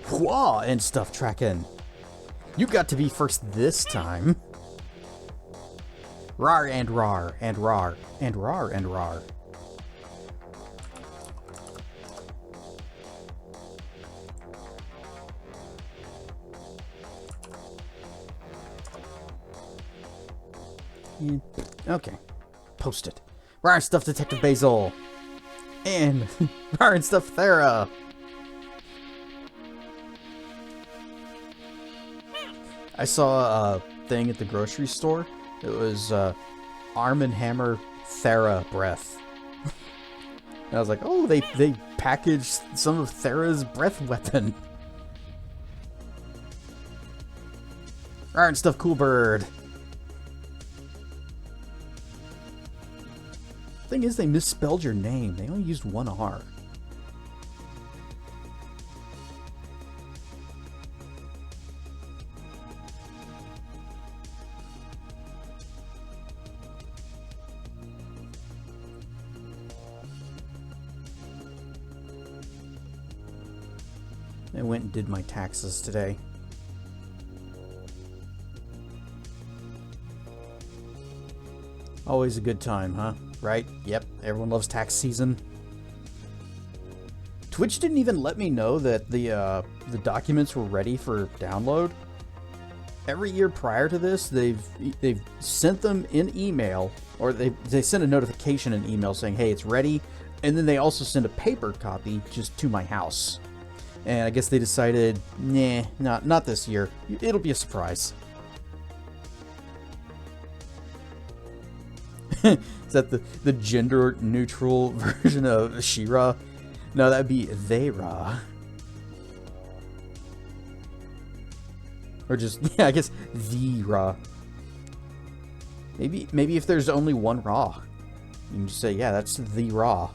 Whoa, and stuff tracking. You got to be first this time. Rar and rar and rar and rar and rar. Okay. Post it. Rar and stuff Detective Basil. And rar and stuff Thera. I saw a thing at the grocery store. It was Arm & Hammer Thera breath. And I was like, oh, they packaged some of Thera's breath weapon. Rar and stuff Cool Bird. Thing is, they misspelled your name. They only used one R. I went and did my taxes today. Always a good time, huh? Right? Yep, everyone loves tax season. Twitch didn't even let me know that the documents were ready for download. Every year prior to this, they've sent them in email, or they send a notification in email saying, hey, it's ready, and then they also send a paper copy just to my house. And I guess they decided, nah, not this year. It'll be a surprise. Is that the gender neutral version of She-Ra? No, that'd be they-Ra. Or just, yeah, I guess the-Ra. Maybe if there's only one Ra, you can just say, yeah, that's the Ra.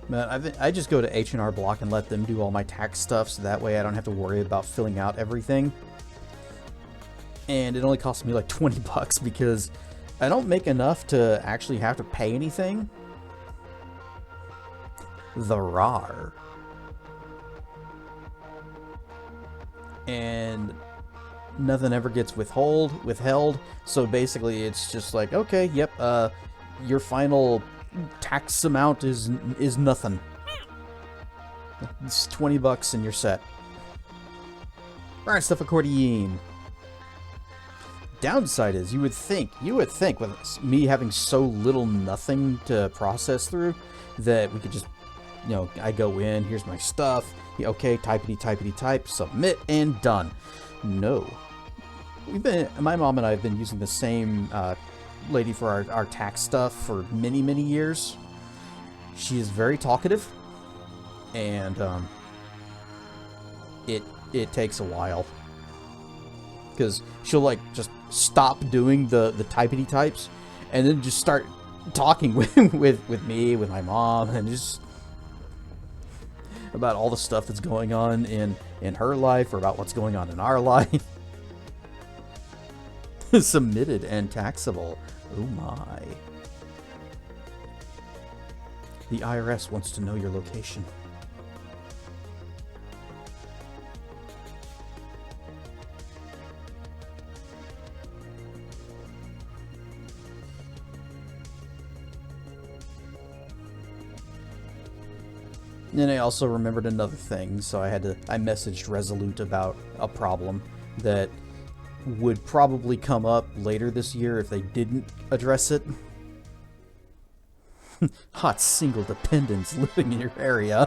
Man, I just go to H&R Block and let them do all my tax stuff, so that way I don't have to worry about filling out everything. And it only costs me like 20 bucks because I don't make enough to actually have to pay anything. The RAR. And nothing ever gets withheld, so basically it's just like, okay, yep, your final tax amount is nothing. It's 20 bucks and you're set. Alright, stuff accordion. Downside is you would think with me having so little nothing to process through that we could just, you know, I go in, here's my stuff, okay, typity type, submit, and done. No. My mom and I have been using the same lady for our tax stuff for many years. She is very talkative, and it takes a while because she'll like just stop doing the typity types and then just start talking with me, with my mom, and just about all the stuff that's going on in her life or about what's going on in our life. Submitted and taxable. Oh my. The IRS wants to know your location. And then I also remembered another thing, so I messaged Resolute about a problem that would probably come up later this year if they didn't address it. Hot single dependents living in your area.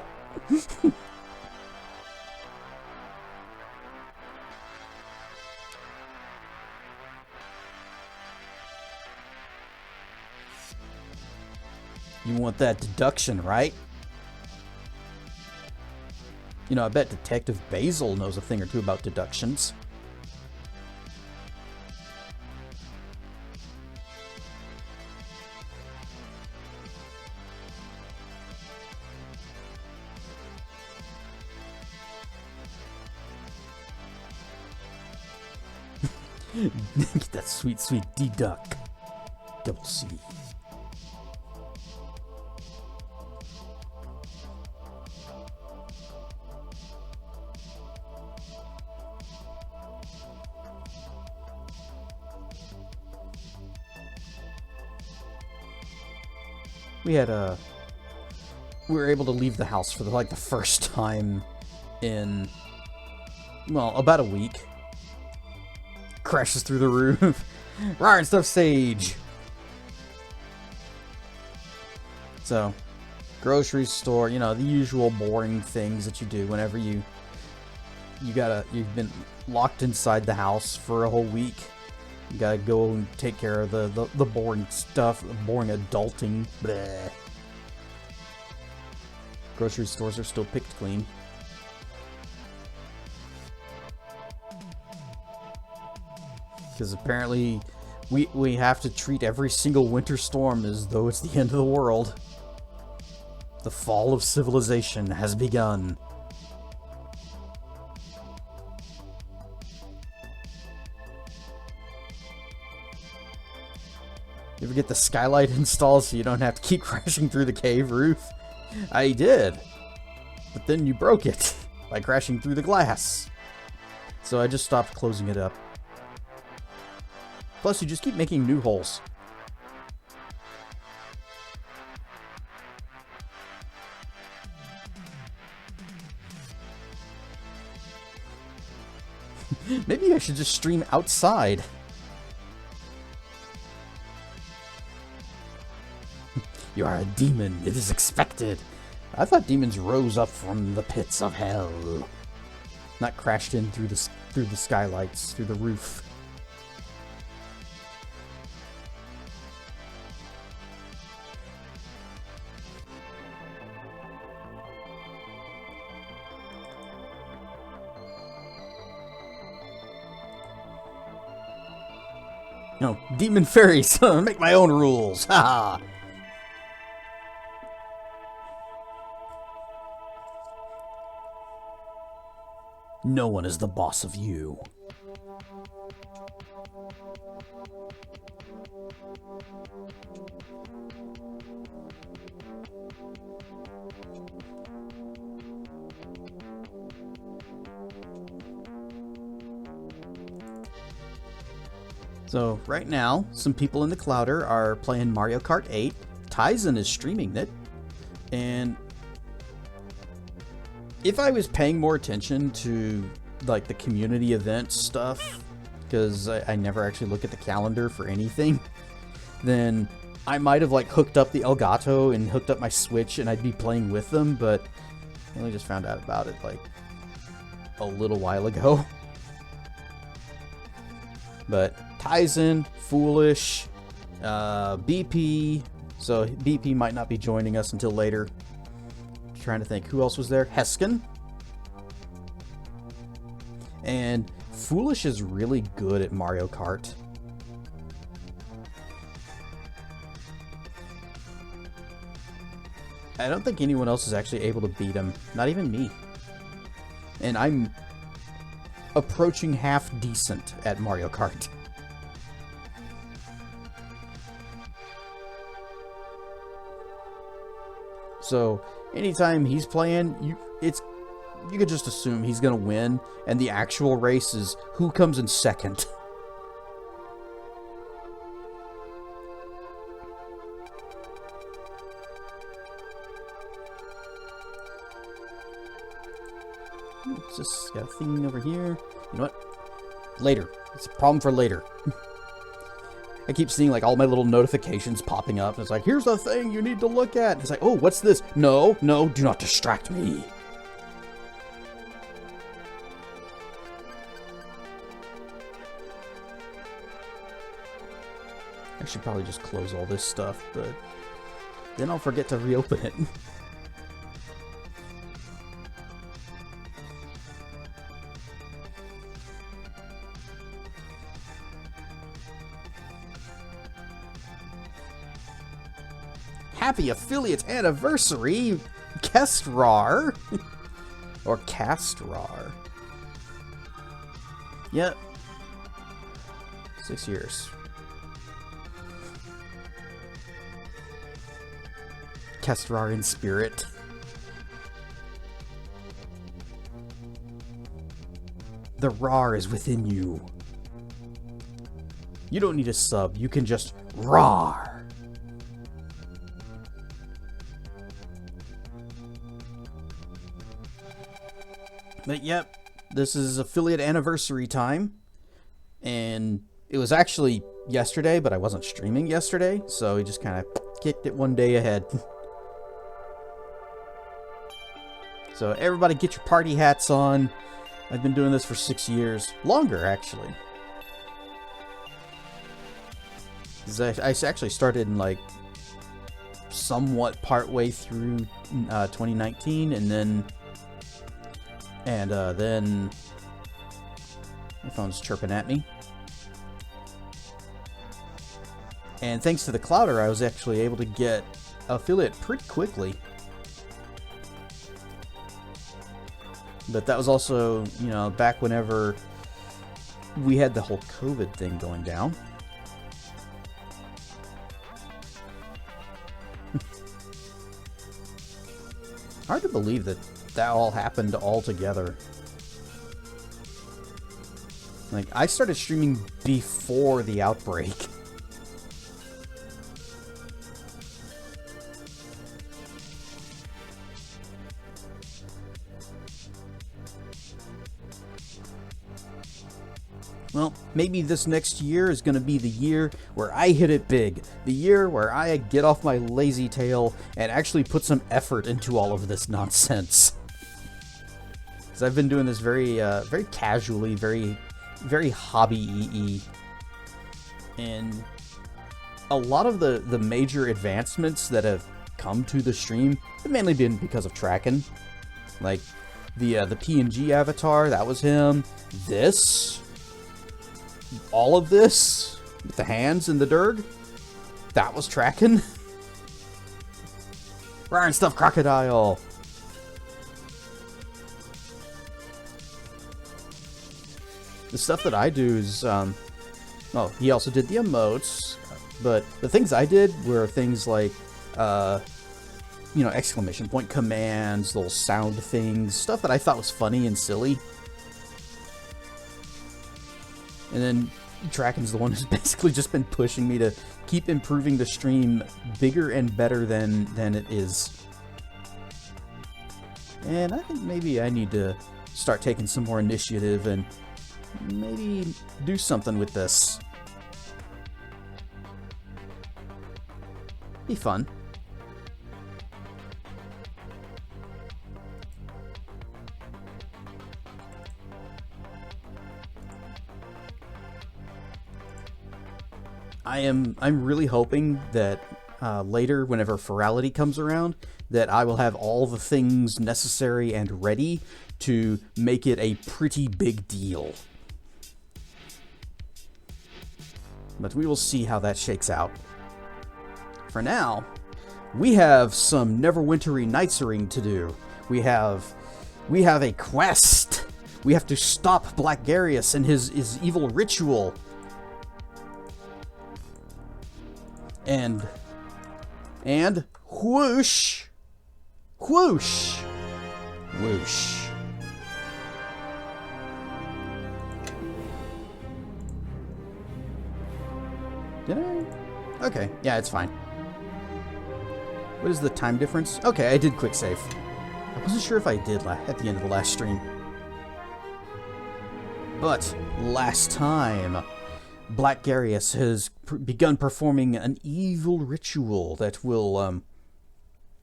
You want that deduction, right? You know, I bet Detective Basil knows a thing or two about deductions. Get that sweet, sweet deduct. Double C. We were able to leave the house for the first time in, well, about a week. Crashes through the roof. Rawr and stuff sage. So, grocery store, you know, the usual boring things that you do whenever you've been locked inside the house for a whole week. You gotta go and take care of the boring stuff, the boring adulting. Bleh. Grocery stores are still picked clean. Because apparently we have to treat every single winter storm as though it's the end of the world. The fall of civilization has begun. You ever get the skylight installed so you don't have to keep crashing through the cave roof? I did. But then you broke it by crashing through the glass. So I just stopped closing it up. Plus, you just keep making new holes. Maybe I should just stream outside. You are a demon. It is expected. I thought demons rose up from the pits of hell, not crashed in through the skylights, through the roof. No, demon fairies. Make my own rules. Ha! No one is the boss of you. So, right now, some people in the Clouder are playing Mario Kart 8. Tyson is streaming it. And if I was paying more attention to, like, the community event stuff, because I never actually look at the calendar for anything, then I might have, like, hooked up the Elgato and hooked up my Switch and I'd be playing with them, but I only just found out about it, like, a little while ago. But Tyson, Foolish, BP, so BP might not be joining us until later. Trying to think who else was there. Heskin. And Foolish is really good at Mario Kart. I don't think anyone else is actually able to beat him. Not even me. And I'm approaching half decent at Mario Kart. So anytime he's playing, you could just assume he's gonna win, and the actual race is who comes in second. Just got a thing over here. You know what? Later. It's a problem for later. I keep seeing like all my little notifications popping up. And it's like, here's the thing you need to look at. And it's like, oh, what's this? No, no, do not distract me. I should probably just close all this stuff, but then I'll forget to reopen it. Happy affiliate anniversary, Kestrar. Or Castrar. Yep. 6 years. Kestrar in spirit. The Rar is within you. You don't need a sub, you can just Rar. But yep, this is affiliate anniversary time. And it was actually yesterday, but I wasn't streaming yesterday, so we just kind of kicked it one day ahead. So everybody get your party hats on. I've been doing this for 6 years. Longer, actually. I actually started in, like, somewhat partway through 2019, and then my phone's chirping at me. And thanks to the Clouder, I was actually able to get affiliate pretty quickly. But that was also, you know, back whenever we had the whole COVID thing going down. Hard to believe that that all happened all together. Like, I started streaming before the outbreak. Well, maybe this next year is going to be the year where I hit it big. The year where I get off my lazy tail and actually put some effort into all of this nonsense. Because I've been doing this very casually, very hobby-y. And a lot of the major advancements that have come to the stream have mainly been because of tracking. Like, the PNG avatar, that was him. This... all of this, with the hands and the Durg, that was tracking. Ryan Stuff Crocodile. The stuff that I do is, oh, he also did the emotes, but the things I did were things like, you know, exclamation point commands, little sound things, stuff that I thought was funny and silly. And then Tracken's the one who's basically just been pushing me to keep improving the stream bigger and better than it is. And I think maybe I need to start taking some more initiative and maybe do something with this. Be fun. I'm really hoping that later, whenever Ferality comes around, that I will have all the things necessary and ready to make it a pretty big deal. But we will see how that shakes out. For now, we have some Neverwinter Nightsering to do. We have a quest. We have to stop Blackgarius and his evil ritual. And whoosh, whoosh, whoosh. Did I? Okay, yeah, it's fine. What is the time difference? Okay, I did quick save. I wasn't sure if I did at the end of the last stream. But last time, Blackgarius has begun performing an evil ritual that will,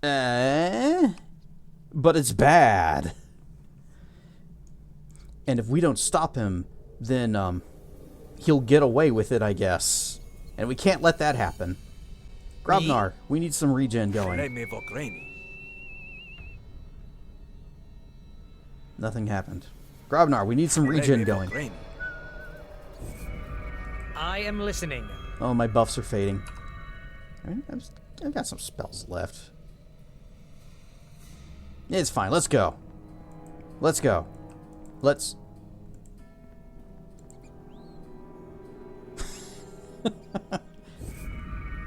but it's bad. And if we don't stop him, then, he'll get away with it, I guess. And we can't let that happen. Grobnar, we need some regen going. Nothing happened. Grobnar, we need some regen going. I am listening. Oh, my buffs are fading. I've got some spells left. It's fine. Let's go. Let's go. Let's...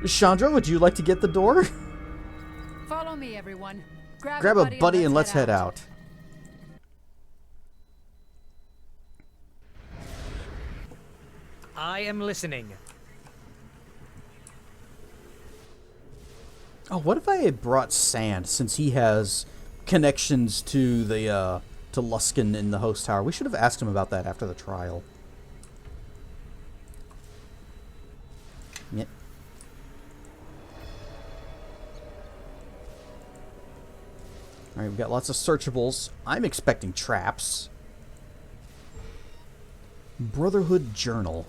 Chandra, would you like to get the door? Follow me, everyone. Grab a buddy and let's head out. I am listening. Oh, what if I had brought Sand, since he has connections to the to Luskin in the host tower? We should have asked him about that after the trial. Yep. Alright, we've got lots of searchables. I'm expecting traps. Brotherhood Journal.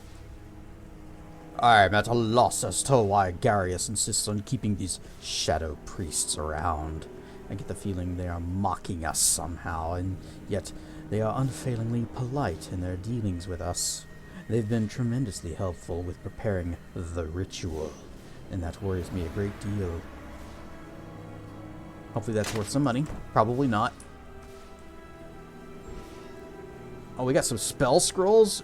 I'm at a loss as to why Garius insists on keeping these shadow priests around. I get the feeling they are mocking us somehow, and yet they are unfailingly polite in their dealings with us. They've been tremendously helpful with preparing the ritual, and that worries me a great deal. Hopefully that's worth some money. Probably not. Oh, we got some spell scrolls?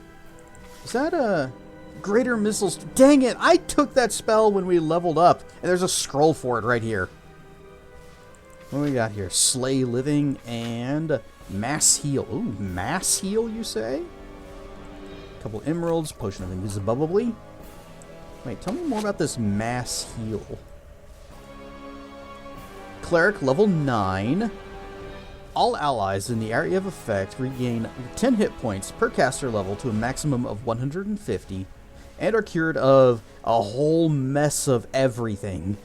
Is that a greater missiles? Dang it! I took that spell when we leveled up, and there's a scroll for it right here. What do we got here? Slay Living and Mass Heal. Ooh, Mass Heal, you say? A couple emeralds, Potion of Invisibility. Wait, tell me more about this Mass Heal. Cleric level 9. All allies in the area of effect regain 10 hit points per caster level to a maximum of 150 and are cured of a whole mess of everything.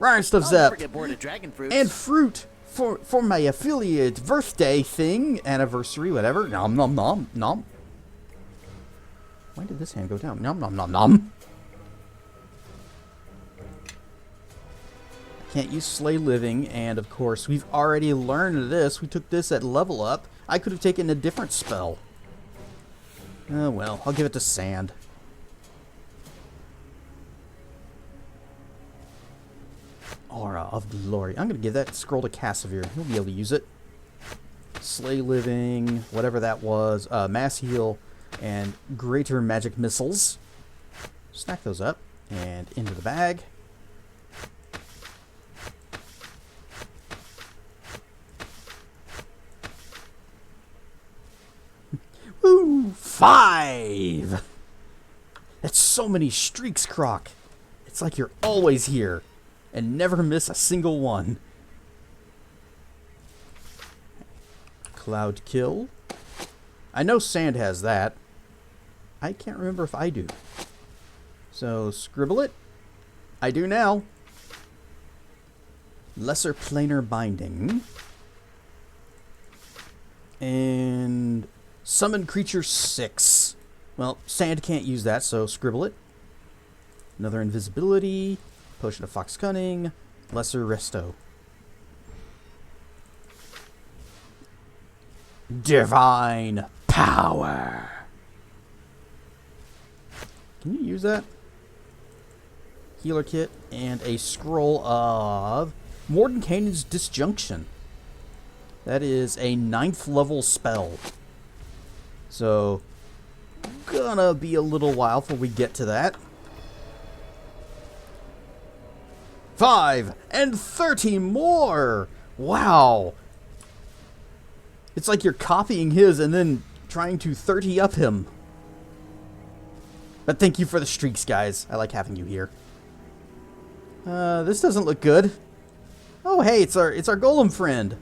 Rest of Zep and fruit for my affiliate birthday thing, anniversary, whatever. Nom nom nom nom. Why did this hand go down? Nom nom nom nom. Can't use Slay Living, and of course, we've already learned this. We took this at level up. I could have taken a different spell. Oh well, I'll give it to Sand. Aura of Glory. I'm going to give that scroll to Cassavir. He'll be able to use it. Slay Living, whatever that was. Mass Heal, and Greater Magic Missiles. Stack those up, and into the bag. Woo! 5! That's so many streaks, Croc. It's like you're always here and never miss a single one. Cloud Kill. I know Sand has that. I can't remember if I do. So, scribble it. I do now. Lesser Planar Binding. And Summon Creature 6. Well, Sand can't use that, so scribble it. Another Invisibility. Potion of Fox Cunning. Lesser Resto. Divine Power. Can you use that? Healer Kit and a scroll of Mordenkainen's Disjunction. That is a 9th level spell. So, gonna be a little while before we get to that. 5 and 30 more! Wow! It's like you're copying his and then trying to 30 up him. But thank you for the streaks, guys. I like having you here. This doesn't look good. Oh, hey, it's our golem friend.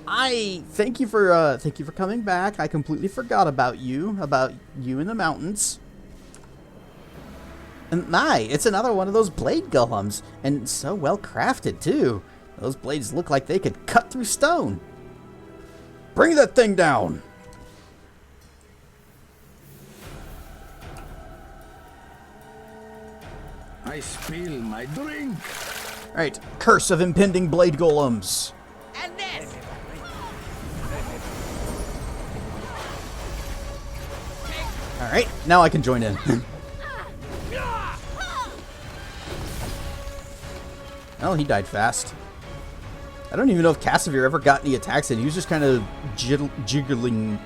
Thank you for coming back. I completely forgot about you in the mountains. And it's another one of those blade golems, and so well crafted too. Those blades look like they could cut through stone. Bring that thing down. I spill my drink. All right, Curse of Impending Blade Golems. And this. All right, now I can join in. Well, he died fast. I don't even know if Cassavir ever got any attacks in. He was just kind of jiggling.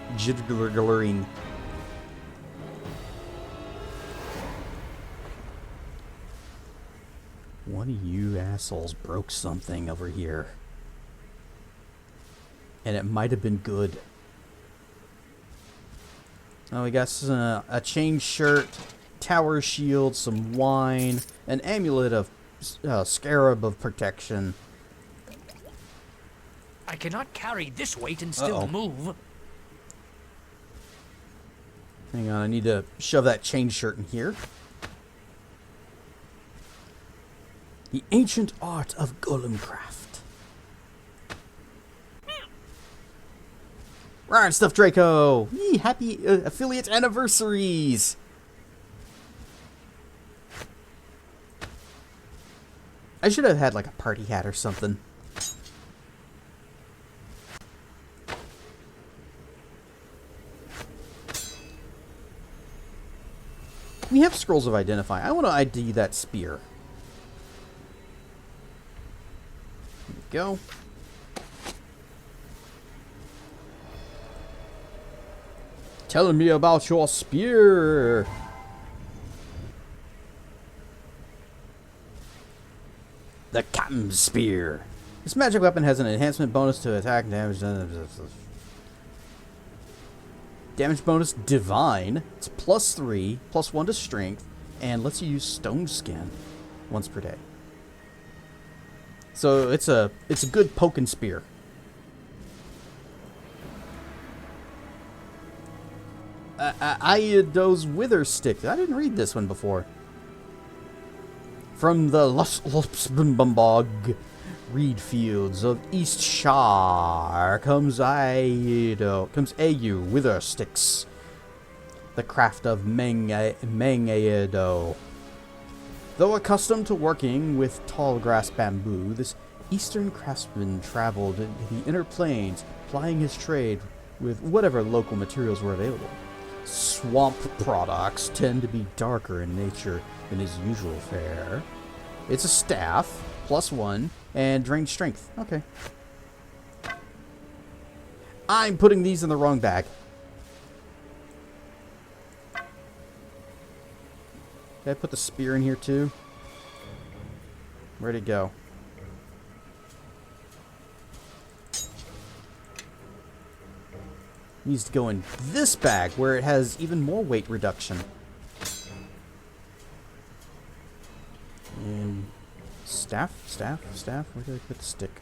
One of you assholes broke something over here. And it might have been good. Oh, we got a chain shirt, tower shield, some wine, an amulet of scarab of protection. I cannot carry this weight and still move. Hang on, I need to shove that chain shirt in here. The ancient art of golemcraft. Right, Stuff Draco! Yee, happy affiliate anniversaries! I should have had like a party hat or something. We have scrolls of identify. I want to ID that spear. There we go. Telling me about your spear. The Captain Spear. This magic weapon has an enhancement bonus to attack damage. Damage bonus divine. It's +3, +1 to strength, and lets you use stone skin once per day. So it's a good poking spear. Those wither sticks. I didn't read this one before. From the Luspbumbog reed fields of East Shar comes Ayu wither sticks. The craft of Mengaedo. Though accustomed to working with tall grass bamboo, this eastern craftsman traveled into the inner plains, plying his trade with whatever local materials were available. Swamp products tend to be darker in nature than his usual fare. It's a staff, +1, and drained strength. Okay. I'm putting these in the wrong bag. Did I put the spear in here too? Where'd it go? Needs to go in this bag where it has even more weight reduction. And staff. Where did I put the stick?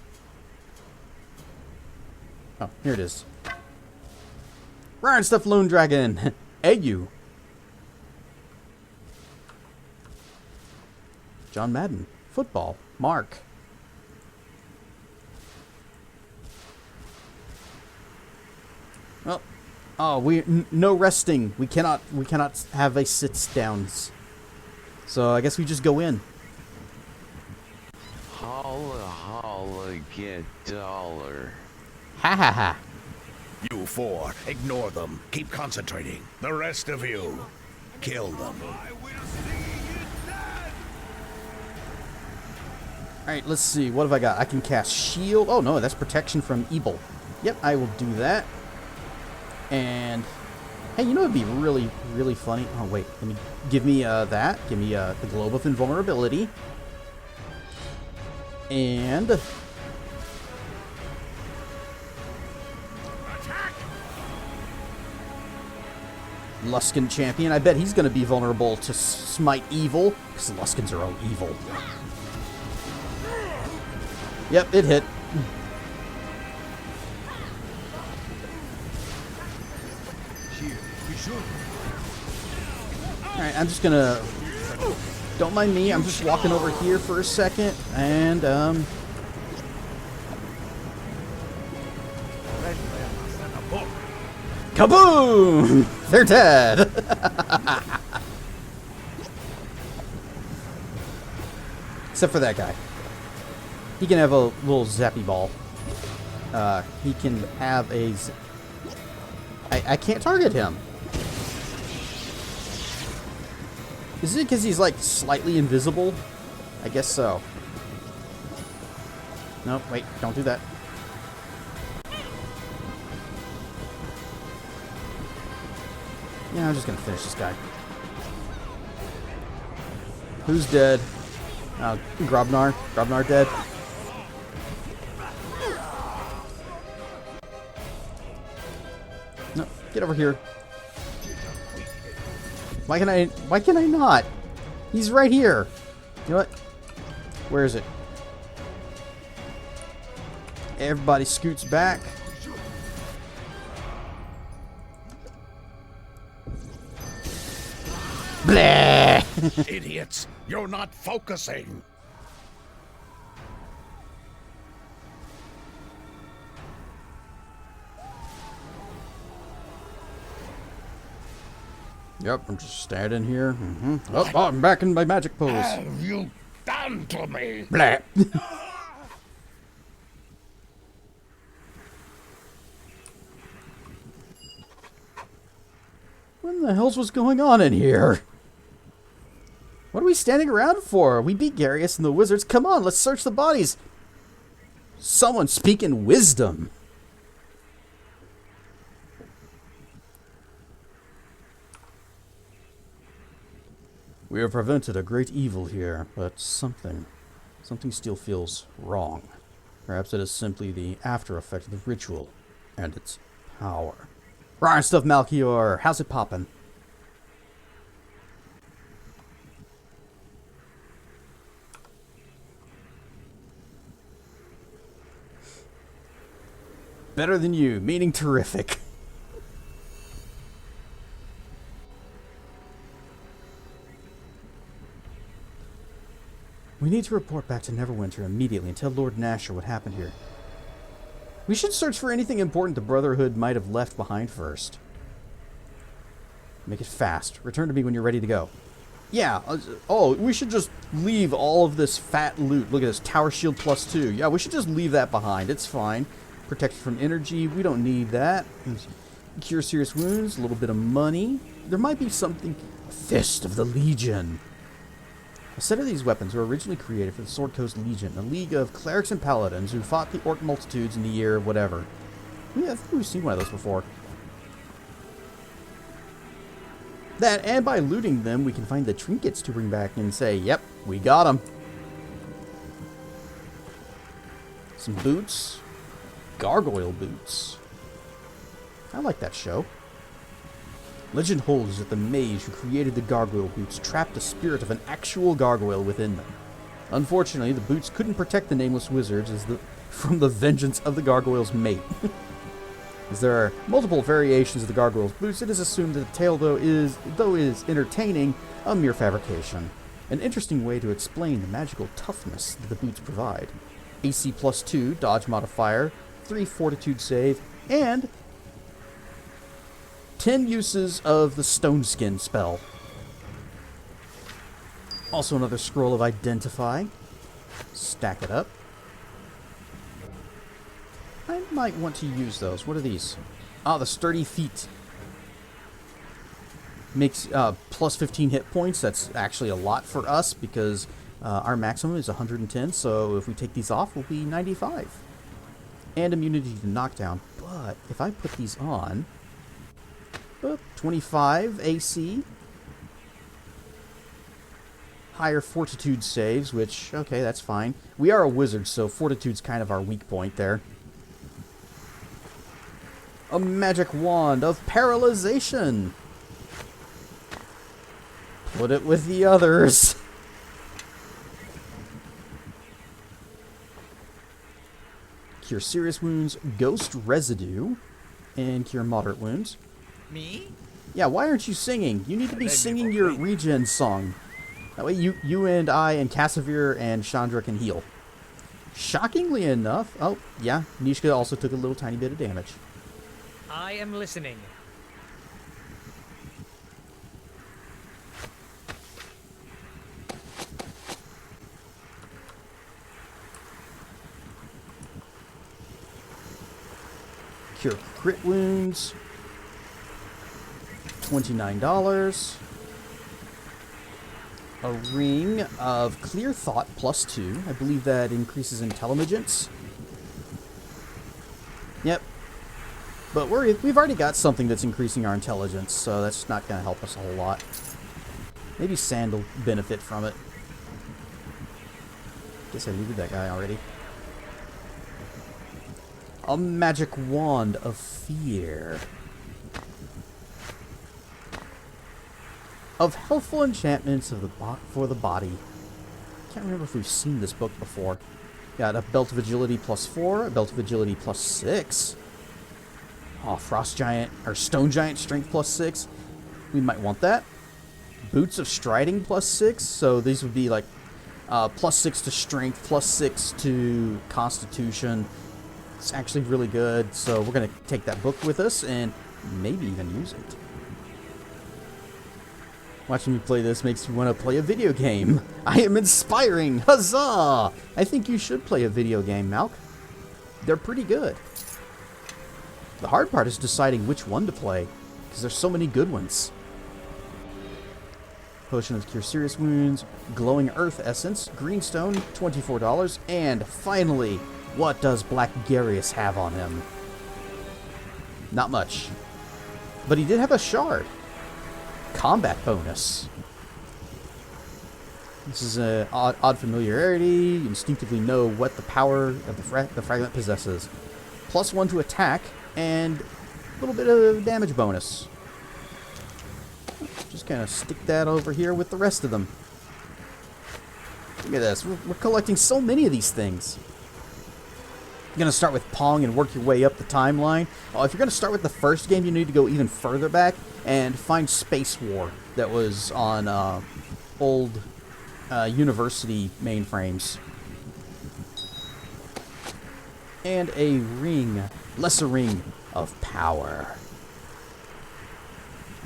Oh, here it is. Ryan Stuff Lone Dragon. Ayu. John Madden. Football. Mark. Well, no resting. We cannot have a sit downs. So I guess we just go in. Holla, get dollar. Ha ha ha. You four, ignore them. Keep concentrating. The rest of you, kill them. Alright, let's see. What have I got? I can cast shield. Oh no, that's protection from evil. Yep, I will do that. And hey, you know it'd be really, really funny. Oh wait, give me that. Give me the globe of invulnerability. And Luskan champion. I bet he's going to be vulnerable to smite evil because Luskans are all evil. Yep, it hit. Alright, I'm just gonna... Don't mind me, I'm just walking over here for a second, and, kaboom! They're dead! Except for that guy. He can have a little zappy ball. He can have a... I can't target him. Is it because he's, like, slightly invisible? I guess so. No, wait, don't do that. Yeah, I'm just gonna finish this guy. Who's dead? Grobnar dead. No, get over here. Why can I not? He's right here. You know what? Where is it? Everybody scoots back. Blah! Idiots! You're not focusing! Yep, I'm just standing here. Oh, I'm back in my magic pose. Have you done to me? Blah! What the hell's what's going on in here? What are we standing around for? We beat Garius and the wizards. Come on, let's search the bodies. Someone speaking wisdom. We have prevented a great evil here, but something still feels wrong. Perhaps it is simply the after effect of the ritual and its power. Rawr stuff, Malchior. How's it poppin'? Better than you, meaning terrific. We need to report back to Neverwinter immediately and tell Lord Nasher what happened here. We should search for anything important the Brotherhood might have left behind first. Make it fast. Return to me when you're ready to go. Yeah. Oh, we should just leave all of this fat loot. Look at this. Tower shield +2. Yeah, we should just leave that behind. It's fine. Protected from energy. We don't need that. Cure serious wounds. A little bit of money. There might be something. Fist of the Legion. A set of these weapons were originally created for the Sword Coast Legion, a league of clerics and paladins who fought the orc multitudes in the year whatever. Yeah, I think we've seen one of those before. That, and by looting them, we can find the trinkets to bring back and say, yep, we got them. Some boots. Gargoyle boots. I like that show. Legend holds that the mage who created the gargoyle boots trapped the spirit of an actual gargoyle within them. Unfortunately, the boots couldn't protect the nameless wizards from the vengeance of the gargoyle's mate. As there are multiple variations of the gargoyle's boots, it is assumed that the tale, though is entertaining, a mere fabrication. An interesting way to explain the magical toughness that the boots provide. AC +2, dodge modifier, 3 fortitude save, and 10 uses of the Stone Skin spell. Also another scroll of Identify. Stack it up. I might want to use those. What are these? Ah, the Sturdy Feet. Makes plus 15 hit points. That's actually a lot for us because our maximum is 110. So if we take these off, we'll be 95. And immunity to knockdown. But if I put these on... 25 AC. Higher fortitude saves, which, okay, that's fine. We are a wizard, so fortitude's kind of our weak point there. A magic wand of paralyzation. Put it with the others. Cure serious wounds, ghost residue, and cure moderate wounds. Me? Yeah, why aren't you singing? You need to be singing your regen song. That way you and I and Cassavir and Chandra can heal. Shockingly enough... Oh, yeah, Nishka also took a little tiny bit of damage. I am listening. Cure crit wounds. $29. A ring of clear thought +2. I believe that increases intelligence. Yep. But we've already got something that's increasing our intelligence, so that's not going to help us a whole lot. Maybe Sand will benefit from it. Guess I looted that guy already. A magic wand of fear. Of helpful enchantments of the for the body. Can't remember if we've seen this book before. Got a belt of agility +4, a belt of agility +6. Oh, frost giant or stone giant strength +6. We might want that. Boots of striding +6. So these would be like +6 to strength, +6 to constitution. It's actually really good. So we're gonna take that book with us and maybe even use it. Watching me play this makes me want to play a video game. I am inspiring! Huzzah! I think you should play a video game, Malk. They're pretty good. The hard part is deciding which one to play, because there's so many good ones. Potion of Cure Serious Wounds, Glowing Earth Essence, Greenstone, $24, and finally, what does Black Garius have on him? Not much. But he did have a shard. Combat bonus. This is an odd familiarity. You instinctively know what the power of the fragment possesses. +1 to attack, and a little bit of damage bonus. Just kind of stick that over here with the rest of them. Look at this. We're collecting so many of these things. You're going to start with Pong and work your way up the timeline. If you're going to start with the first game, you need to go even further back and find Space War that was on old university mainframes. And a ring, lesser ring of power.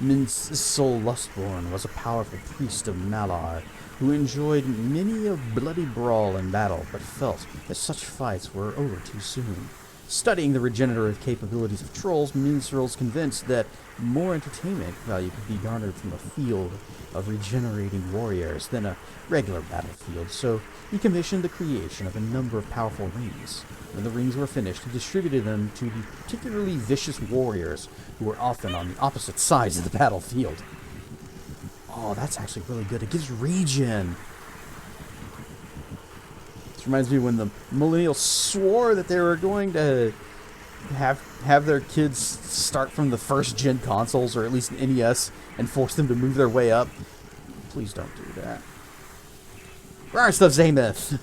Minsol Lustborn was a powerful priest of Malar who enjoyed many a bloody brawl in battle, but felt that such fights were over too soon. Studying the regenerative capabilities of trolls, Minstrel's convinced that more entertainment value could be garnered from a field of regenerating warriors than a regular battlefield, so he commissioned the creation of a number of powerful rings. When the rings were finished, he distributed them to the particularly vicious warriors who were often on the opposite sides of the battlefield. Oh, that's actually really good. It gives regen. This reminds me when the millennials swore that they were going to have their kids start from the first gen consoles, or at least an NES, and force them to move their way up. Please don't do that. Rar stuff, Zameth.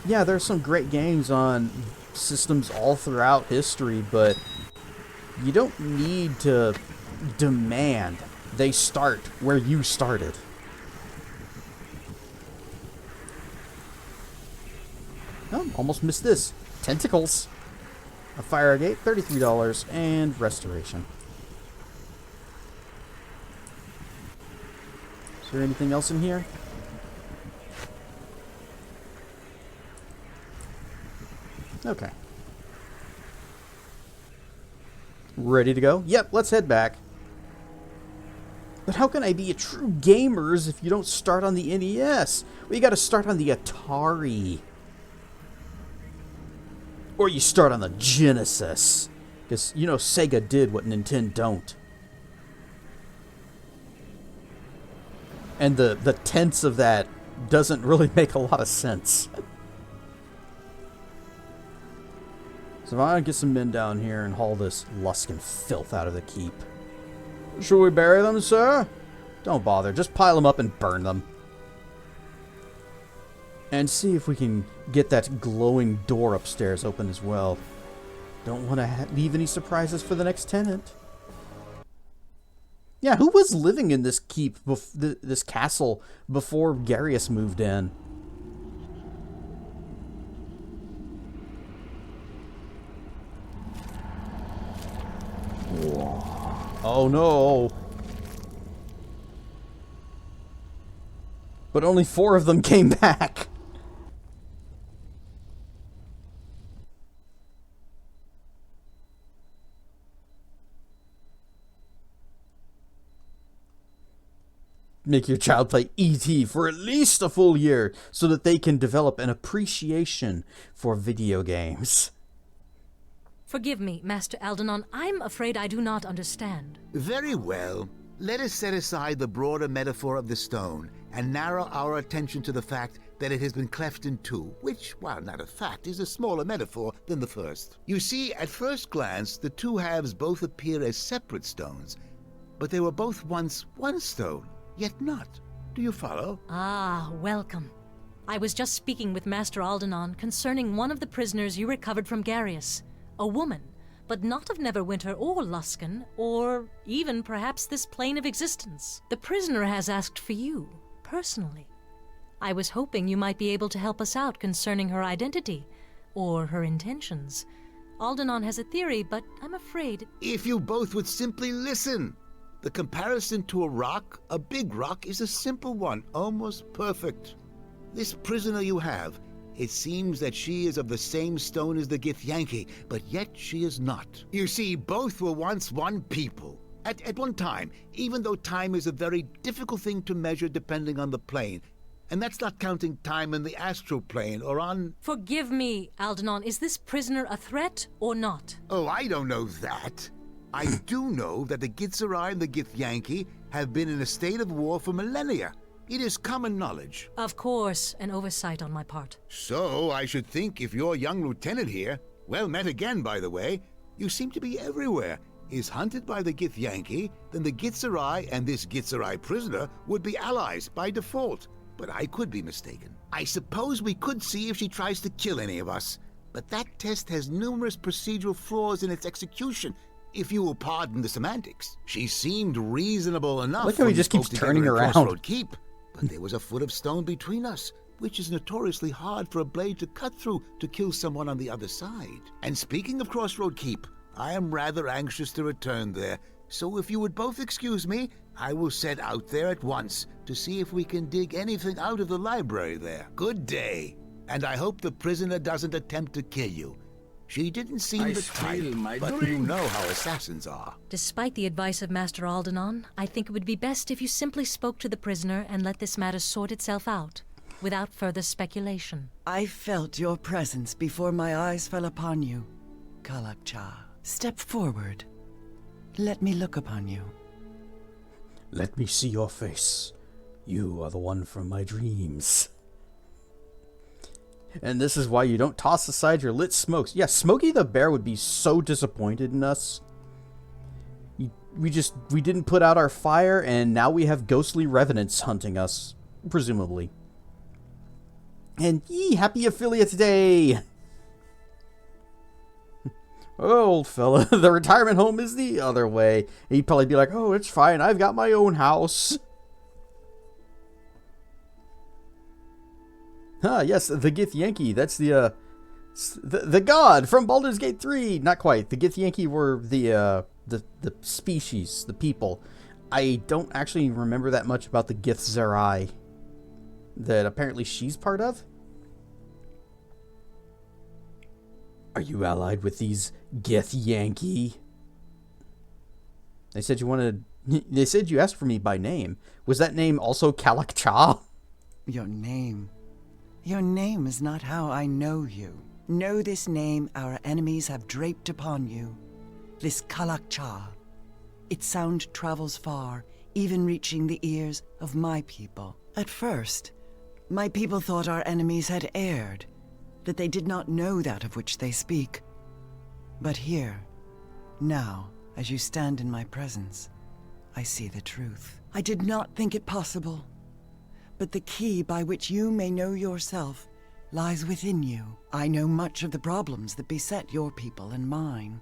Yeah, there's some great games on systems all throughout history, but you don't need to demand they start where you started. Oh, almost missed this. Tentacles. A fire gate, $33, and restoration. Is there anything else in here? Okay. Ready to go? Yep, let's head back. But how can I be a true gamers if you don't start on the NES? Well, you gotta start on the Atari. Or you start on the Genesis. Because, you know, Sega did what Nintendo don't. And the tense of that doesn't really make a lot of sense. So I'm gonna get some men down here and haul this Luskan filth out of the keep. Should we bury them, sir? Don't bother. Just pile them up and burn them. And see if we can get that glowing door upstairs open as well. Don't want to leave any surprises for the next tenant. Yeah, who was living in this keep, this castle, before Garius moved in? Oh no! But only 4 of them came back! Make your child play E.T. for at least a full year so that they can develop an appreciation for video games. Forgive me, Master Aldenon. I'm afraid I do not understand. Very well. Let us set aside the broader metaphor of the stone and narrow our attention to the fact that it has been cleft in two, which, while not a fact, is a smaller metaphor than the first. You see, at first glance, the two halves both appear as separate stones, but they were both once one stone, yet not. Do you follow? Ah, welcome. I was just speaking with Master Aldenon concerning one of the prisoners you recovered from Garius. A woman, but not of Neverwinter or Luskan, or even perhaps this plane of existence. The prisoner has asked for you, personally. I was hoping you might be able to help us out concerning her identity, or her intentions. Aldenon has a theory, but I'm afraid... If you both would simply listen! The comparison to a rock, a big rock, is a simple one, almost perfect. This prisoner you have, it seems that she is of the same stone as the Githyanki, but yet she is not. You see, both were once one people. At one time, even though time is a very difficult thing to measure depending on the plane. And that's not counting time in the astral plane or on... Forgive me, Aldenon. Is this prisoner a threat or not? Oh, I don't know that. I do know that the Gitzerai and the Githyanki have been in a state of war for millennia. It is common knowledge. Of course, an oversight on my part. So, I should think if your young lieutenant here, well met again, by the way, you seem to be everywhere, is hunted by the Githyanki, then the Gitzerai and this Gitzerai prisoner would be allies by default. But I could be mistaken. I suppose we could see if she tries to kill any of us, but that test has numerous procedural flaws in its execution, if you will pardon the semantics. She seemed reasonable enough. Look how he just keeps turning around. Crossroad Keep, but there was a foot of stone between us, which is notoriously hard for a blade to cut through to kill someone on the other side. And speaking of Crossroad Keep, I am rather anxious to return there, so if you would both excuse me, I will set out there at once to see if we can dig anything out of the library there. Good day, and I hope the prisoner doesn't attempt to kill you. She didn't seem the type, but you know how assassins are. Despite the advice of Master Aldenon, I think it would be best if you simply spoke to the prisoner and let this matter sort itself out, without further speculation. I felt your presence before my eyes fell upon you, Kalakcha. Step forward. Let me look upon you. Let me see your face. You are the one from my dreams. And this is why you don't toss aside your lit smokes. Yeah, Smokey the Bear would be so disappointed in us. We didn't put out our fire, and now we have ghostly revenants hunting us, presumably. And yee, happy affiliate day! Oh, old fella, the retirement home is the other way. And he'd probably be like, oh, it's fine, I've got my own house. Ah, yes, the Githyanki. That's the god from Baldur's Gate 3. Not quite. The Githyanki were the species, the people. I don't actually remember that much about the Githzerai that apparently she's part of. Are you allied with these Githyanki? They said you wanted. They said you asked for me by name. Was that name also Kalakcha? Your name. Your name is not how I know you. Know this name our enemies have draped upon you. This Kalakcha. Its sound travels far, even reaching the ears of my people. At first, my people thought our enemies had erred, that they did not know that of which they speak. But here, now, as you stand in my presence, I see the truth. I did not think it possible. But the key by which you may know yourself lies within you. I know much of the problems that beset your people and mine.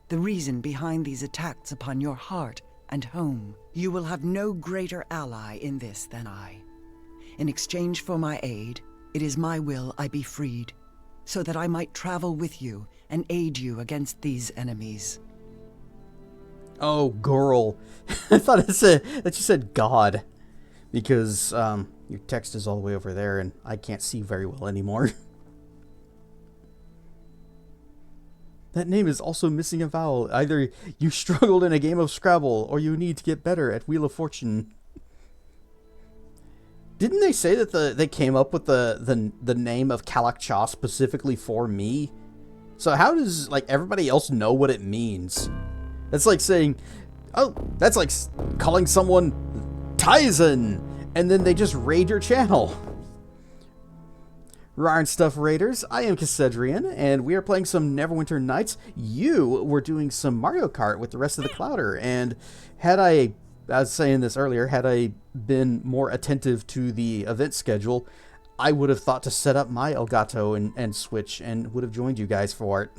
The reason behind these attacks upon your heart and home. You will have no greater ally in this than I. In exchange for my aid, it is my will I be freed, so that I might travel with you and aid you against these enemies. Oh, girl. I thought that you said God. Because your text is all the way over there and I can't see very well anymore. That name is also missing a vowel. Either you struggled in a game of Scrabble or you need to get better at Wheel of Fortune. Didn't they say that they came up with the name of Kalakcha specifically for me? So how does like everybody else know what it means? That's like saying, Oh, that's like calling someone Tizen, and then they just raid your channel. Ryan Stuff Raiders, I am Cassedrian, and we are playing some Neverwinter Nights. You were doing some Mario Kart with the rest of the Clouder, and I was saying this earlier, had I been more attentive to the event schedule, I would have thought to set up my Elgato and Switch and would have joined you guys for it.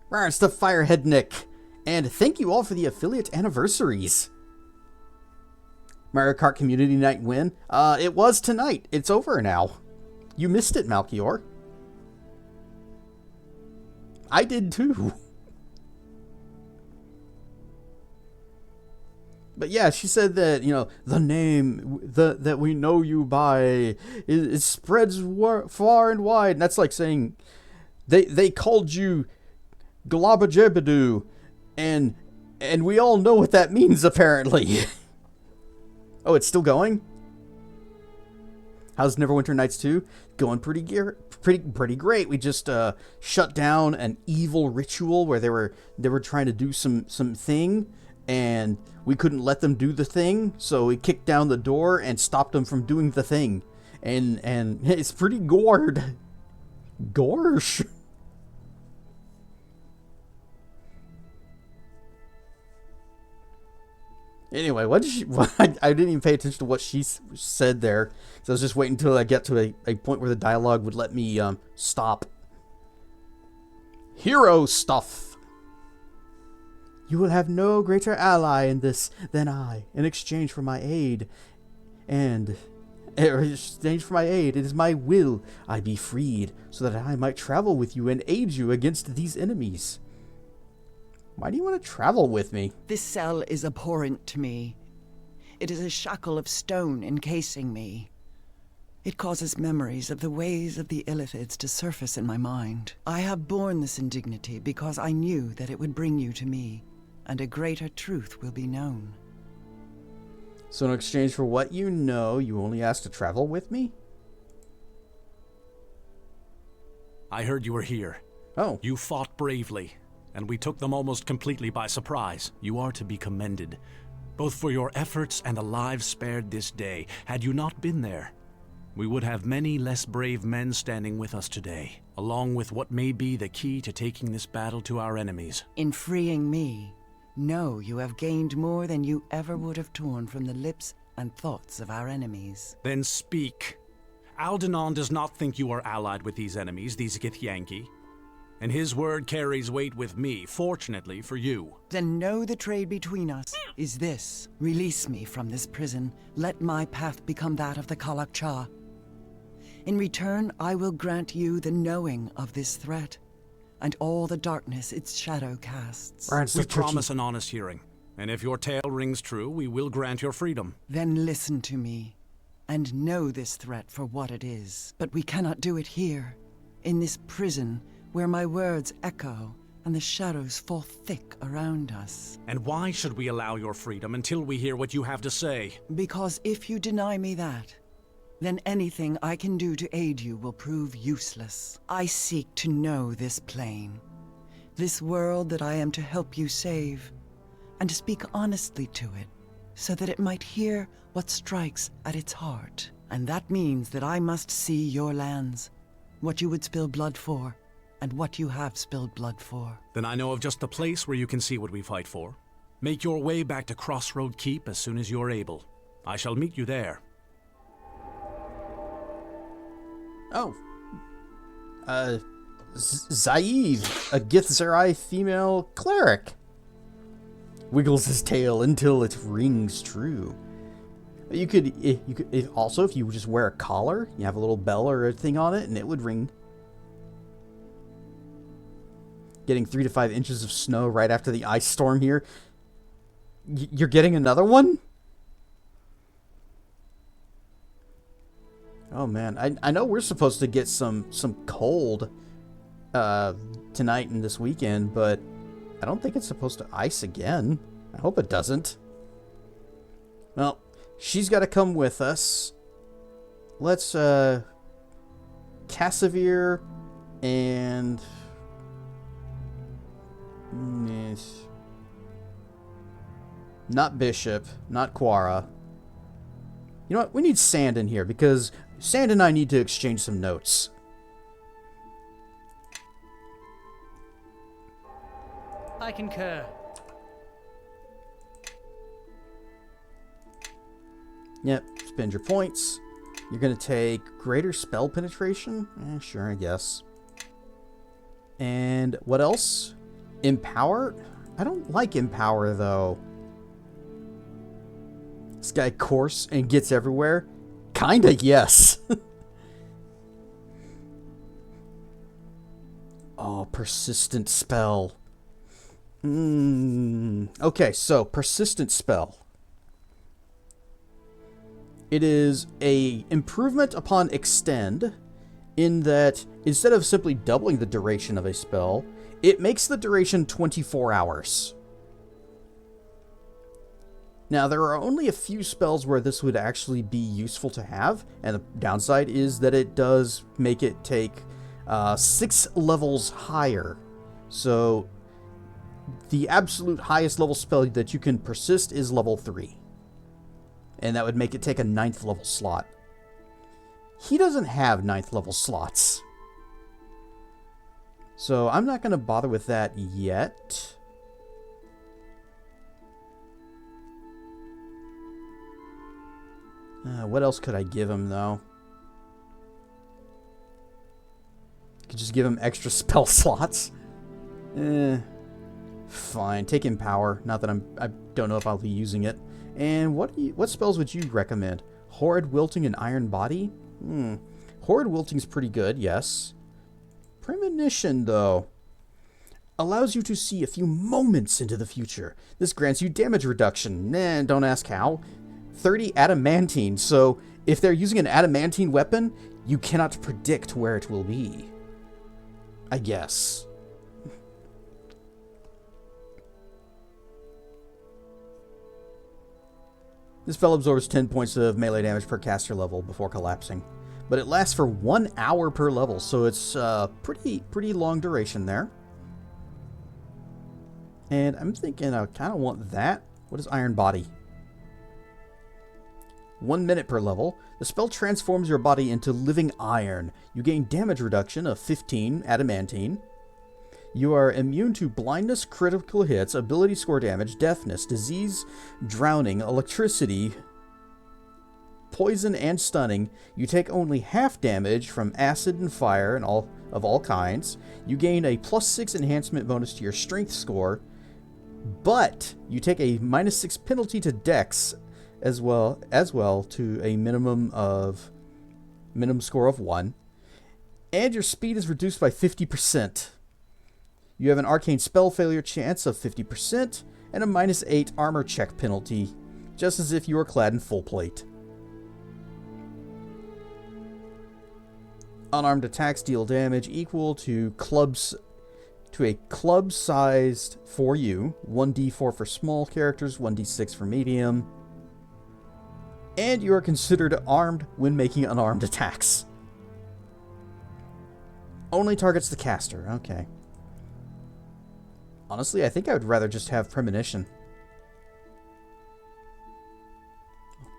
Ryan Stuff Firehead Nick, and thank you all for the affiliate anniversaries. Mario Kart Community Night win. It was tonight. It's over now. You missed it, Malchior. I did too. But yeah, she said that, you know, the name that we know you by, it spreads far and wide. And that's like saying they called you Globajebadu, and we all know what that means, apparently. Oh, it's still going? How's Neverwinter Nights 2? Going pretty great. We just shut down an evil ritual where they were trying to do some thing, and we couldn't let them do the thing, so we kicked down the door and stopped them from doing the thing. And it's pretty gored. Gorsh. Anyway, I didn't even pay attention to what she said there. So I was just waiting until I get to a point where the dialogue would let me stop. Hero stuff. You will have no greater ally in this than I, in exchange for my aid. In exchange for my aid, it is my will I be freed, so that I might travel with you and aid you against these enemies. Why do you want to travel with me? This cell is abhorrent to me. It is a shackle of stone encasing me. It causes memories of the ways of the Illithids to surface in my mind. I have borne this indignity because I knew that it would bring you to me, and a greater truth will be known. So in exchange for what you know, you only ask to travel with me? I heard you were here. Oh. You fought bravely, and we took them almost completely by surprise. You are to be commended, both for your efforts and the lives spared this day. Had you not been there, we would have many less brave men standing with us today, along with what may be the key to taking this battle to our enemies. In freeing me, know you have gained more than you ever would have torn from the lips and thoughts of our enemies. Then speak. Aldenon does not think you are allied with these enemies, these Githyanki. And his word carries weight with me, fortunately for you. Then know the trade between us is this. Release me from this prison. Let my path become that of the Kalakcha. In return, I will grant you the knowing of this threat, and all the darkness its shadow casts. We promise an honest hearing, and if your tale rings true, we will grant your freedom. Then listen to me, and know this threat for what it is. But we cannot do it here, in this prison, where my words echo and the shadows fall thick around us. And why should we allow your freedom until we hear what you have to say? Because if you deny me that, then anything I can do to aid you will prove useless. I seek to know this plane, this world that I am to help you save, and to speak honestly to it, so that it might hear what strikes at its heart. And that means that I must see your lands, what you would spill blood for, and what you have spilled blood for. Then I know of just the place where you can see what we fight for. Make your way back to Crossroad Keep as soon as you are able. I shall meet you there. Oh. Zaev, a Githzerai female cleric. Wiggles his tail until it rings true. You could also, if you just wear a collar, you have a little bell or a thing on it, and it would ring. Getting 3 to 5 inches of snow right after the ice storm here. You're getting another one? Oh man, I know we're supposed to get some cold tonight and this weekend, but I don't think it's supposed to ice again. I hope it doesn't. Well, she's got to come with us. Let's Cassavir, and... Yes. Not Bishop. Not Quara. You know what? We need Sand in here because Sand and I need to exchange some notes. I concur. Yep, spend your points. You're going to take greater spell penetration? Sure, I guess. And what else? Empower? I don't like Empower, though. This guy course and gets everywhere? Kinda, yes. Oh, persistent spell. Okay, so persistent spell. It is a improvement upon extend in that instead of simply doubling the duration of a spell, it makes the duration 24 hours. Now, there are only a few spells where this would actually be useful to have, and the downside is that it does make it take 6 levels higher. So, the absolute highest level spell that you can persist is level 3. And that would make it take a 9th level slot. He doesn't have 9th level slots. So, I'm not going to bother with that yet. What else could I give him, though? Could just give him extra spell slots. Fine. Take Empower. Not that I don't know if I'll be using it. And what spells would you recommend? Horrid Wilting and Iron Body? Horrid Wilting's pretty good, yes. Premonition, though. Allows you to see a few moments into the future. This grants you damage reduction. Nah, don't ask how. 30 adamantine, so if they're using an adamantine weapon, you cannot predict where it will be. I guess. This spell absorbs 10 points of melee damage per caster level before collapsing. But it lasts for 1 hour per level, so it's pretty long duration there. And I'm thinking I kind of want that. What is Iron Body? 1 minute per level. The spell transforms your body into living iron. You gain damage reduction of 15 adamantine. You are immune to blindness, critical hits, ability score damage, deafness, disease, drowning, electricity, poison, and stunning. You take only half damage from acid and fire and all kinds. You gain a +6 enhancement bonus to your strength score, but you take a -6 penalty to dex as well to a minimum score of 1. And your speed is reduced by 50%. You have an arcane spell failure chance of 50% and a -8 armor check penalty, just as if you were clad in full plate. Unarmed attacks deal damage equal to a club-sized for you, 1d4 for small characters, 1d6 for medium. And you are considered armed when making unarmed attacks. Only targets the caster. Okay. Honestly, I think I would rather just have Premonition.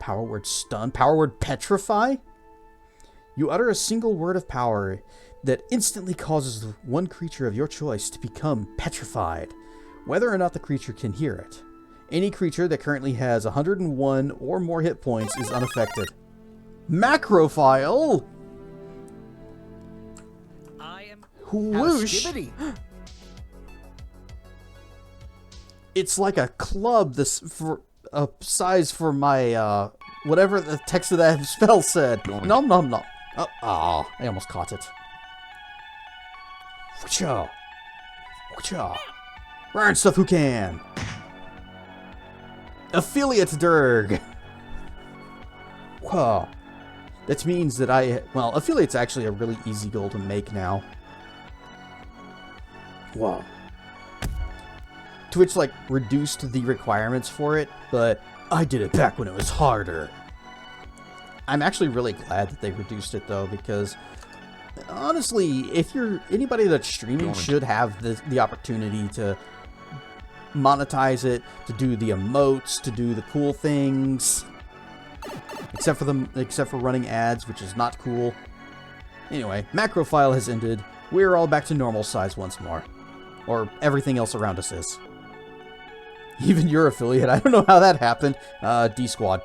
Power word Stun. Power word Petrify? You utter a single word of power that instantly causes one creature of your choice to become petrified, whether or not the creature can hear it. Any creature that currently has 101 or more hit points is unaffected. Macrophile! I am Whoosh! It's like a club for a size for my whatever the text of that spell said. Nom nom nom. Oh, I almost caught it. Whatcha? Whatcha? Burn stuff who can. Affiliate Durg. Whoa. That means that Affiliate's actually a really easy goal to make now. Whoa. Twitch, reduced the requirements for it, but I did it back when it was harder. I'm actually really glad that they reduced it, though, because honestly, if you're anybody that's streaming should have the opportunity to monetize it, to do the emotes, to do the cool things. Except for running ads, which is not cool. Anyway, macro file has ended. We're all back to normal size once more. Or everything else around us is. Even your affiliate. I don't know how that happened. D-Squad.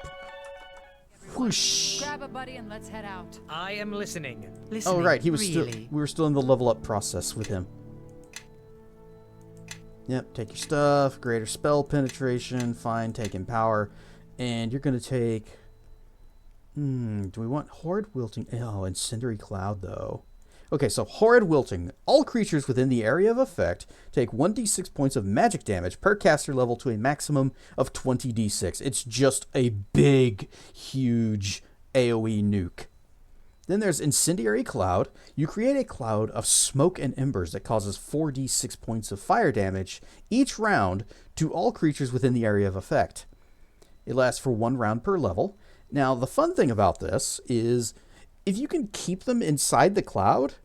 Whoosh. Grab a buddy and let's head out. I am listening. Oh, right. He was really? we were still in the level up process with him. Yep, take your stuff. Greater spell penetration. Fine, take empower. And you're going to take... do we want Horrid Wilting? Oh, Incendiary Cloud, though. Okay, so Horrid Wilting. All creatures within the area of effect take 1d6 points of magic damage per caster level to a maximum of 20d6. It's just a big, huge AoE nuke. Then there's Incendiary Cloud. You create a cloud of smoke and embers that causes 4d6 points of fire damage each round to all creatures within the area of effect. It lasts for 1 round per level. Now, the fun thing about this is if you can keep them inside the cloud,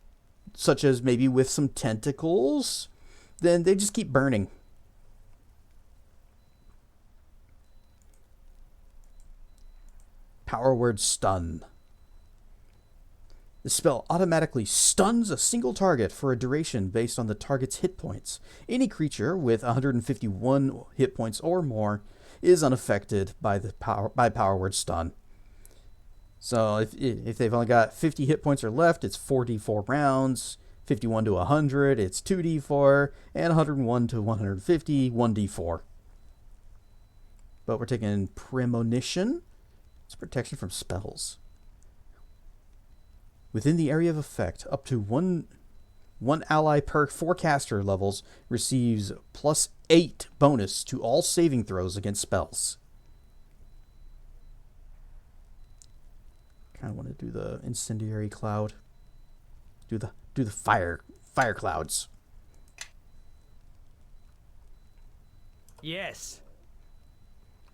such as maybe with some tentacles, then they just keep burning. Power word stun. The spell automatically stuns a single target for a duration based on the target's hit points. Any creature with 151 hit points or more is unaffected by power word stun. So if they've only got 50 hit points or left, it's 4d4 rounds. 51 to 100, it's 2d4, and 101 to 150, 1d4. But we're taking Premonition. It's protection from spells. Within the area of effect, up to one ally per 4 caster levels receives +8 bonus to all saving throws against spells. Kind of want to do the Incendiary Cloud. Do the fire clouds. Yes.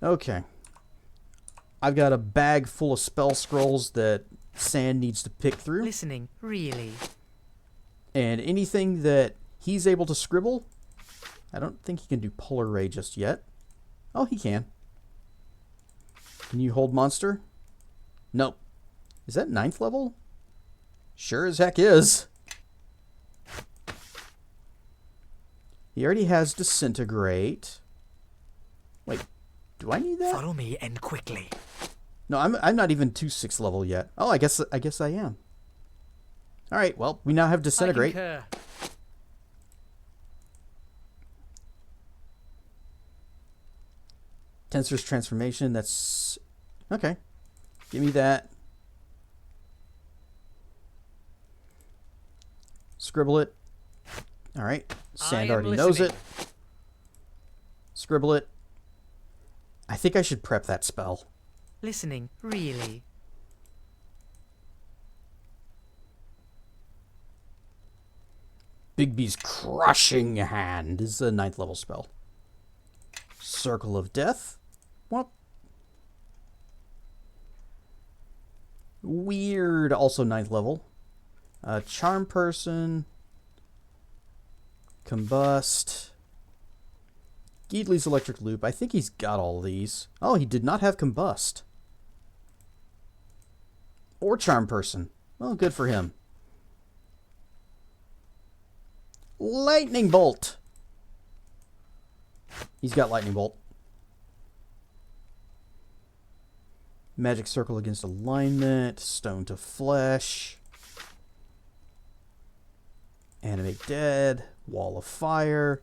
Okay. I've got a bag full of spell scrolls that Sand needs to pick through. Listening, really. And anything that he's able to scribble, I don't think he can do Polar Ray just yet. Oh, he can. Can you hold monster? Nope. Is that 9th level? Sure as heck is. He already has Disintegrate. Wait, do I need that? Follow me and quickly. No, I'm not even to 6th level yet. Oh, I guess I am. All right, well, we now have Disintegrate. I concur. Tensor's Transformation, that's... Okay. Give me that. Scribble it. All right. Sand already knows it. Scribble it. I think I should prep that spell. Listening, really. Bigby's Crushing Hand is a 9th level spell. Circle of Death. What? Weird, also 9th level. Charm Person. Combust. Geedley's Electric Loop. I think he's got all these. Oh, he did not have Combust. Or Charm Person. Well, good for him. Lightning Bolt. He's got Lightning Bolt. Magic Circle against alignment. Stone to Flesh. Animate Dead. Wall of Fire.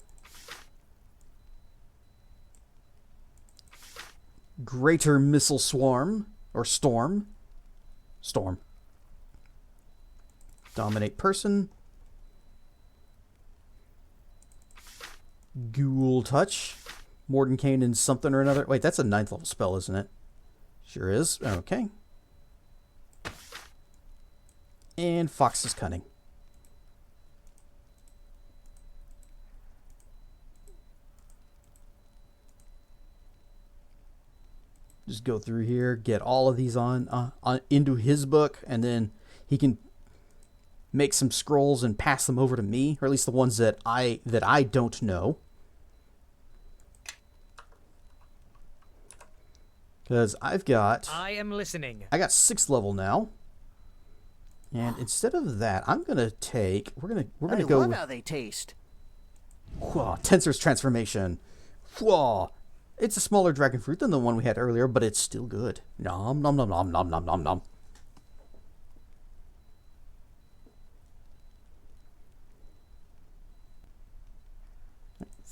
Greater Missile Swarm. Or Storm. Storm. Dominate Person. Ghoul Touch. Mordenkainen and something or another. Wait, that's a 9th level spell, isn't it? Sure is. Okay. And Fox's Cunning. Just go through here, get all of these on into his book, and then he can make some scrolls and pass them over to me, or at least the ones that I don't know. Because I've got... I am listening. I got 6th level now. And instead of that, I'm gonna take... We're gonna go... I love how they taste. Whoa, Tensor's transformation. Whoa. It's a smaller dragon fruit than the one we had earlier, but it's still good. Nom nom nom nom nom nom nom nom.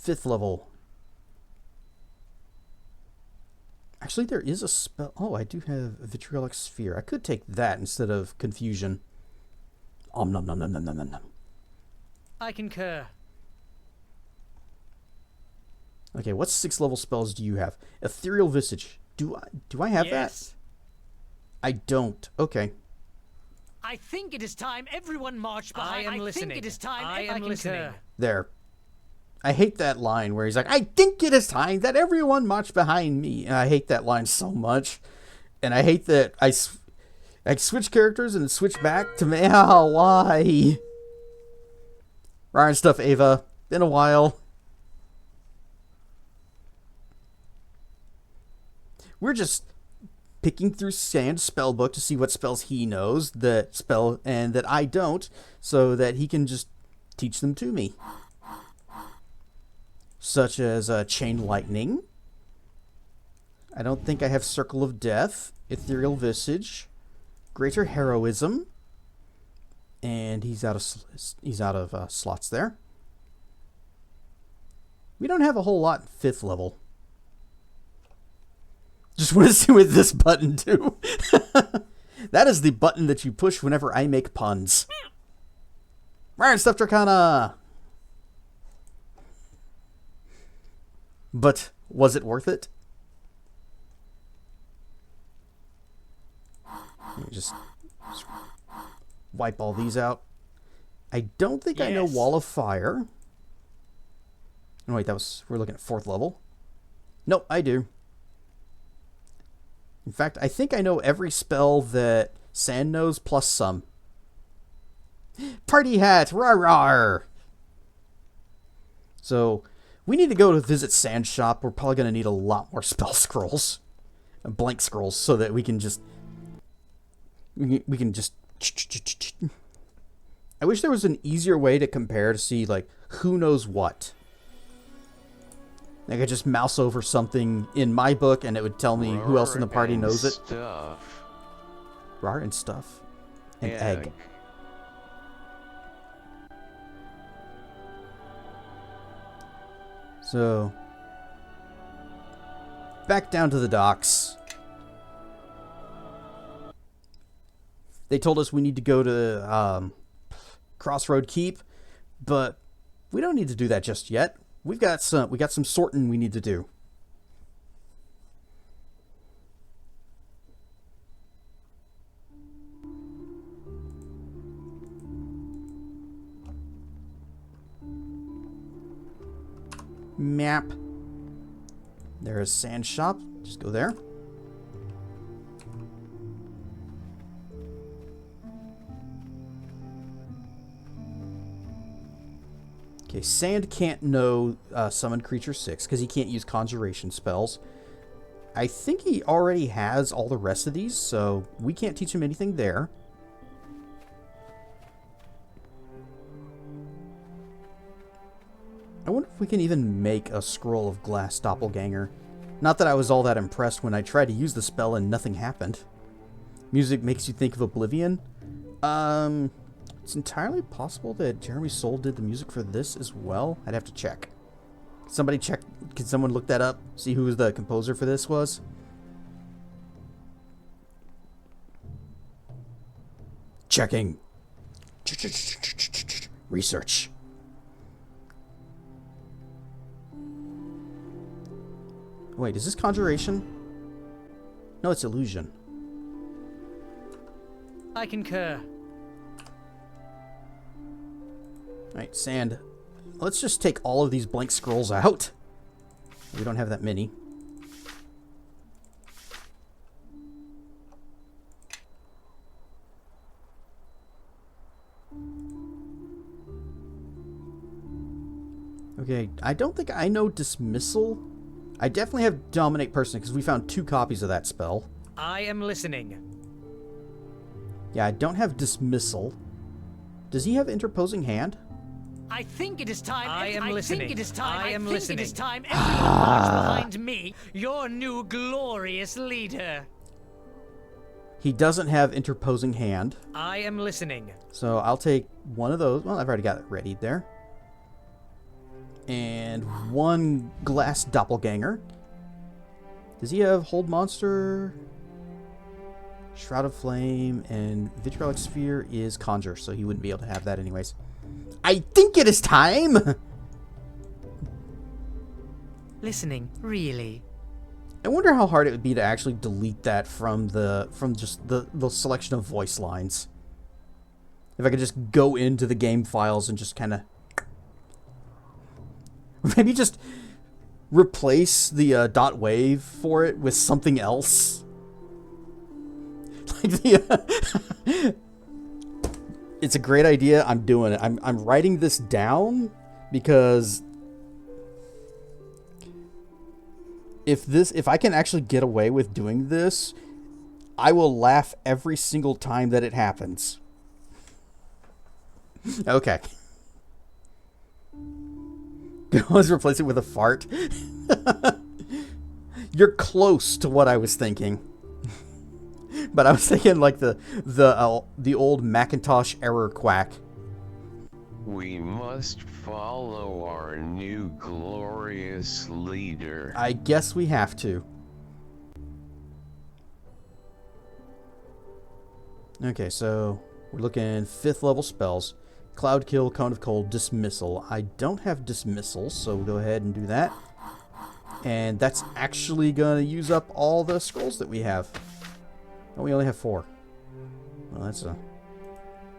5th level. Actually, there is a spell. Oh, I do have a vitriolic sphere. I could take that instead of confusion. Nom nom nom nom nom nom nom. I concur. Okay, what 6th level spells do you have? Ethereal Visage. Do I have that? I don't. Okay. I think it is time everyone march behind. I am listening. I think it is time. I am listening. There. I hate that line where he's like, I think it is time that everyone march behind me. And I hate that line so much. And I hate that I switch characters and switch back to me. Oh, why? Ryan stuff, Ava. Been a while. We're just picking through Sand's spellbook to see what spells he knows that spell and that I don't, so that he can just teach them to me. Such as Chain Lightning. I don't think I have Circle of Death, Ethereal Visage, Greater Heroism, and he's out of slots there. We don't have a whole lot in 5th level. Just want to see what this button do. That is the button that you push whenever I make puns. Ryan Stuff Dracana! But was it worth it? Just wipe all these out. I don't think I know Wall of Fire. Oh, wait, we're looking at 4th level. Nope, I do. In fact, I think I know every spell that Sand knows plus some. Party hat! Rawr rawr! So, we need to go to visit Sand's shop. We're probably going to need a lot more spell scrolls. Blank scrolls, so that we can just... We can just... I wish there was an easier way to compare to see, like, who knows what. I could just mouse over something in my book and it would tell me who else in the party knows it. Rar and stuff. And egg. So, back down to the docks. They told us we need to go to Crossroad Keep, but we don't need to do that just yet. We got some sorting we need to do. Map. There is Sand Shop. Just go there. Okay, Sand can't know Summon Creature 6 because he can't use Conjuration spells. I think he already has all the rest of these, so we can't teach him anything there. I wonder if we can even make a Scroll of Glass Doppelganger. Not that I was all that impressed when I tried to use the spell and nothing happened. Music makes you think of Oblivion. It's entirely possible that Jeremy Soule did the music for this as well. I'd have to check. Somebody check. Can someone look that up? See who the composer for this was? Checking. Research. Wait, is this Conjuration? No, it's Illusion. I concur. Alright, Sand. Let's just take all of these blank scrolls out. We don't have that many. Okay, I don't think I know Dismissal. I definitely have Dominate Person because we found 2 copies of that spell. I am listening. Yeah, I don't have Dismissal. Does he have Interposing Hand? I think it is time. I am listening. I think it is time. I am listening. It is time. Everyone march behind me, your new glorious leader. He doesn't have Interposing Hand. I am listening. So I'll take one of those. Well, I've already got it ready there. And 1 Glass Doppelganger. Does he have Hold Monster? Shroud of Flame and Vitriolic Sphere is Conjure, so he wouldn't be able to have that anyways. I think it is time! Listening, really? I wonder how hard it would be to actually delete that from just the selection of voice lines. If I could just go into the game files and just kind of... Maybe just replace the dot wave for it with something else. Like the... It's a great idea. I'm doing it. I'm writing this down because if I can actually get away with doing this, I will laugh every single time that it happens. Okay. Can always replace it with a fart. You're close to what I was thinking. But I was thinking like the old Macintosh error quack. We must follow our new glorious leader. I guess we have to. Okay, so we're looking 5th level spells. Cloud Kill, Cone of Cold, Dismissal. I don't have Dismissal, so we'll go ahead and do that. And that's actually going to use up all the scrolls that we have. Oh, we only have 4. Well, that's a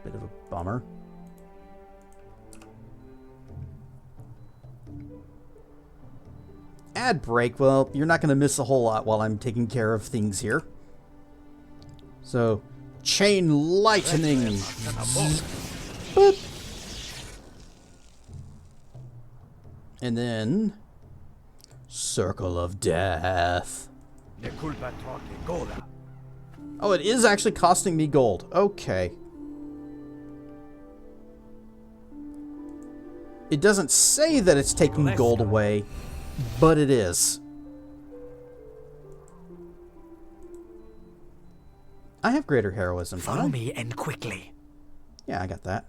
bit of a bummer. Ad break. Well, you're not going to miss a whole lot while I'm taking care of things here. So, Chain Lightning. Boop. And then Circle of Death. Oh, it is actually costing me gold. Okay. It doesn't say that it's taking gold away, but it is. I have greater heroism. Follow me and quickly. Yeah, I got that.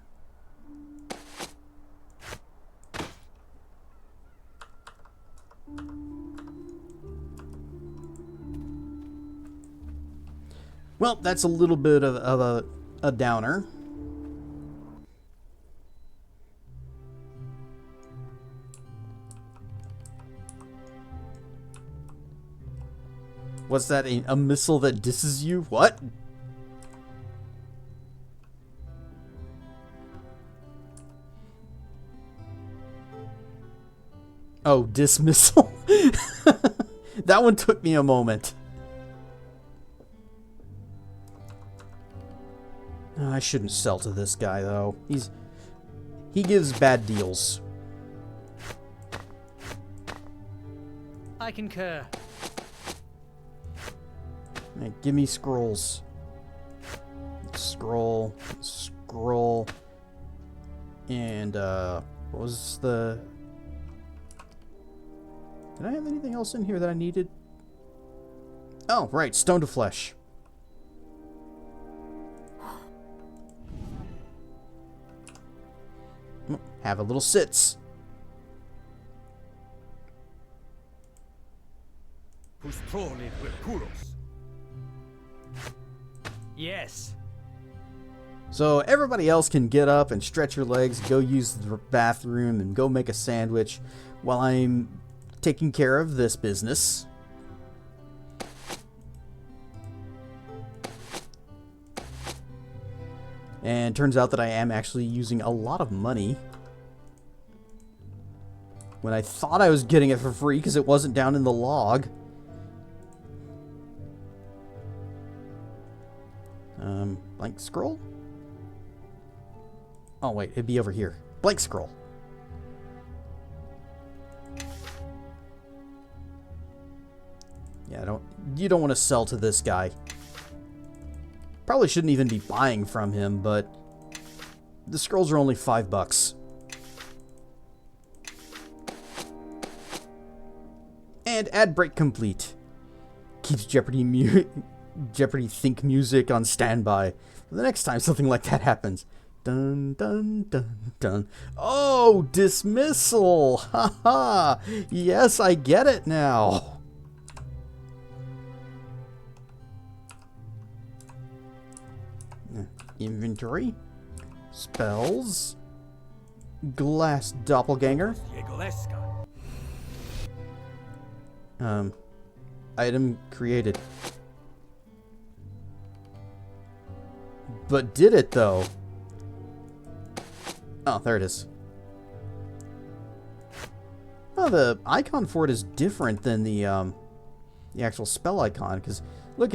Well, that's a little bit of a downer. What's that? A missile that disses you? What? Oh, dismissal? That one took me a moment. I shouldn't sell to this guy, though. He gives bad deals. I concur. Hey, give me scrolls. Scroll. And, what was the... Did I have anything else in here that I needed? Oh, right. Stone to Flesh. Have a little sits. Yes. So everybody else can get up and stretch your legs, go use the bathroom, and go make a sandwich while I'm taking care of this business. And it turns out that I am actually using a lot of money when I thought I was getting it for free because it wasn't down in the log. Blank scroll? Oh wait, it'd be over here. Blank scroll. you don't want to sell to this guy. Probably shouldn't even be buying from him, but the scrolls are only $5. And ad break complete. Keeps Jeopardy Think music on standby for the next time something like that happens. Dun dun dun dun. Oh, dismissal! Haha! Yes, I get it now. Inventory. Spells. Glass doppelganger. Item created. But did it though? Oh, there it is. Oh, the icon for it is different than the actual spell icon, because look,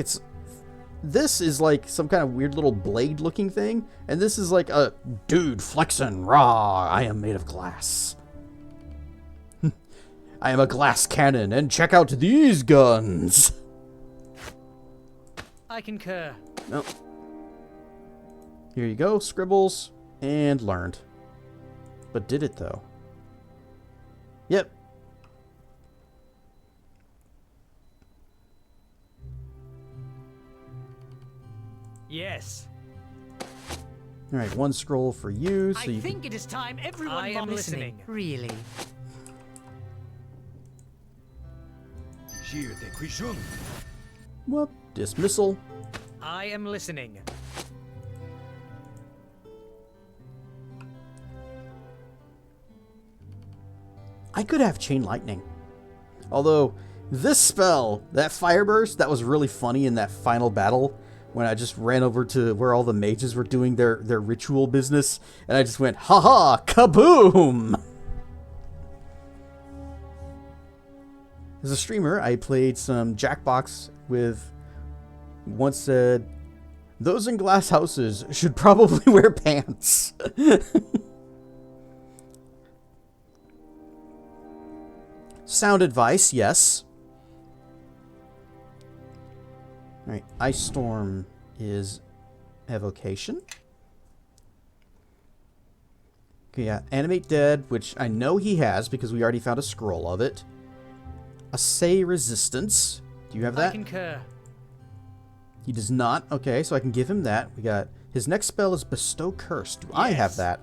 this is like some kind of weird little blade looking thing, and this is like a dude flexing, raw, I am made of glass. I am a glass cannon, and check out these guns. I concur. No. Here you go, scribbles, and learned. But did it though? Yep. Yes. All right, one scroll for you. So I think it is time everyone. I am listening. Really? Whoop. Dismissal. I am listening. I could have Chain Lightning. Although, this spell, that Fire Burst, that was really funny in that final battle when I just ran over to where all the mages were doing their ritual business, and I just went, haha, kaboom! As a streamer, I played some Jackbox with once said, those in glass houses should probably wear pants. Sound advice, yes. Alright, Ice Storm is evocation. Okay, yeah, Animate Dead, which I know he has because we already found a scroll of it. Assay Resistance. Do you have that? I concur. He does not. Okay, so I can give him that. We got his next spell is Bestow Curse. Do I have that?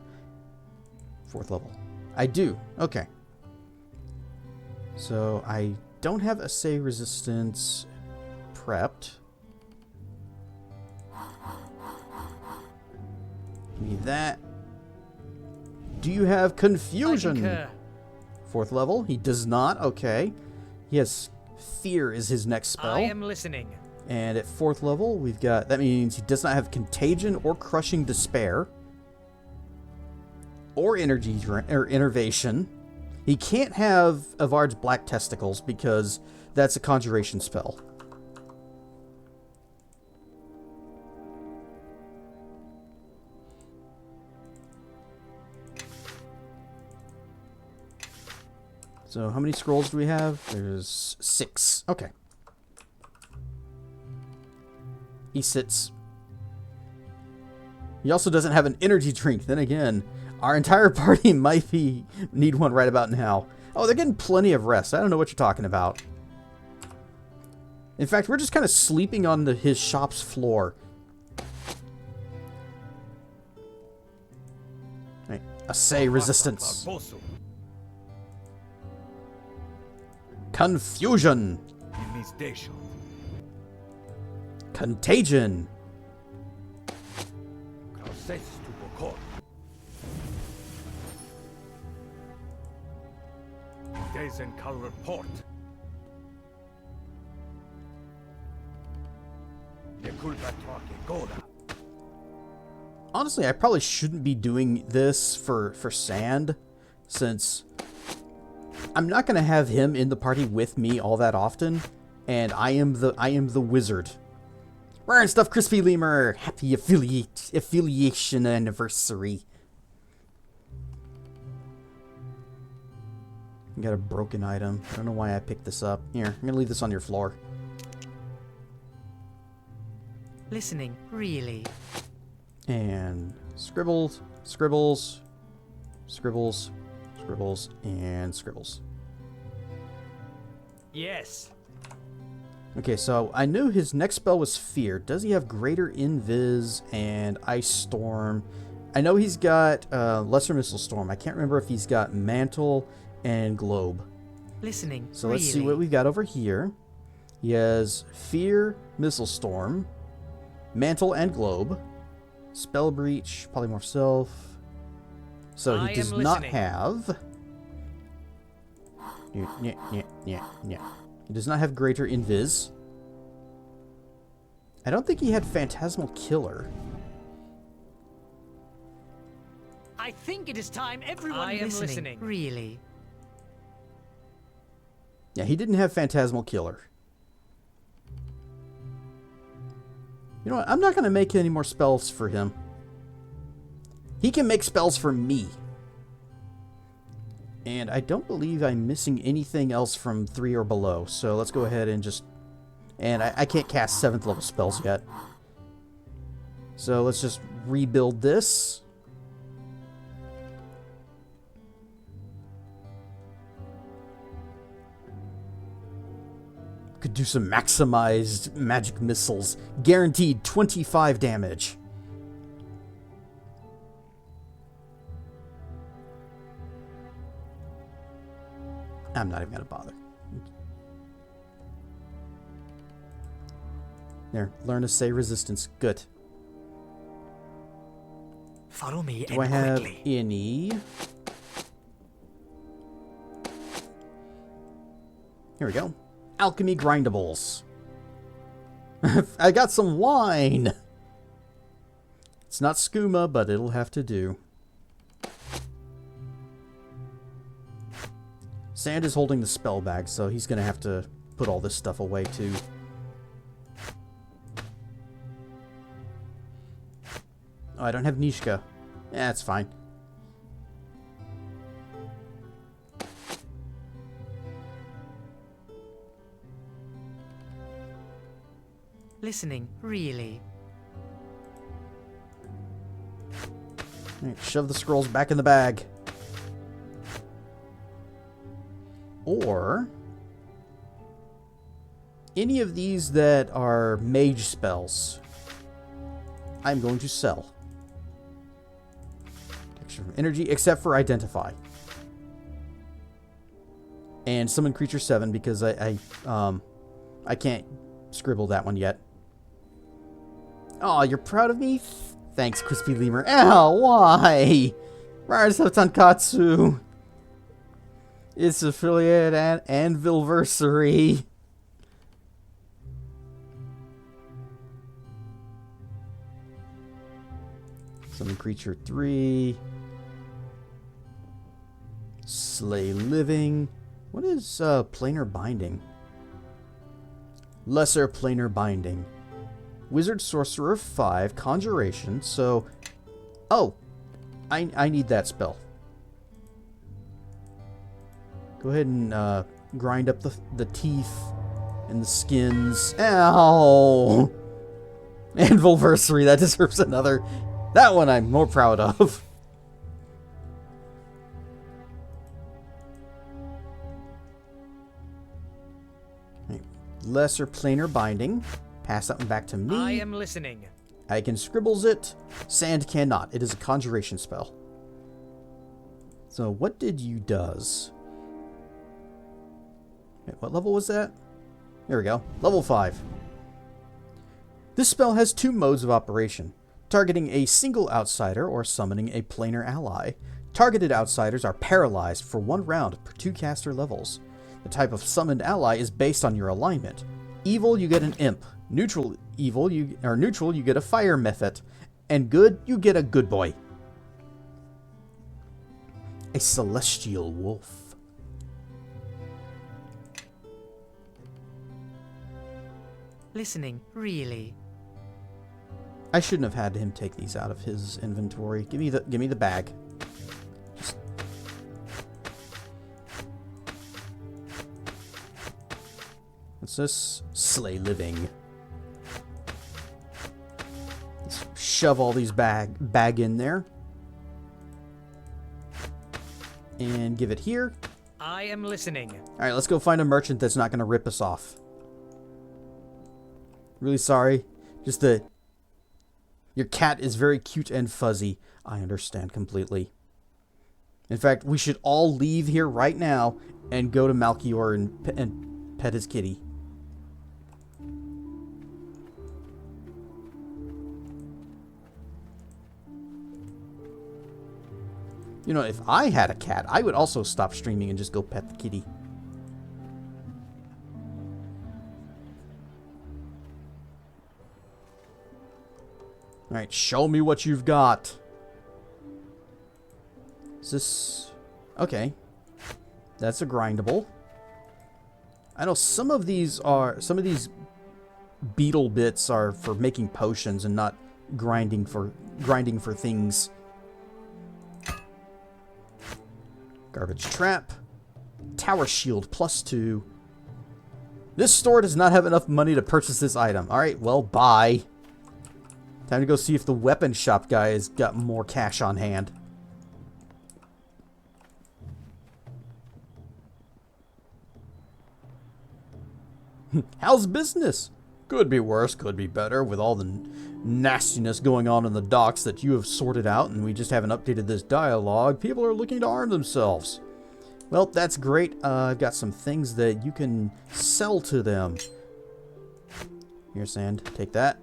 4th level. I do. Okay. So I don't have Assay Resistance prepped. Give me that. Do you have Confusion? 4th level. He does not. Okay. He has Fear is his next spell. I am listening. And at 4th level, we've got... That means he does not have Contagion or Crushing Despair. Or Energy or Innervation. He can't have Avard's Black Testicles because that's a conjuration spell. So how many scrolls do we have? There's 6. Okay. He sits. He also doesn't have an energy drink. Then again, our entire party might need one right about now. Oh, they're getting plenty of rest. I don't know what you're talking about. In fact, we're just kind of sleeping on his shop's floor. Right. Assay Resistance. Confusion. Contagion. Report. Honestly, I probably shouldn't be doing this for Sand, since I'm not going to have him in the party with me all that often, and I am the wizard. Wearing stuff, Crispy Lemur. Happy affiliation anniversary. Got a broken item. I don't know why I picked this up. Here, I'm gonna leave this on your floor. Listening, really. And scribbles, scribbles, scribbles, scribbles, and scribbles. Yes. Okay, so I knew his next spell was Fear. Does he have Greater Invis and Ice Storm? I know he's got Lesser Missile Storm. I can't remember if he's got Mantle and Globe. Listening, So let's see what we've got over here. He has Fear, Missile Storm, Mantle and Globe, Spell Breach, Polymorph Self. So he does not have... He does not have Greater Invis. I don't think he had Phantasmal Killer. I think it is time everyone listening. Really. Yeah, he didn't have Phantasmal Killer. You know what? I'm not going to make any more spells for him. He can make spells for me. And I don't believe I'm missing anything else from 3 or below. So let's go ahead and just... And I can't cast 7th level spells yet. So let's just rebuild this. Could do some maximized magic missiles. Guaranteed 25 damage. I'm not even going to bother. There, learn to say resistance. Good. Follow me. Do I have any? Here we go. Alchemy grindables. I got some wine. It's not skooma, but it'll have to do. Sand is holding the spell bag, so he's going to have to put all this stuff away too. Oh, I don't have Nishka. Yeah, that's fine. Listening, really. Right, shove the scrolls back in the bag. Or any of these that are mage spells, I'm going to sell. Protection from energy, except for Identify. And Summon Creature 7, because I can't scribble that one yet. Oh, you're proud of me? Thanks, Crispy Lemur. Ow, why? Rise of Tankatsu. It's affiliate and Anvilversary. Summon Creature 3. Slay Living. What is Planar Binding? Lesser Planar Binding. Wizard Sorcerer 5. Conjuration. So... Oh! I need that spell. Go ahead and grind up the teeth and the skins. Ow! Anvilversary, that deserves another. That one I'm more proud of. Right. Lesser Planar Binding. Pass that one back to me. I am listening. I can scribbles it. Sand cannot. It is a conjuration spell. So what did you does? Wait, what level was that? There we go. Level 5. This spell has 2 modes of operation. Targeting a single outsider or summoning a planar ally. Targeted outsiders are paralyzed for 1 round per 2 caster levels. The type of summoned ally is based on your alignment. Evil, you get an imp. Neutral, neutral, you get a fire mephit. And good, you get a good boy. A celestial wolf. Listening, really. I shouldn't have had him take these out of his inventory. Give me the bag. Just... What's this? Slay Living. shove all these bag in there. And give it here. I am listening. Alright, let's go find a merchant that's not going to rip us off. Really sorry. Just the... Your cat is very cute and fuzzy. I understand completely. In fact, we should all leave here right now and go to Malchior and pet his kitty. You know, if I had a cat, I would also stop streaming and just go pet the kitty. Alright, show me what you've got. Is this... Okay. That's a grindable. I know some of these beetle bits are for making potions and not grinding for things. Garbage trap. Tower shield +2. This store does not have enough money to purchase this item. Alright, well, bye. Time to go see if the weapon shop guy has got more cash on hand. How's business? Could be worse, could be better, with all the nastiness going on in the docks that you have sorted out, and we just haven't updated this dialogue. People are looking to arm themselves. Well, that's great. I've got some things that you can sell to them. Here, sand. Take that.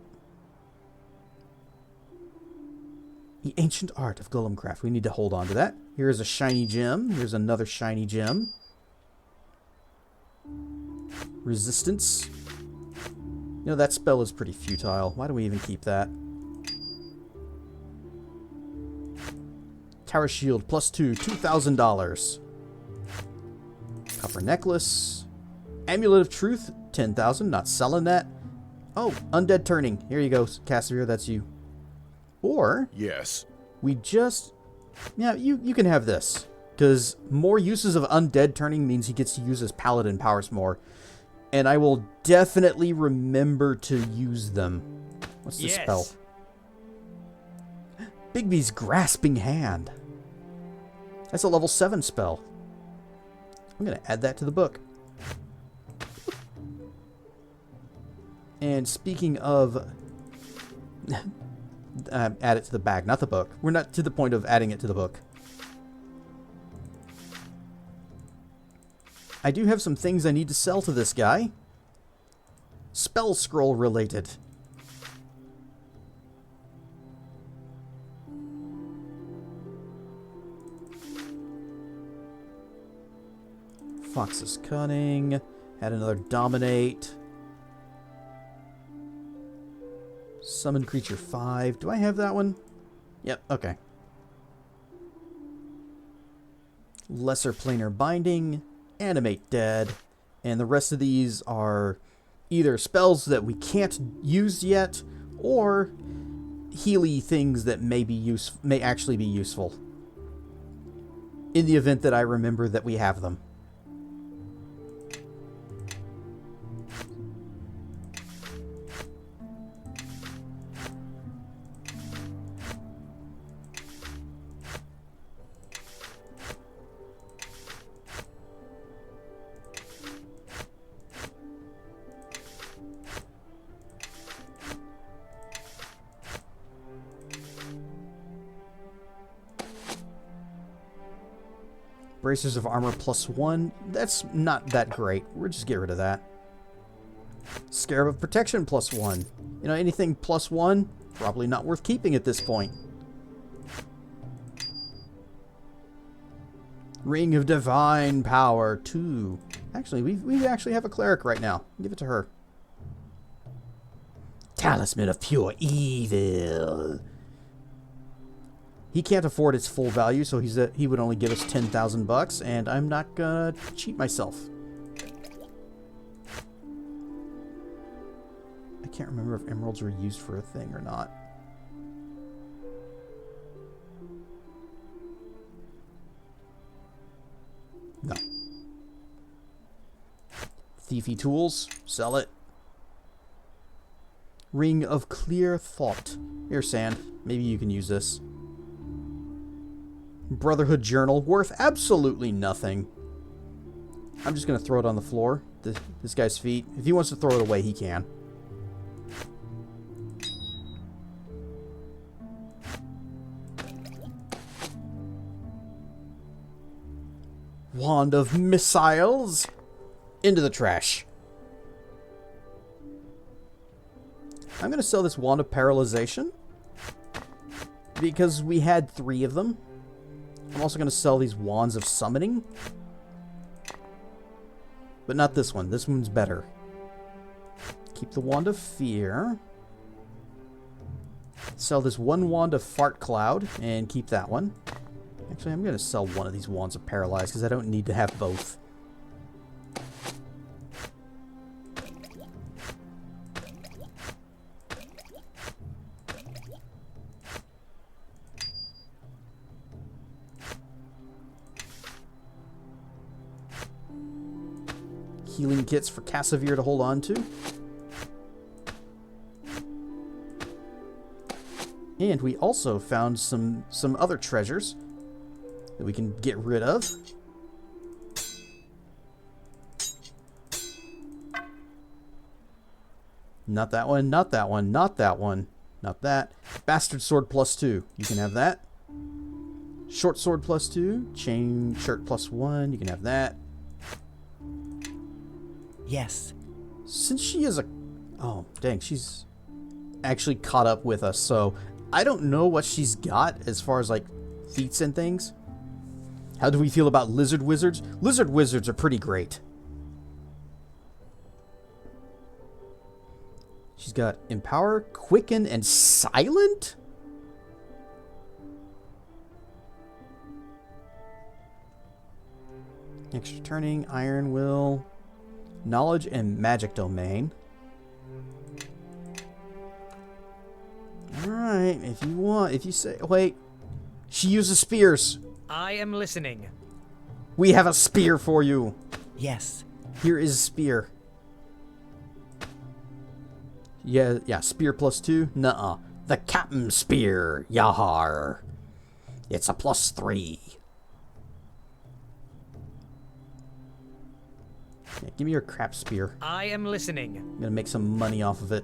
The ancient art of golemcraft. We need to hold on to that. Here's a shiny gem. Here's another shiny gem. Resistance. You know, that spell is pretty futile. Why do we even keep that? Tower shield +2, $2,000. Copper necklace. Amulet of truth, 10,000. Not selling that. Oh, undead turning. Here you go, Casimir. That's you. Or yes, we just... Yeah, you can have this. Because more uses of undead turning means he gets to use his paladin powers more. And I will definitely remember to use them. What's the spell? Bigby's Grasping Hand. That's a level 7 spell. I'm going to add that to the book. And speaking of... add it to the bag, not the book. We're not to the point of adding it to the book. I do have some things I need to sell to this guy. Spell scroll related. Fox's Cunning. Had another Dominate. Summon Creature 5. Do I have that one? Yep, okay. Lesser Planar Binding. Animate Dead. And the rest of these are either spells that we can't use yet, or healy things that may actually be useful. In the event that I remember that we have them. Bracers of armor +1. That's not that great. We'll just get rid of that. Scarab of protection +1. You know, anything +1, probably not worth keeping at this point. Ring of divine power 2. Actually, we actually have a cleric right now. Give it to her. Talisman of pure evil. He can't afford its full value, so he would only give us 10,000 bucks, and I'm not gonna cheat myself. I can't remember if emeralds were used for a thing or not. No. Thiefy tools, sell it. Ring of Clear Thought. Here, Sand. Maybe you can use this. Brotherhood Journal. Worth absolutely nothing. I'm just going to throw it on the floor. This guy's feet. If he wants to throw it away, he can. Wand of Missiles. Into the trash. I'm going to sell this Wand of Paralyzation. Because we had 3 of them. I'm also going to sell these Wands of Summoning. But not this one. This one's better. Keep the Wand of Fear. Sell this one Wand of Fart Cloud. And keep that one. Actually, I'm going to sell one of these Wands of Paralyze because I don't need to have both. Healing kits for Cassavir to hold on to. And we also found some other treasures that we can get rid of. Not that one, not that one, not that one, not that. Bastard Sword +2. You can have that. Short Sword +2. Chain Shirt +1. You can have that. Yes. Since she is a... Oh, dang, she's actually caught up with us, so I don't know what she's got as far as, like, feats and things. How do we feel about Lizard Wizards? Lizard Wizards are pretty great. She's got Empower, Quicken, and Silent? Extra Turning, Iron Will... Knowledge and Magic Domain. Alright, if you want, if you say... Wait. She uses spears. I am listening. We have a spear for you. Yes. Here is a spear. Yeah, spear +2? Nuh-uh. The Captain Spear. Yahar. It's a +3. Yeah, give me your crap spear. I am listening. I'm gonna make some money off of it.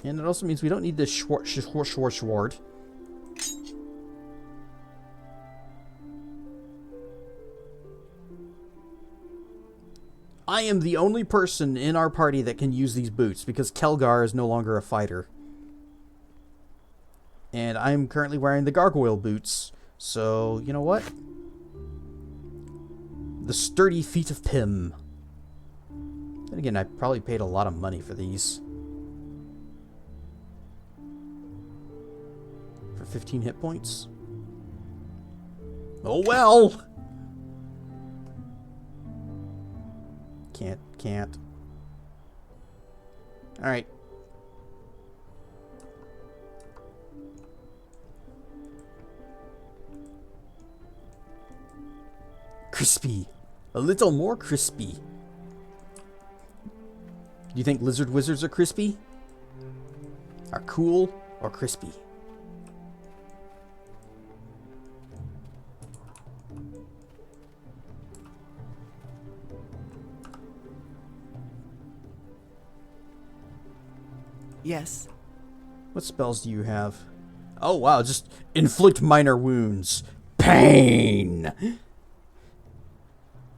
And it also means we don't need this Schward. I am the only person in our party that can use these boots because Kelgar is no longer a fighter. And I'm currently wearing the gargoyle boots. So, you know what? The Sturdy Feet of Pym. And again, I probably paid a lot of money for these. For 15 hit points. Oh well! Can't. Alright. Crispy. A little more crispy. Do you think lizard wizards are crispy? Are cool or crispy? Yes. What spells do you have? Oh wow, just inflict minor wounds. Pain!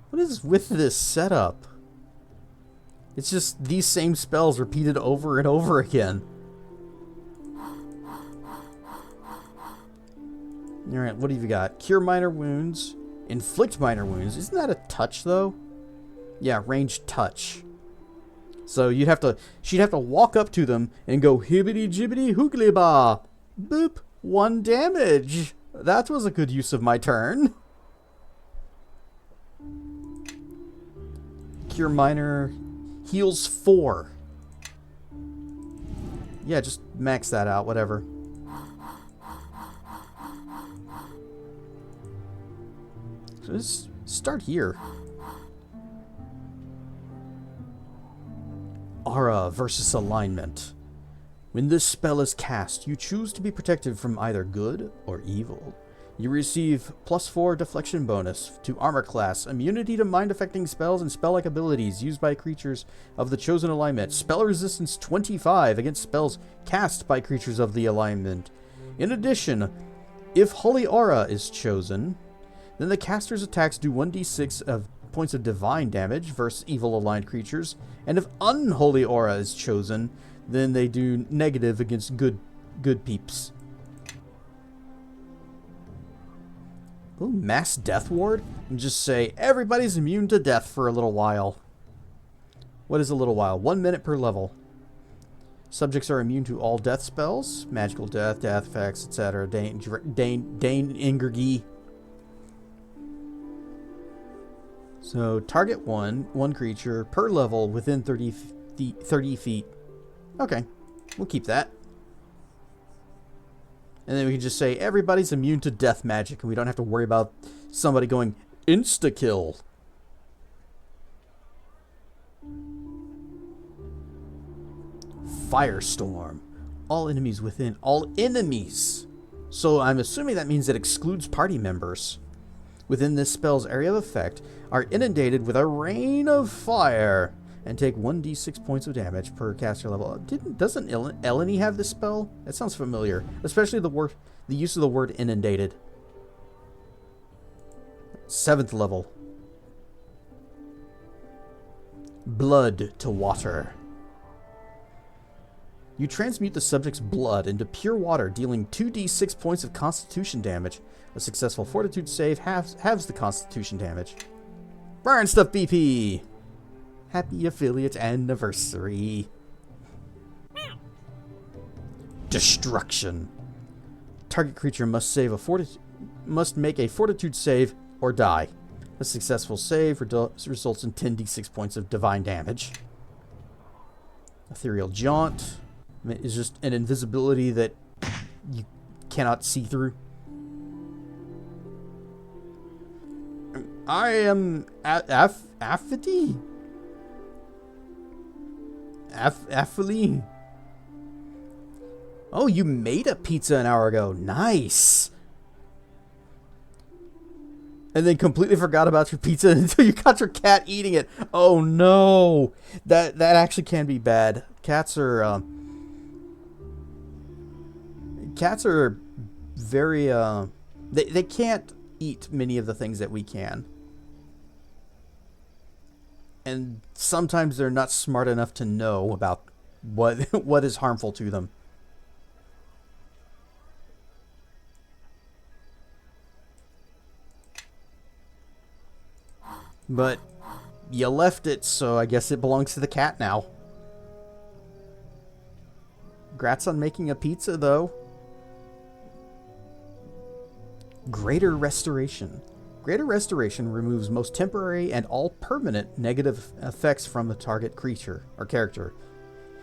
What is with this setup? It's just these same spells repeated over and over again. Alright, what have you got? Cure minor wounds. Inflict minor wounds. Isn't that a touch, though? Yeah, ranged touch. So she'd have to walk up to them and go hibbity jibbity hoogly ba. Boop. 1 damage. That was a good use of my turn. Cure minor heals 4. Yeah, just max that out, whatever. So let's start here. Aura versus Alignment. When this spell is cast, you choose to be protected from either good or evil. You receive +4 deflection bonus to armor class, immunity to mind-affecting spells and spell-like abilities used by creatures of the chosen alignment, spell resistance 25 against spells cast by creatures of the alignment. In addition, if Holy Aura is chosen, then the caster's attacks do 1d6 of points of divine damage versus evil-aligned creatures, and if Unholy Aura is chosen, then they do negative against good peeps. Ooh, Mass Death Ward? And just say, everybody's immune to death for a little while. What is a little while? 1 minute per level. Subjects are immune to all death spells, magical death, death effects, etc. Dane Ingergi. So, target one creature per level within 30 feet. Okay, we'll keep that. And then we can just say, everybody's immune to death magic, and we don't have to worry about somebody going insta-kill. Firestorm. All enemies within. All enemies! So I'm assuming that means it excludes party members. Within this spell's area of effect, are inundated with a rain of fire, and take 1d6 points of damage per caster level. Doesn't Eleni have this spell? That sounds familiar, especially the use of the word inundated. 7th level. Blood to water. You transmute the subject's blood into pure water, dealing 2d6 points of constitution damage. A successful fortitude save halves the constitution damage. Burn stuff BP! Happy affiliate anniversary. Destruction. Target creature must make a fortitude save or die. A successful save results in 10d6 points of divine damage. Ethereal Jaunt is just an invisibility that you cannot see through. I am Affity? Affily? Oh, you made a pizza an hour ago. Nice. And then completely forgot about your pizza until you got your cat eating it. Oh no. That actually can be bad. Cats are very they can't eat many of the things that we can. And sometimes they're not smart enough to know about what is harmful to them. But you left it, so I guess it belongs to the cat now. Congrats on making a pizza, though. Greater Restoration. Greater Restoration removes most temporary and all permanent negative effects from the target creature or character,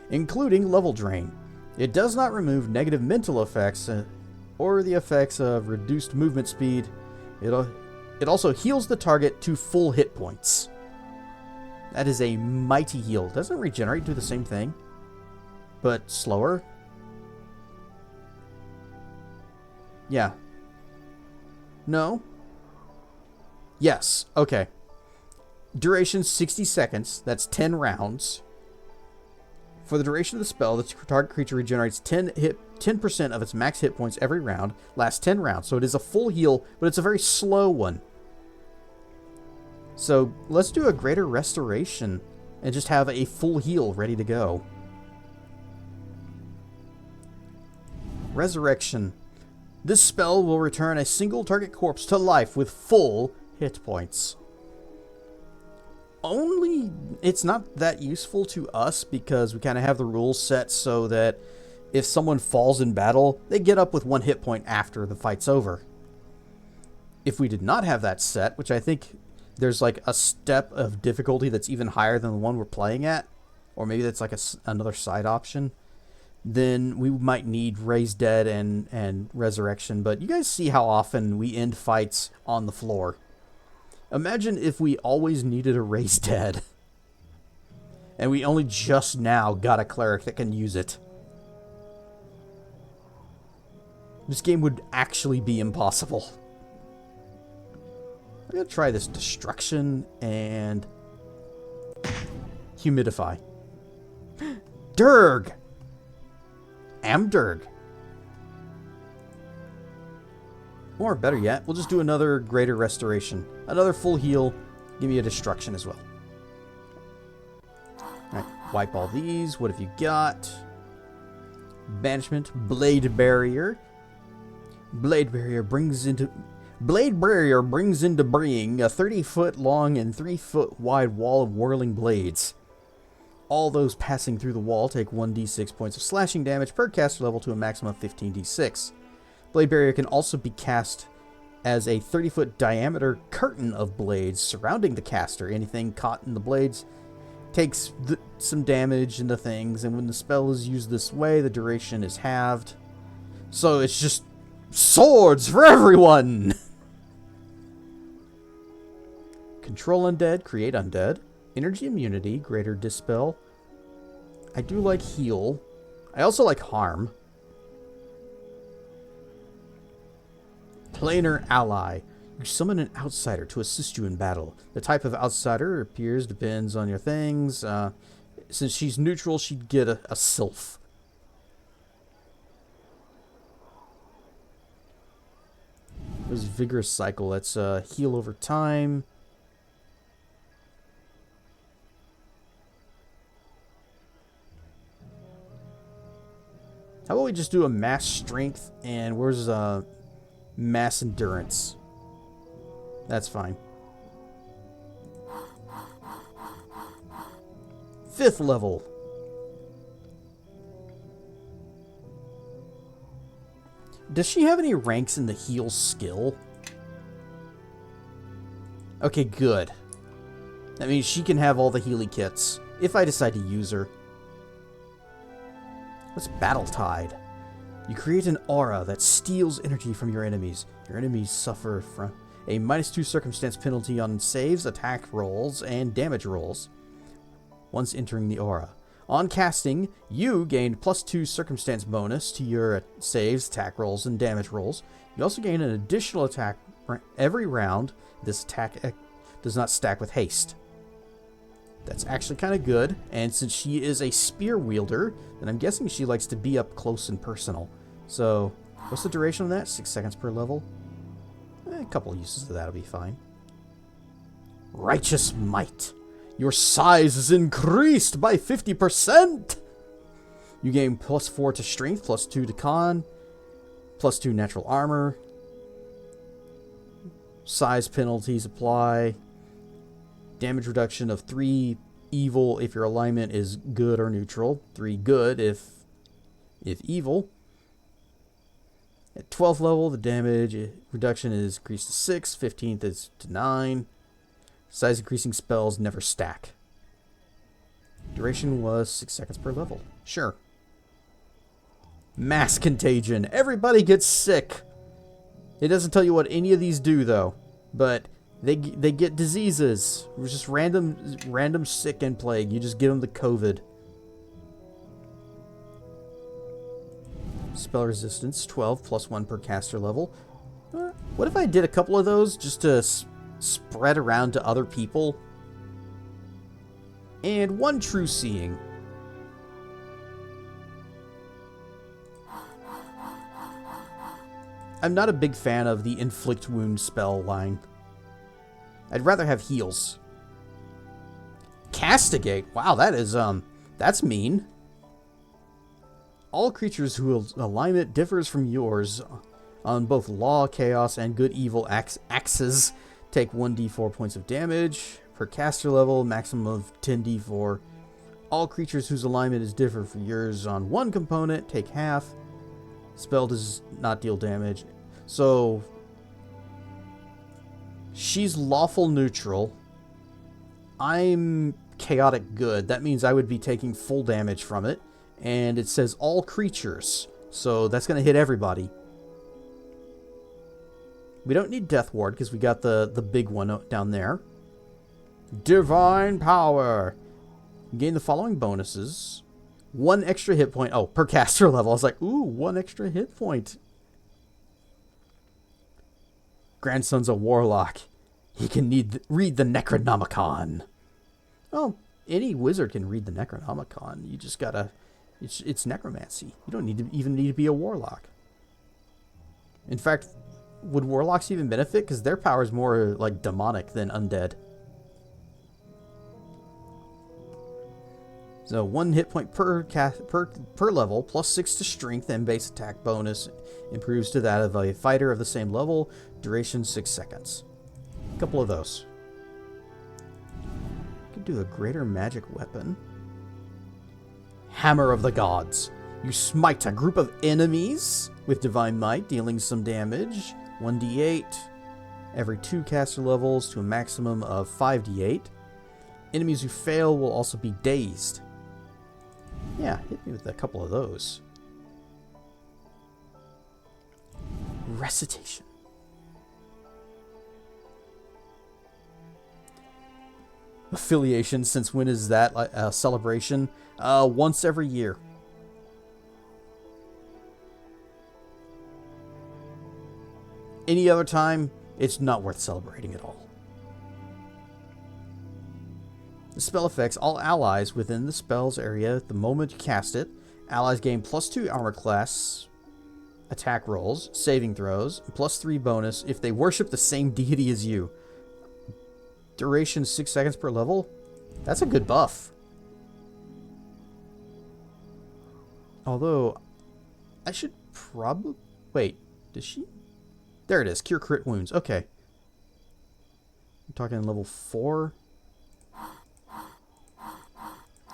including level drain. It does not remove negative mental effects or the effects of reduced movement speed. It also heals the target to full hit points. That is a mighty heal. Doesn't regenerate do the same thing, but slower? Yeah. No? Yes. Okay. Duration 60 seconds. That's 10 rounds. For the duration of the spell, the target creature regenerates 10% of its max hit points every round. Lasts 10 rounds. So it is a full heal, but it's a very slow one. So let's do a Greater Restoration and just have a full heal ready to go. Resurrection. This spell will return a single target corpse to life with full hit points. Only it's not that useful to us because we kind of have the rules set so that if someone falls in battle, they get up with 1 hit point after the fight's over. If we did not have that set, which I think there's like a step of difficulty that's even higher than the one we're playing at, or maybe that's like another side option, then we might need Raise Dead and Resurrection. But you guys see how often we end fights on the floor. Imagine if we always needed a Raise Dead. And we only just now got a cleric that can use it. This game would actually be impossible. I'm going to try this destruction and humidify. Durg! Amdurg. Or better yet, we'll just do another greater restoration. Another full heal. Give me a destruction as well. Alright, wipe all these. What have you got? Banishment. Blade Barrier. Blade Barrier brings into being a 30-foot long and 3-foot wide wall of whirling blades. All those passing through the wall take 1d6 points of slashing damage per caster level to a maximum of 15d6. Blade Barrier can also be cast as a 30-foot diameter curtain of blades surrounding the caster. Anything caught in the blades takes some damage into things, and when the spell is used this way, the duration is halved. So it's just swords for everyone! Control undead, create undead. Energy immunity, greater dispel. I do like heal. I also like harm. Planar ally. You summon an outsider to assist you in battle. The type of outsider appears depends on your things. Since she's neutral, she'd get a sylph. This vigorous cycle. That's heal over time. How about we just do a mass strength and where's mass endurance? That's fine. 5th level. Does she have any ranks in the heal skill? Okay, good. That means she can have all the Healy kits if I decide to use her. What's Battle Tide? You create an aura that steals energy from your enemies. Your enemies suffer from a -2 circumstance penalty on saves, attack rolls, and damage rolls once entering the aura. On casting, you gained +2 circumstance bonus to your saves, attack rolls, and damage rolls. You also gain an additional attack every round. This attack does not stack with haste. That's actually kind of good, and since she is a spear wielder, then I'm guessing she likes to be up close and personal. So, what's the duration on that? 6 seconds per level? A couple uses of that will be fine. Righteous Might. Your size is increased by 50%! You gain +4 to strength, +2 to con, +2 natural armor. Size penalties apply. Damage reduction of 3 evil if your alignment is good or neutral. 3 good if evil. At 12th level, the damage reduction is increased to 6. 15th is to 9. Size increasing spells never stack. Duration was 6 seconds per level. Sure. Mass Contagion. Everybody gets sick. It doesn't tell you what any of these do, though. But they get diseases. It was just random sick and plague. You just give them the COVID. Spell resistance, 12 +1 per caster level. What if I did a couple of those just to spread around to other people? And 1 true seeing. I'm not a big fan of the inflict wound spell line. I'd rather have heals. Castigate. Wow, that is that's mean. All creatures whose alignment differs from yours on both law, chaos, and good evil axes take 1d4 points of damage per caster level, maximum of 10d4. All creatures whose alignment is different from yours on one component take half. Spell does not deal damage. So she's lawful neutral. I'm chaotic good. That means I would be taking full damage from it. And it says all creatures. So that's going to hit everybody. We don't need Death Ward because we got the big one down there. Divine Power. Gain the following bonuses. 1 extra hit point. Oh, per caster level. I was like, ooh, 1 extra hit point. Grandson's a warlock. He can read the Necronomicon. Oh, any wizard can read the Necronomicon. You just gotta... It's necromancy. You don't even need to be a warlock. In fact, would warlocks even benefit? Because their power is more like demonic than undead. So 1 hit point per level, plus 6 to strength and base attack bonus. Improves to that of a fighter of the same level. Duration 6 seconds. A couple of those. Could do a greater magic weapon. Hammer of the Gods. You smite a group of enemies with Divine Might, dealing some damage. 1d8. Every 2 caster levels to a maximum of 5d8. Enemies who fail will also be dazed. Yeah, hit me with a couple of those. Recitation. Affiliation, since when is that celebration? Once every year. Any other time, it's not worth celebrating at all. The spell effects all allies within the spell's area the moment you cast it. Allies gain +2 armor class, attack rolls, saving throws, and +3 bonus if they worship the same deity as you. Duration 6 seconds per level. That's a good buff. Although, I should probably... Wait, does she... There it is. Cure crit wounds. Okay. I'm talking level 4.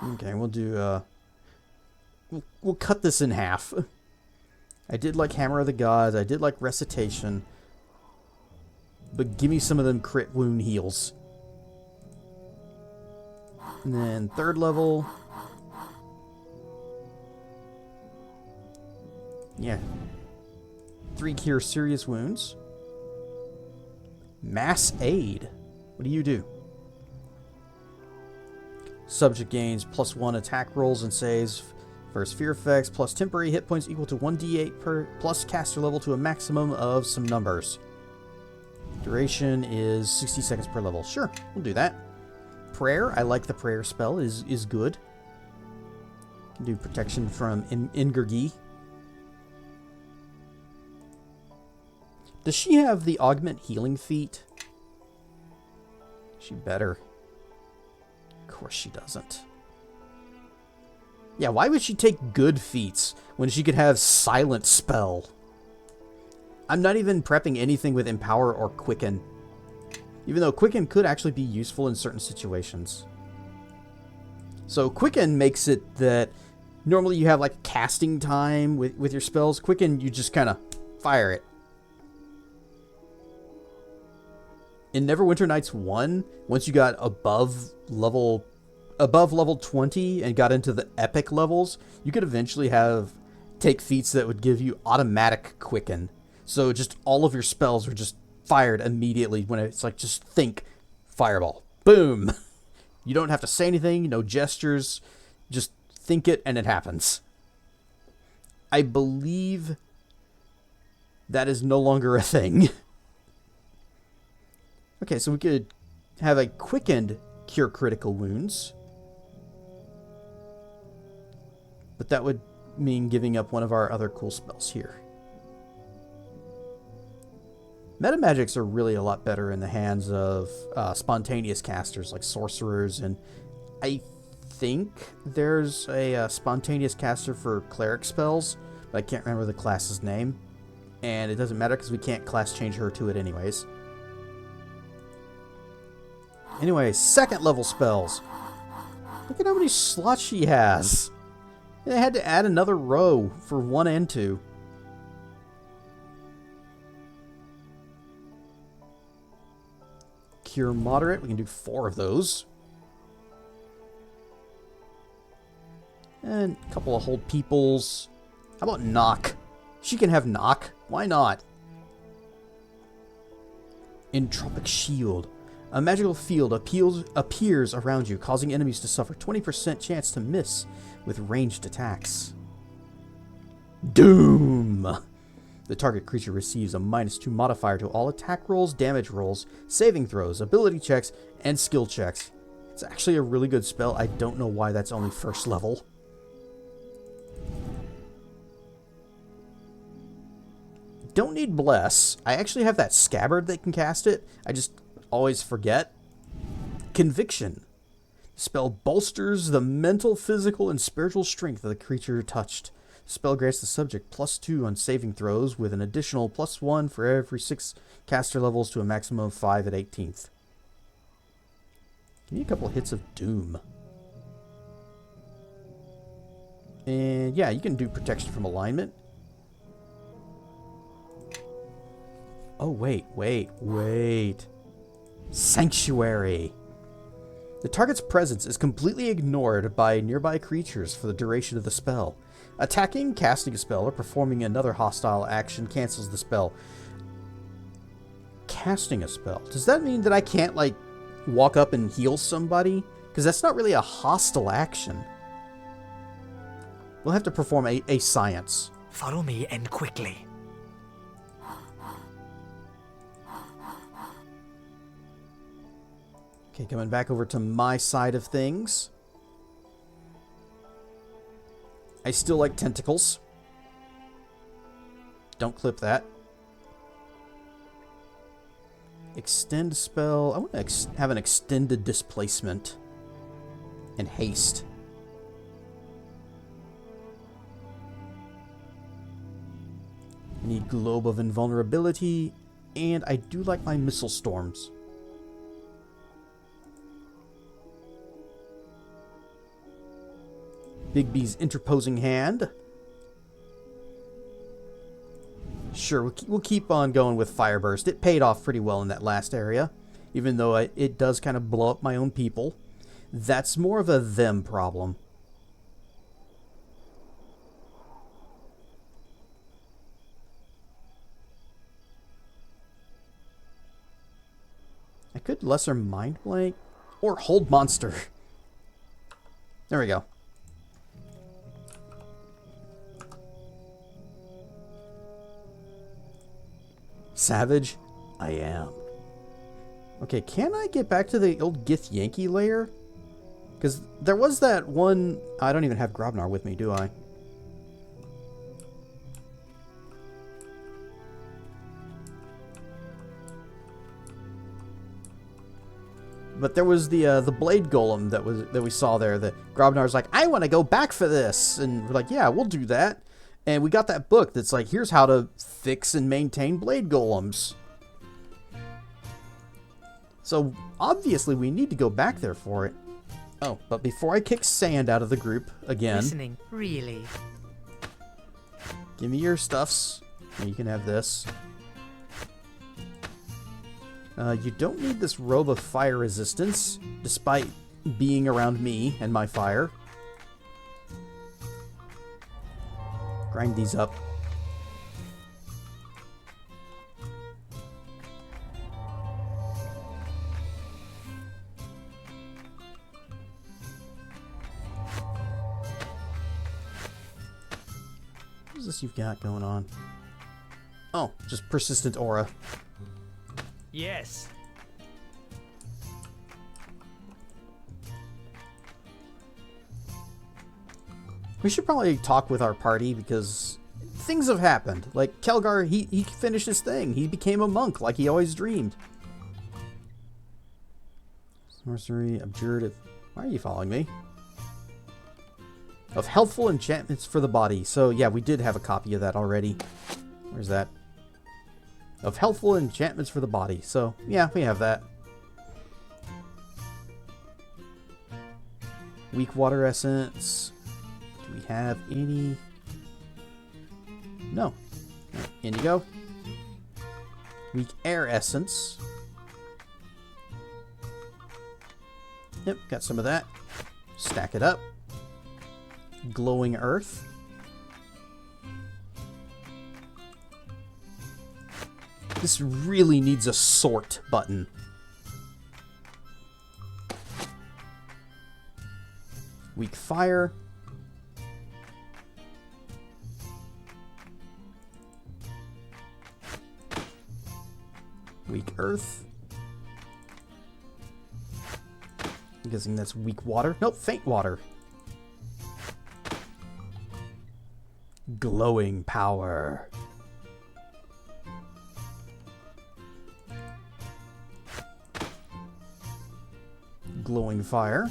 Okay, we'll do... We'll cut this in half. I did like Hammer of the Gods. I did like Recitation. But give me some of them crit wound heals. And then 3rd level... Yeah. 3 cure serious wounds. Mass aid. What do you do? Subject gains +1 attack rolls and saves for his fear effects, plus temporary hit points equal to 1d8 per plus caster level to a maximum of some numbers. Duration is 60 seconds per level. Sure, we'll do that. Prayer. I like the prayer spell. Is good. Can do protection from Ingurgi. Does she have the augment healing feat? She better. Of course she doesn't. Yeah, why would she take good feats when she could have silent spell? I'm not even prepping anything with empower or quicken. Even though quicken could actually be useful in certain situations. So quicken makes it that normally you have like casting time with your spells. Quicken, you just kind of fire it. In Neverwinter Nights 1, once you got above level 20 and got into the epic levels, you could eventually take feats that would give you automatic quicken. So just all of your spells were just fired immediately when it's like, just think, fireball, boom. You don't have to say anything, no gestures, just think it and it happens. I believe that is no longer a thing. Okay, so we could have a quickened cure critical wounds. But that would mean giving up one of our other cool spells here. Metamagics are really a lot better in the hands of spontaneous casters like sorcerers, and I think there's a spontaneous caster for cleric spells, but I can't remember the class's name. And it doesn't matter because we can't class change her to it anyways. Anyway, 2nd level spells. Look at how many slots she has. They had to add another row for 1 and 2. Cure moderate. We can do 4 of those. And a couple of hold peoples. How about knock? She can have knock. Why not? Entropic shield. A magical field appears around you, causing enemies to suffer 20% chance to miss with ranged attacks. Doom! The target creature receives a -2 modifier to all attack rolls, damage rolls, saving throws, ability checks, and skill checks. It's actually a really good spell. I don't know why that's only first level. Don't need Bless. I actually have that scabbard that can cast it. I just always forget. Conviction. The spell bolsters the mental, physical, and spiritual strength of the creature touched. The spell grants the subject +2 on saving throws with an additional +1 for every 6 caster levels to a maximum of 5 at 18th. Give me a couple hits of Doom. And yeah, you can do protection from alignment. Oh, wait. Sanctuary. The target's presence is completely ignored by nearby creatures for the duration of the spell. Attacking, casting a spell, or performing another hostile action cancels the spell. Casting a spell. Does that mean that I can't, like, walk up and heal somebody? Because that's not really a hostile action. We'll have to perform a science. Follow me and quickly. Okay, coming back over to my side of things. I still like tentacles. Don't clip that. Extend spell. I want to have an extended displacement. And haste. I need Globe of Invulnerability. And I do like my Missile Storms. Bigby's Interposing Hand. Sure, we'll keep on going with Fire Burst. It paid off pretty well in that last area, even though it does kind of blow up my own people. That's more of a them problem. I could Lesser Mind Blank or Hold Monster. There we go. Savage, I am. Okay, can I get back to the old Gith Yankee lair? Because there was that one... I don't even have Grobnar with me, do I? But there was the blade golem that we saw there. That Grobnar's like, I want to go back for this, and we're like, yeah, we'll do that. And we got that book that's like, here's how to fix and maintain blade golems. So, obviously, we need to go back there for it. Oh, but before I kick Sand out of the group again... Listening, really? Give me your stuffs. You can have this. You don't need this robe of fire resistance, despite being around me and my fire. Grind these up. What is this you've got going on? Oh, just persistent aura. Yes. We should probably talk with our party because things have happened. Like, Kelgar, he finished his thing. He became a monk like he always dreamed. Sorcery, abjured. Why are you following me? Of helpful enchantments for the body. So, yeah, we did have a copy of that already. Where's that? Of helpful enchantments for the body. So, yeah, we have that. Weak water essence. Do we have any? No. In you go. Weak air essence. Yep, got some of that. Stack it up. Glowing earth. This really needs a sort button. Weak fire. Weak earth. I'm guessing that's weak water. Nope, faint water. Glowing power. Glowing fire.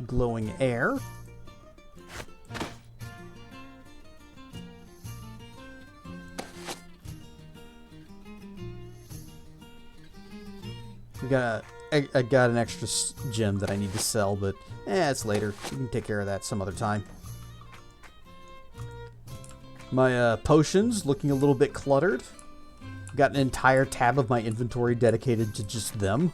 Glowing air. I got an extra gem that I need to sell, but it's later. We can take care of that some other time. My potions looking a little bit cluttered. Got an entire tab of my inventory dedicated to just them.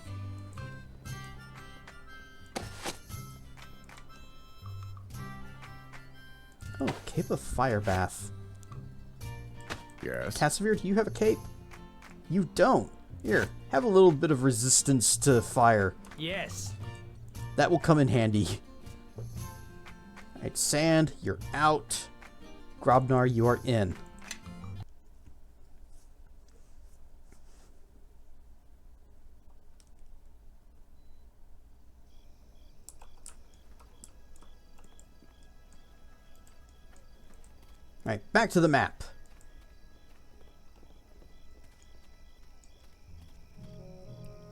Oh, Cape of Fire Bath. Yes. Casimir, do you have a cape? You don't. Here, have a little bit of resistance to fire. Yes. That will come in handy. Alright, Sand, you're out. Grobnar, you are in. Alright, back to the map.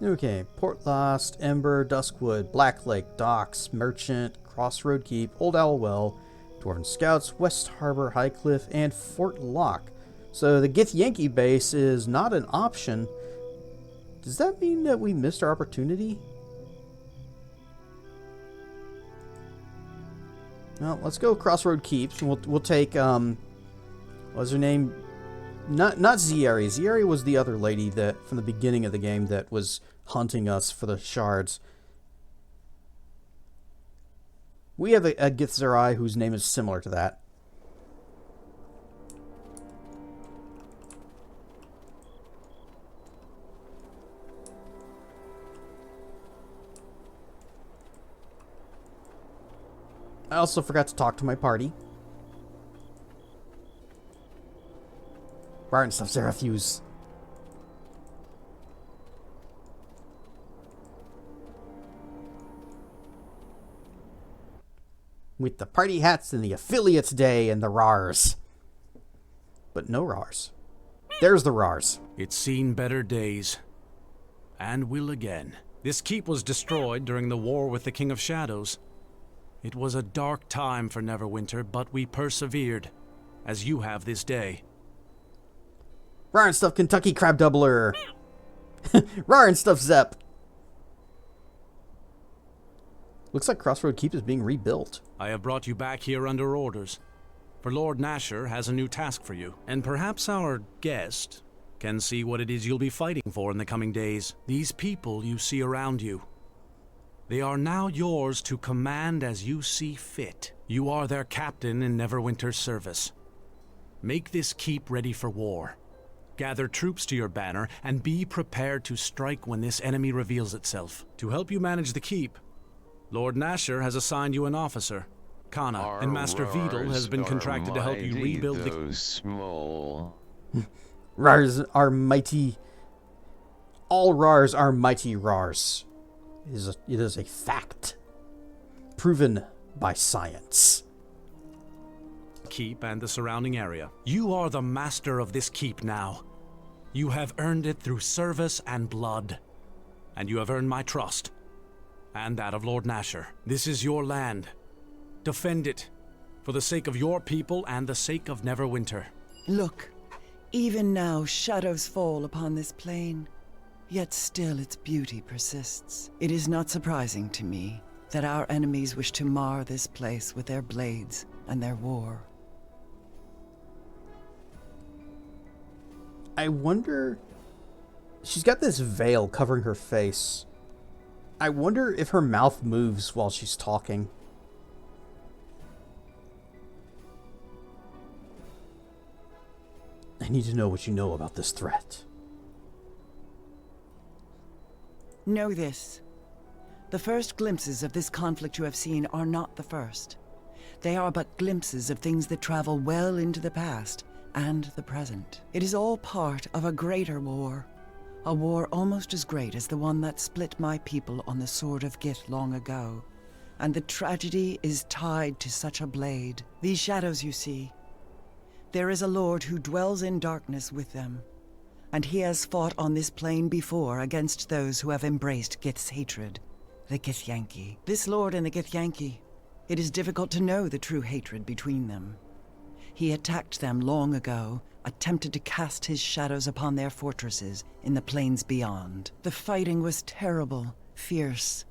Okay, Port Lost, Ember, Duskwood, Black Lake, Docks, Merchant, Crossroad Keep, Old Owl Well, Dwarven Scouts, West Harbor, Highcliff, and Fort Locke. So the Githyanki base is not an option. Does that mean that we missed our opportunity? Well, let's go Crossroad Keeps. We'll take what was her name? Not Zieri. Zieri was the other lady that from the beginning of the game that was hunting us for the shards. We have a Githzerai whose name is similar to that. I also forgot to talk to my party. Barton stuff Seraphuse. With the party hats and the affiliates day and the RARs. But no RARs. There's the RARs. It's seen better days. And will again. This keep was destroyed during the war with the King of Shadows. It was a dark time for Neverwinter, but we persevered, as you have this day. Rar and Stuff Kentucky Crab Doubler. Rar and Stuff Zep. Looks like Crossroad Keep is being rebuilt. I have brought you back here under orders. For Lord Nasher has a new task for you, and perhaps our guest can see what it is you'll be fighting for in the coming days. These people you see around you. They are now yours to command as you see fit. You are their captain in Neverwinter's service. Make this keep ready for war. Gather troops to your banner, and be prepared to strike when this enemy reveals itself. To help you manage the keep, Lord Nasher has assigned you an officer, Kana, and Master Vedal has been contracted to help you rebuild the... Small. Rars are mighty. All Rars are mighty Rars. It is a fact. Proven by science. Keep and the surrounding area. You are the master of this keep now. You have earned it through service and blood. And you have earned my trust. And that of Lord Nasher. This is your land. Defend it. For the sake of your people and the sake of Neverwinter. Look, even now shadows fall upon this plain. Yet still its beauty persists. It is not surprising to me that our enemies wish to mar this place with their blades and their war. I wonder... She's got this veil covering her face. I wonder if her mouth moves while she's talking. I need to know what you know about this threat. Know this. The first glimpses of this conflict you have seen are not the first. They are but glimpses of things that travel well into the past and the present. It is all part of a greater war. A war almost as great as the one that split my people on the sword of Gith long ago. And the tragedy is tied to such a blade. These shadows you see. There is a lord who dwells in darkness with them. And he has fought on this plane before against those who have embraced Gith's hatred. The Githyanki. This lord and the Githyanki. It is difficult to know the true hatred between them. He attacked them long ago, attempted to cast his shadows upon their fortresses in the plains beyond. The fighting was terrible, fierce,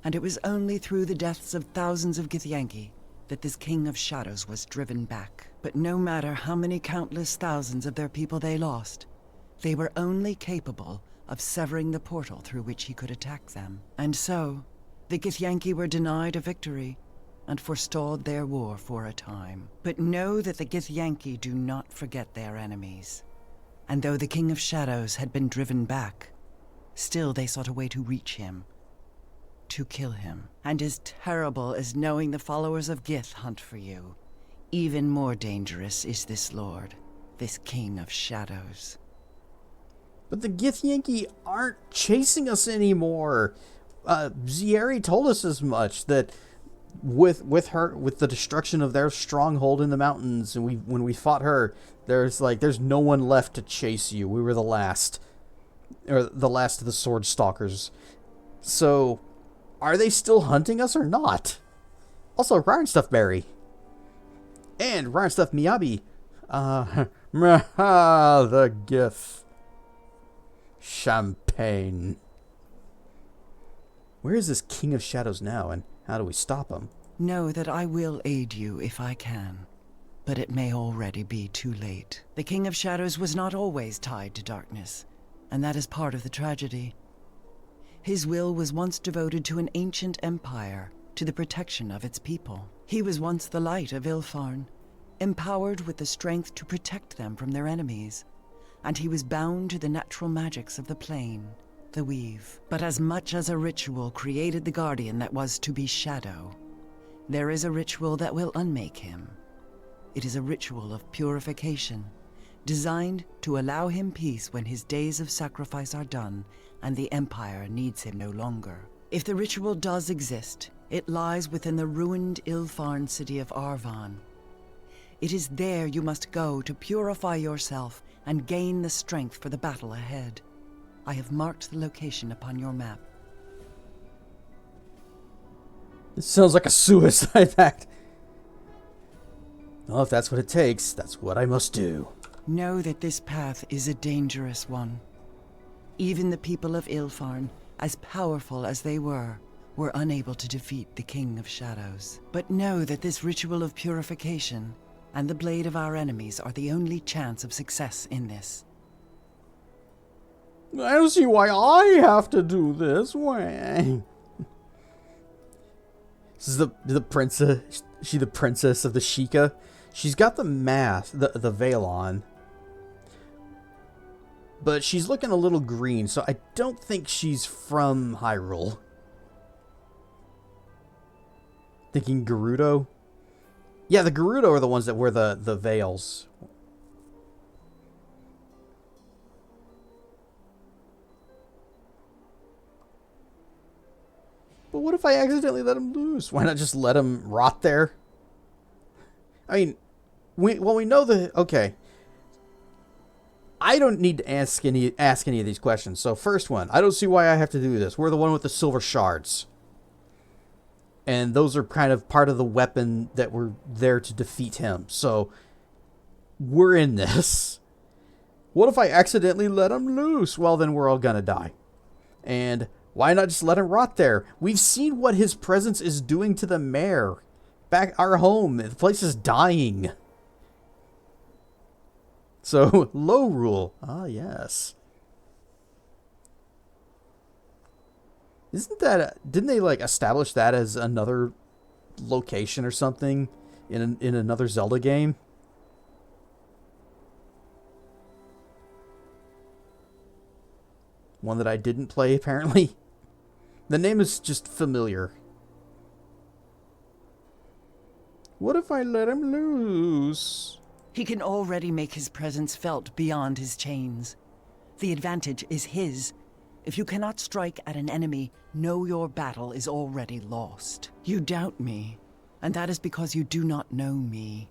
and it was only through the deaths of thousands of Githyanki that this king of shadows was driven back. But no matter how many countless thousands of their people they lost, they were only capable of severing the portal through which he could attack them. And so, the Githyanki were denied a victory, and forestalled their war for a time. But know that the Githyanki do not forget their enemies. And though the King of Shadows had been driven back, still they sought a way to reach him, to kill him. And as terrible as knowing the followers of Gith hunt for you, even more dangerous is this lord, this King of Shadows. But the Githyanki aren't chasing us anymore. Zieri told us as much, that with the destruction of their stronghold in the mountains, and when we fought her, there's no one left to chase you. We were the last, or the last of the sword stalkers. So, are they still hunting us or not? Also, Ryanstuff Berry and Ryanstuff Miyabi. The Gith champagne. Where is this King of Shadows now, and how do we stop him? Know that I will aid you if I can, but it may already be too late. The King of Shadows was not always tied to darkness, and that is part of the tragedy. His will was once devoted to an ancient empire, to the protection of its people. He was once the light of Ilfarn, empowered with the strength to protect them from their enemies, and he was bound to the natural magics of the plane, the weave. But as much as a ritual created the guardian that was to be Shadow, there is a ritual that will unmake him. It is a ritual of purification, designed to allow him peace when his days of sacrifice are done and the Empire needs him no longer. If the ritual does exist, it lies within the ruined Ilfarn city of Arvan. It is there you must go to purify yourself and gain the strength for the battle ahead. I have marked the location upon your map. This sounds like a suicide pact. Well, if that's what it takes, that's what I must do. Know that this path is a dangerous one. Even the people of Ilfarn, as powerful as they were unable to defeat the King of Shadows. But know that this ritual of purification and the blade of our enemies are the only chance of success in this. I don't see why I have to do this way. This is the princess. She the princess of the Sheikah. She's got the mask, the veil on, but she's looking a little green, so I don't think she's from Hyrule. Thinking Gerudo. Yeah, the Gerudo are the ones that wear the veils. But what if I accidentally let him loose? Why not just let him rot there? I mean, we know the... Okay. I don't need to ask any of these questions. So first one, I don't see why I have to do this. We're the one with the silver shards. And those are kind of part of the weapon that were there to defeat him. So we're in this. What if I accidentally let him loose? Well, then we're all gonna die. And why not just let him rot there? We've seen what his presence is doing to the mayor. Back our home. The place is dying. So, low rule. Ah, yes. Isn't that... didn't they, like, establish that as another location or something in another Zelda game? One that I didn't play, apparently. The name is just familiar. What if I let him loose? He can already make his presence felt beyond his chains. The advantage is his. If you cannot strike at an enemy, know your battle is already lost. You doubt me, and that is because you do not know me.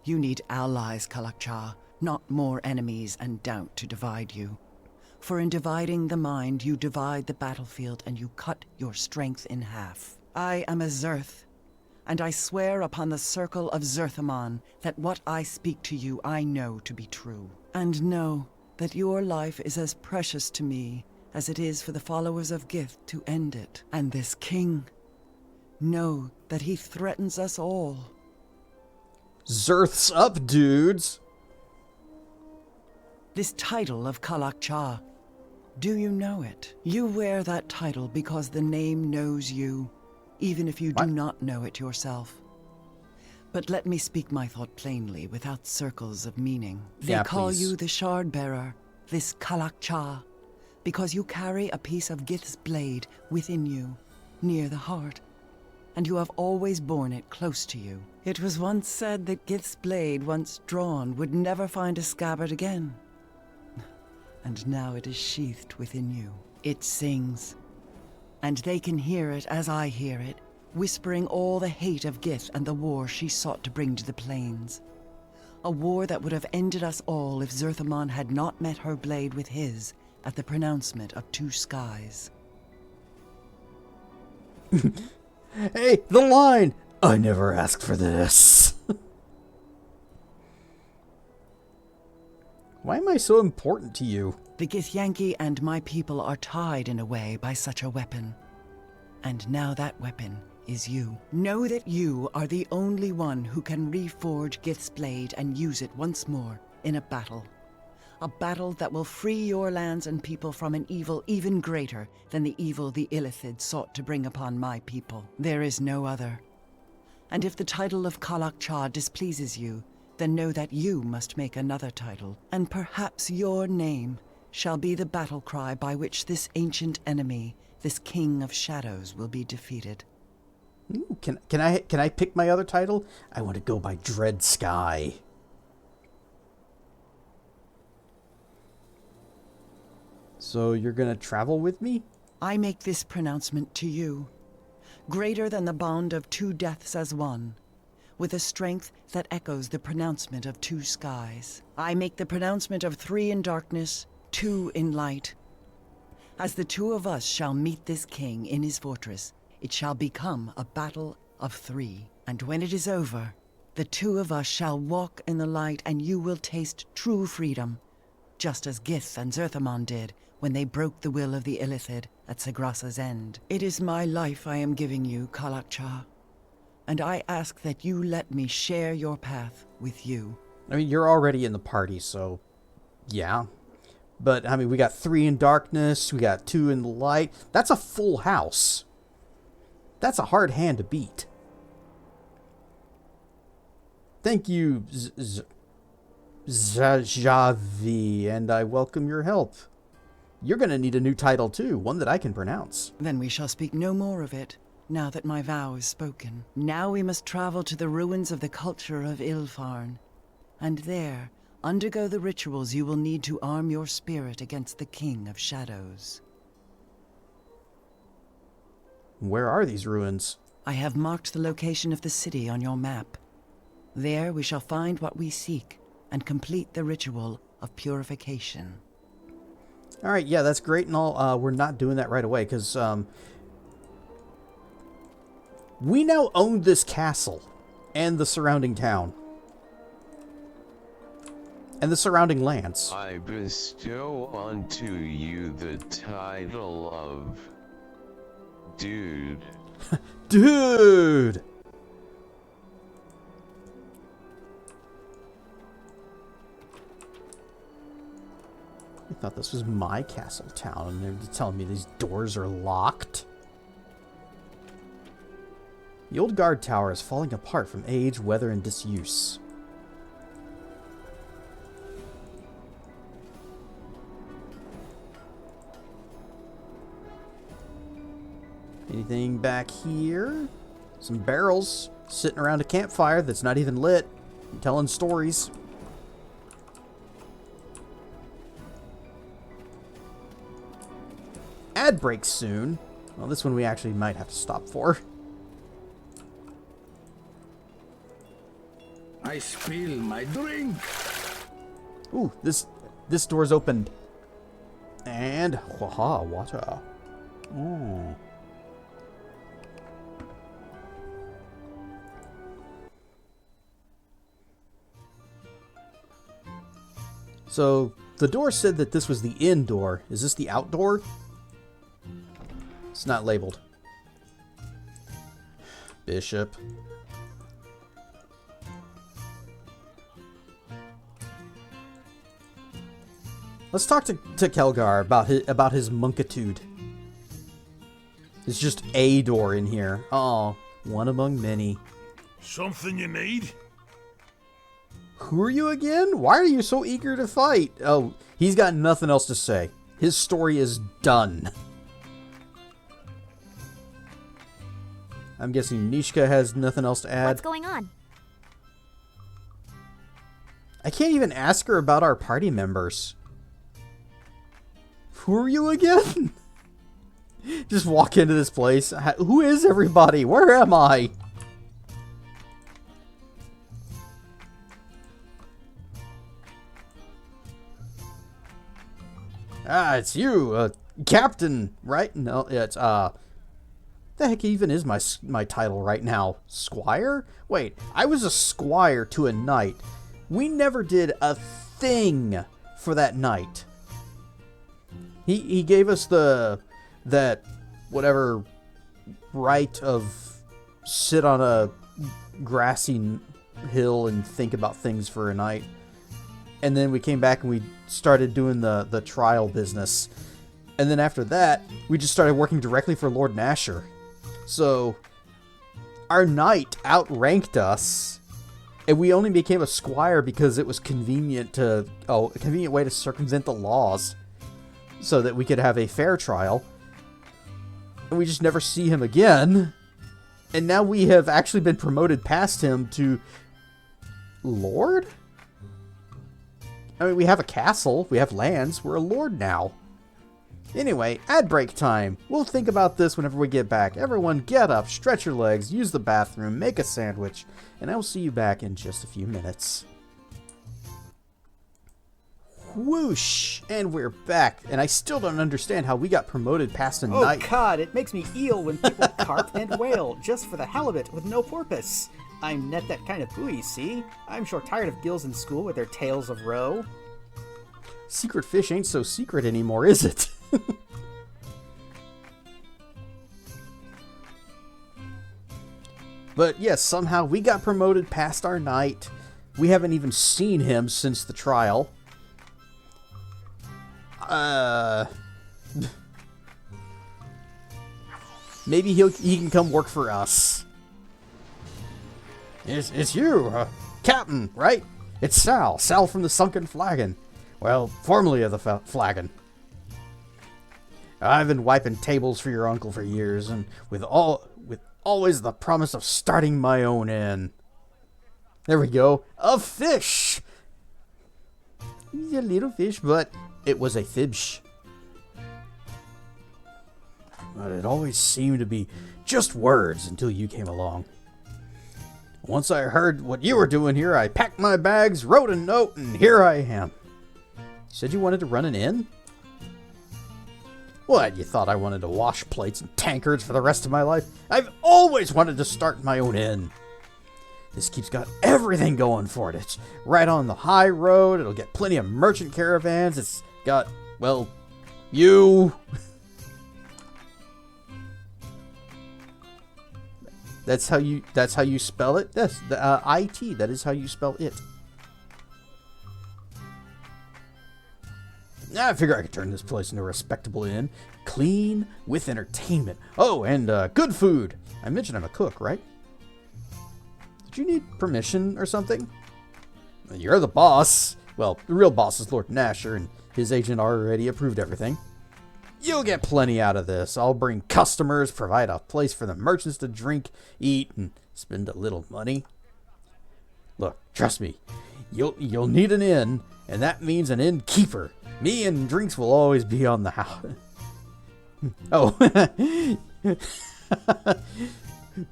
You need allies, Kalakcha, not more enemies and doubt to divide you. For in dividing the mind, you divide the battlefield and you cut your strength in half. I am a Zerth, and I swear upon the circle of Zerthamon that what I speak to you I know to be true. And know that your life is as precious to me as it is for the followers of Gith to end it. And this king, know that he threatens us all. Zerth's up, dudes! This title of Kalakcha, do you know it? You wear that title because the name knows you, even if you do not know it yourself. But let me speak my thought plainly, without circles of meaning. They call you the Shard Bearer, this Kalakcha, because you carry a piece of Gith's blade within you, near the heart, and you have always borne it close to you. It was once said that Gith's blade, once drawn, would never find a scabbard again. And now it is sheathed within you. It sings, and they can hear it as I hear it, whispering all the hate of Gith and the war she sought to bring to the plains. A war that would have ended us all if Zerthamon had not met her blade with his at the pronouncement of two skies. Hey, the line! I never asked for this. Why am I so important to you? The Githyanki and my people are tied in a way by such a weapon. And now that weapon is you. Know that you are the only one who can reforge Gith's blade and use it once more in a battle. A battle that will free your lands and people from an evil even greater than the evil the Illithid sought to bring upon my people. There is no other. And if the title of Kalakcha displeases you, then know that you must make another title, and perhaps your name shall be the battle cry by which this ancient enemy, this King of Shadows, will be defeated. Ooh, can I pick my other title? I want to go by Dread Sky. So you're gonna travel with me? I make this pronouncement to you, greater than the bond of two deaths as one, with a strength that echoes the pronouncement of two skies. I make the pronouncement of three in darkness, two in light. As the two of us shall meet this king in his fortress, it shall become a battle of three. And when it is over, the two of us shall walk in the light and you will taste true freedom, just as Gith and Zerthamon did when they broke the will of the Illithid at Sagrasa's end. It is my life I am giving you, Kalakcha, and I ask that you let me share your path with you. I mean, you're already in the party, so yeah. But, I mean, we got 3 in darkness, we got 2 in the light. That's a full house. That's a hard hand to beat. Thank you, Javi, and I welcome your help. You're going to need a new title, too, one that I can pronounce. Then we shall speak no more of it, now that my vow is spoken. Now we must travel to the ruins of the culture of Ilfarn, and there undergo the rituals you will need to arm your spirit against the King of Shadows. Where are these ruins? I have marked the location of the city on your map. There we shall find what we seek and complete the ritual of purification. All right, yeah, that's great and all. We're not doing that right away because we now own this castle and the surrounding town and the surrounding lands. I bestow unto you the title of Dude. Dude! I thought this was my castle town, and they're telling me these doors are locked. The old guard tower is falling apart from age, weather, and disuse. Anything back here? Some barrels sitting around a campfire that's not even lit, telling stories. Ad break soon. Well, this one we actually might have to stop for. I spill my drink. Ooh, this door's opened. And haha, water. Ooh. So the door said that this was the indoor. Is this the outdoor? It's not labeled. Bishop. Let's talk to Kelgar about his monkitude. It's just a door in here. Oh, one among many. Something you need? Who are you again? Why are you so eager to fight? Oh, he's got nothing else to say. His story is done. I'm guessing Nishka has nothing else to add. What's going on? I can't even ask her about our party members. Who are you again? Just walk into this place. Who is everybody? Where am I? Ah, it's you, Captain, right? No, it's, the heck even is my title right now? Squire? Wait, I was a squire to a knight. We never did a thing for that knight. He gave us that whatever right of sit on a grassy hill and think about things for a night. And then we came back and we started doing the trial business. And then after that, we just started working directly for Lord Nasher. So our knight outranked us, and we only became a squire because it was convenient a convenient way to circumvent the laws so that we could have a fair trial. And we just never see him again. And now we have actually been promoted past him to Lord? I mean, we have a castle, we have lands, we're a lord now. Anyway, ad break time. We'll think about this whenever we get back. Everyone get up, stretch your legs, use the bathroom, make a sandwich, and I will see you back in just a few minutes. Whoosh! And we're back, and I still don't understand how we got promoted past a night. Oh god, it makes me eel when people carp and whale just for the halibut with no porpoise. I'm not that kind of buoy, see? I'm sure tired of gills in school with their tales of roe. Secret fish ain't so secret anymore, is it? But yes, somehow we got promoted past our knight. We haven't even seen him since the trial. Maybe he can come work for us. It's you, Captain, right? It's Sal from the Sunken Flagon. Well, formerly of the Flagon. I've been wiping tables for your uncle for years, and with always the promise of starting my own inn. There we go, a fish. He's a little fish, but it was a fibsh. But it always seemed to be just words until you came along. Once I heard what you were doing here, I packed my bags, wrote a note, and here I am. You said you wanted to run an inn? What, you thought I wanted to wash plates and tankards for the rest of my life? I've always wanted to start my own inn. This keep's got everything going for it. It's right on the high road. It'll get plenty of merchant caravans. It's got, well, you. That's how you spell it? Yes, the IT, that is how you spell it. I figure I could turn this place into a respectable inn. Clean, with entertainment. Oh, and good food. I mentioned I'm a cook, right? Did you need permission or something? You're the boss. Well, the real boss is Lord Nasher, and his agent already approved everything. You'll get plenty out of this. I'll bring customers, provide a place for the merchants to drink, eat, and spend a little money. Look, trust me, you'll need an inn, and that means an innkeeper. Me and drinks will always be on the house. Oh,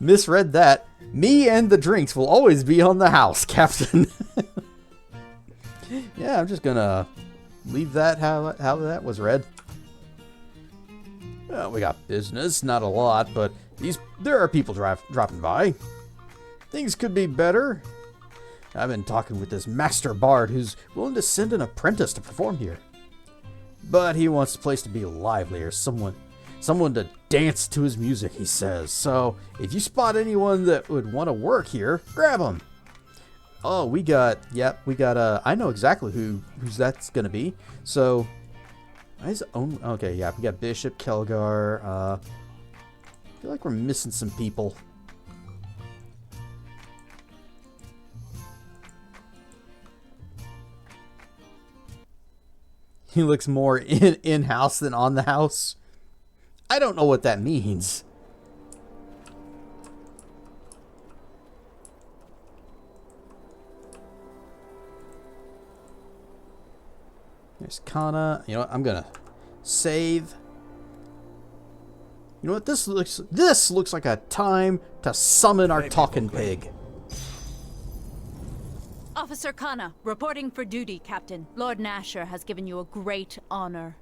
misread that. Me and the drinks will always be on the house, Captain. Yeah, I'm just gonna leave that how that was read. Well, we got business, not a lot, but there are people dropping by. Things could be better. I've been talking with this master bard who's willing to send an apprentice to perform here. But he wants the place to be livelier, someone to dance to his music, he says. So, if you spot anyone that would want to work here, grab them. Oh, we got, I know exactly who's that's going to be. So, okay, yeah, we got Bishop, Kelgar. I feel like we're missing some people. He looks more in-house than on the house. I don't know what that means. There's Kana. You know what? I'm gonna save. You know what? This looks like a time to summon our talking pig. Officer Kana, reporting for duty, Captain. Lord Nasher has given you a great honor.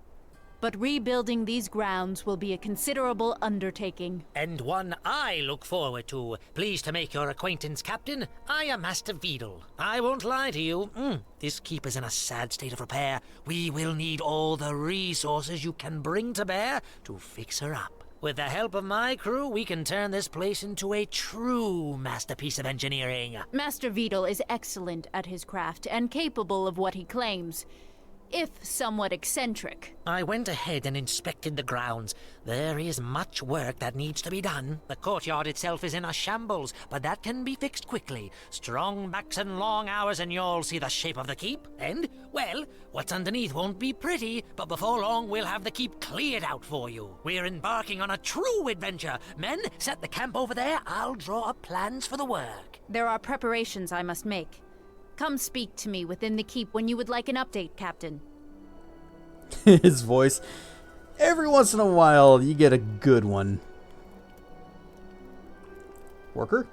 But rebuilding these grounds will be a considerable undertaking. And one I look forward to. Pleased to make your acquaintance, Captain. I am Master Vidal. I won't lie to you. This keep is in a sad state of repair. We will need all the resources you can bring to bear to fix her up. With the help of my crew, we can turn this place into a true masterpiece of engineering. Master Vidal is excellent at his craft and capable of what he claims, if somewhat eccentric. I went ahead and inspected the grounds. There is much work that needs to be done. The courtyard itself is in a shambles, but that can be fixed quickly. Strong backs and long hours and you'll see the shape of the keep. And, well, what's underneath won't be pretty, but before long we'll have the keep cleared out for you. We're embarking on a true adventure. Men, set the camp over there. I'll draw up plans for the work. There are preparations I must make. Come speak to me within the keep when you would like an update, Captain. His voice. Every once in a while, you get a good one. Worker?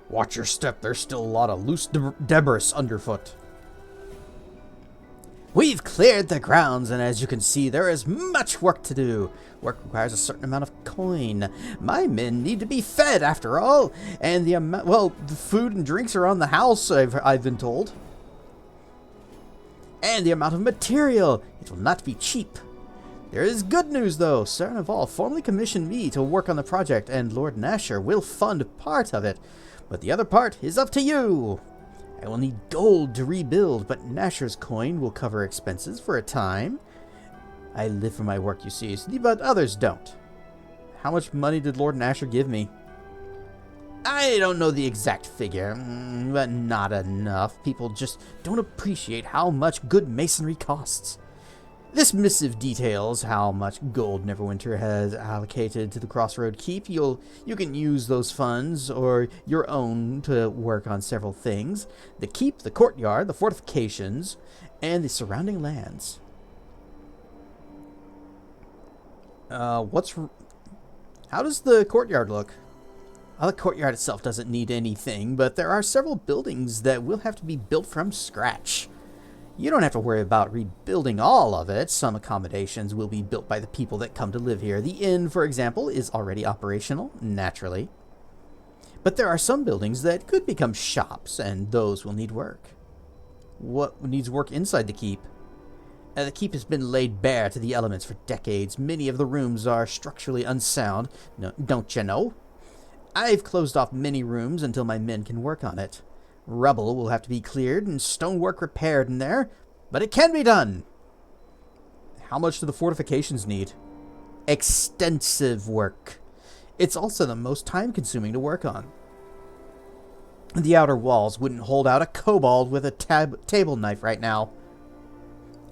Watch your step. There's still a lot of loose debris underfoot. We've cleared the grounds, and as you can see, there is much work to do. Work requires a certain amount of coin. My men need to be fed, after all, and the food and drinks are on the house, I've been told. And the amount of material, it will not be cheap. There is good news, though. Sir Naval formally commissioned me to work on the project, and Lord Nasher will fund part of it, but the other part is up to you. I will need gold to rebuild, but Nasher's coin will cover expenses for a time. I live for my work, you see, but others don't. How much money did Lord Nasher give me? I don't know the exact figure, but not enough. People just don't appreciate how much good masonry costs. This missive details how much gold Neverwinter has allocated to the Crossroad Keep. You can use those funds or your own to work on several things. The keep, the courtyard, the fortifications, and the surrounding lands. How does the courtyard look? The courtyard itself doesn't need anything, but there are several buildings that will have to be built from scratch. You don't have to worry about rebuilding all of it. Some accommodations will be built by the people that come to live here. The inn, for example, is already operational, naturally. But there are some buildings that could become shops, and those will need work. What needs work inside the keep? The keep has been laid bare to the elements for decades. Many of the rooms are structurally unsound. No, don't you know? I've closed off many rooms until my men can work on it. Rubble will have to be cleared and stonework repaired in there, but it can be done. How much do the fortifications need? Extensive work. It's also the most time-consuming to work on. The outer walls wouldn't hold out a kobold with a table knife right now.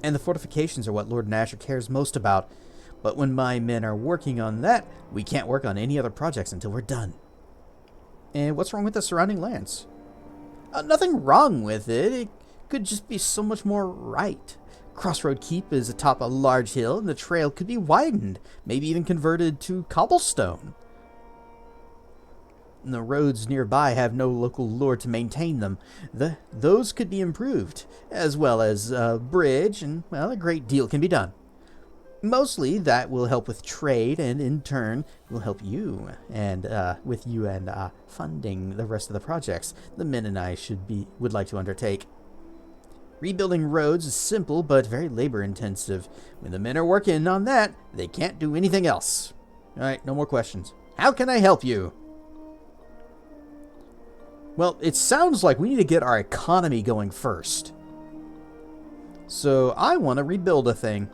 And the fortifications are what Lord Nasher cares most about. But when my men are working on that, we can't work on any other projects until we're done. And what's wrong with the surrounding lands? Nothing wrong with it. It could just be so much more right. Crossroad Keep is atop a large hill, and the trail could be widened, maybe even converted to cobblestone. And the roads nearby have no local lord to maintain them. Those could be improved, as well as a bridge, and, well, a great deal can be done. Mostly that will help with trade, and in turn will help you, and funding the rest of the projects the men and I would like to undertake. Rebuilding roads is simple, but very labor-intensive. When the men are working on that, they can't do anything else. Alright, no more questions. How can I help you? Well, it sounds like we need to get our economy going first. So, I want to rebuild a thing.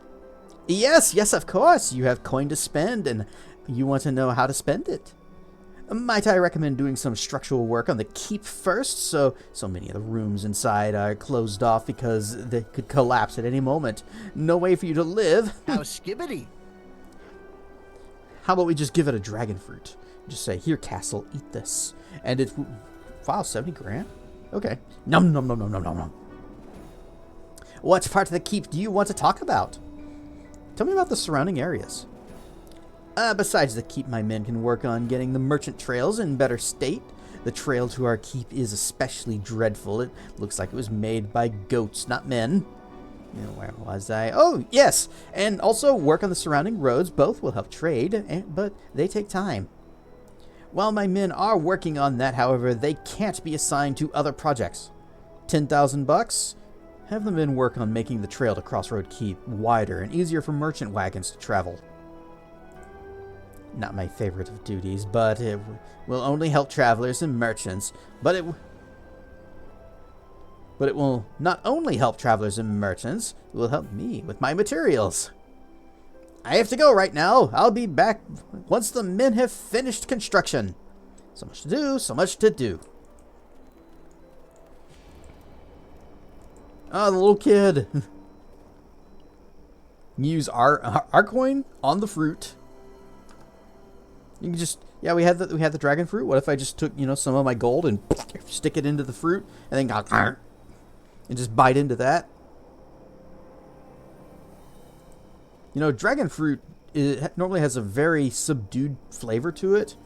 Yes, of course. You have coin to spend, and you want to know how to spend it. Might I recommend doing some structural work on the keep first, so many of the rooms inside are closed off because they could collapse at any moment. No way for you to live. How skibbity. How about we just give it a dragon fruit? Just say, here, castle, eat this. And it's... Wow, 70 grand? Okay. Nom nom nom nom nom nom nom. What part of the keep do you want to talk about? Tell me about the surrounding areas. Besides the keep, my men can work on getting the merchant trails in better state. The trail to our keep is especially dreadful. It looks like it was made by goats, not men. Where was I? Oh, yes! And also work on the surrounding roads. Both will help trade, but they take time. While my men are working on that, however, they can't be assigned to other projects. 10,000 bucks? Have the men work on making the trail to Crossroad Keep wider and easier for merchant wagons to travel. Not my favorite of duties, but it will only help travelers and merchants. But it will not only help travelers and merchants, it will help me with my materials. I have to go right now. I'll be back once the men have finished construction. So much to do, so much to do. Oh, the little kid. Use our coin on the fruit. You can just, yeah, we had the dragon fruit. What if I just took, some of my gold and stick it into the fruit and then and just bite into that? Dragon fruit normally has a very subdued flavor to it,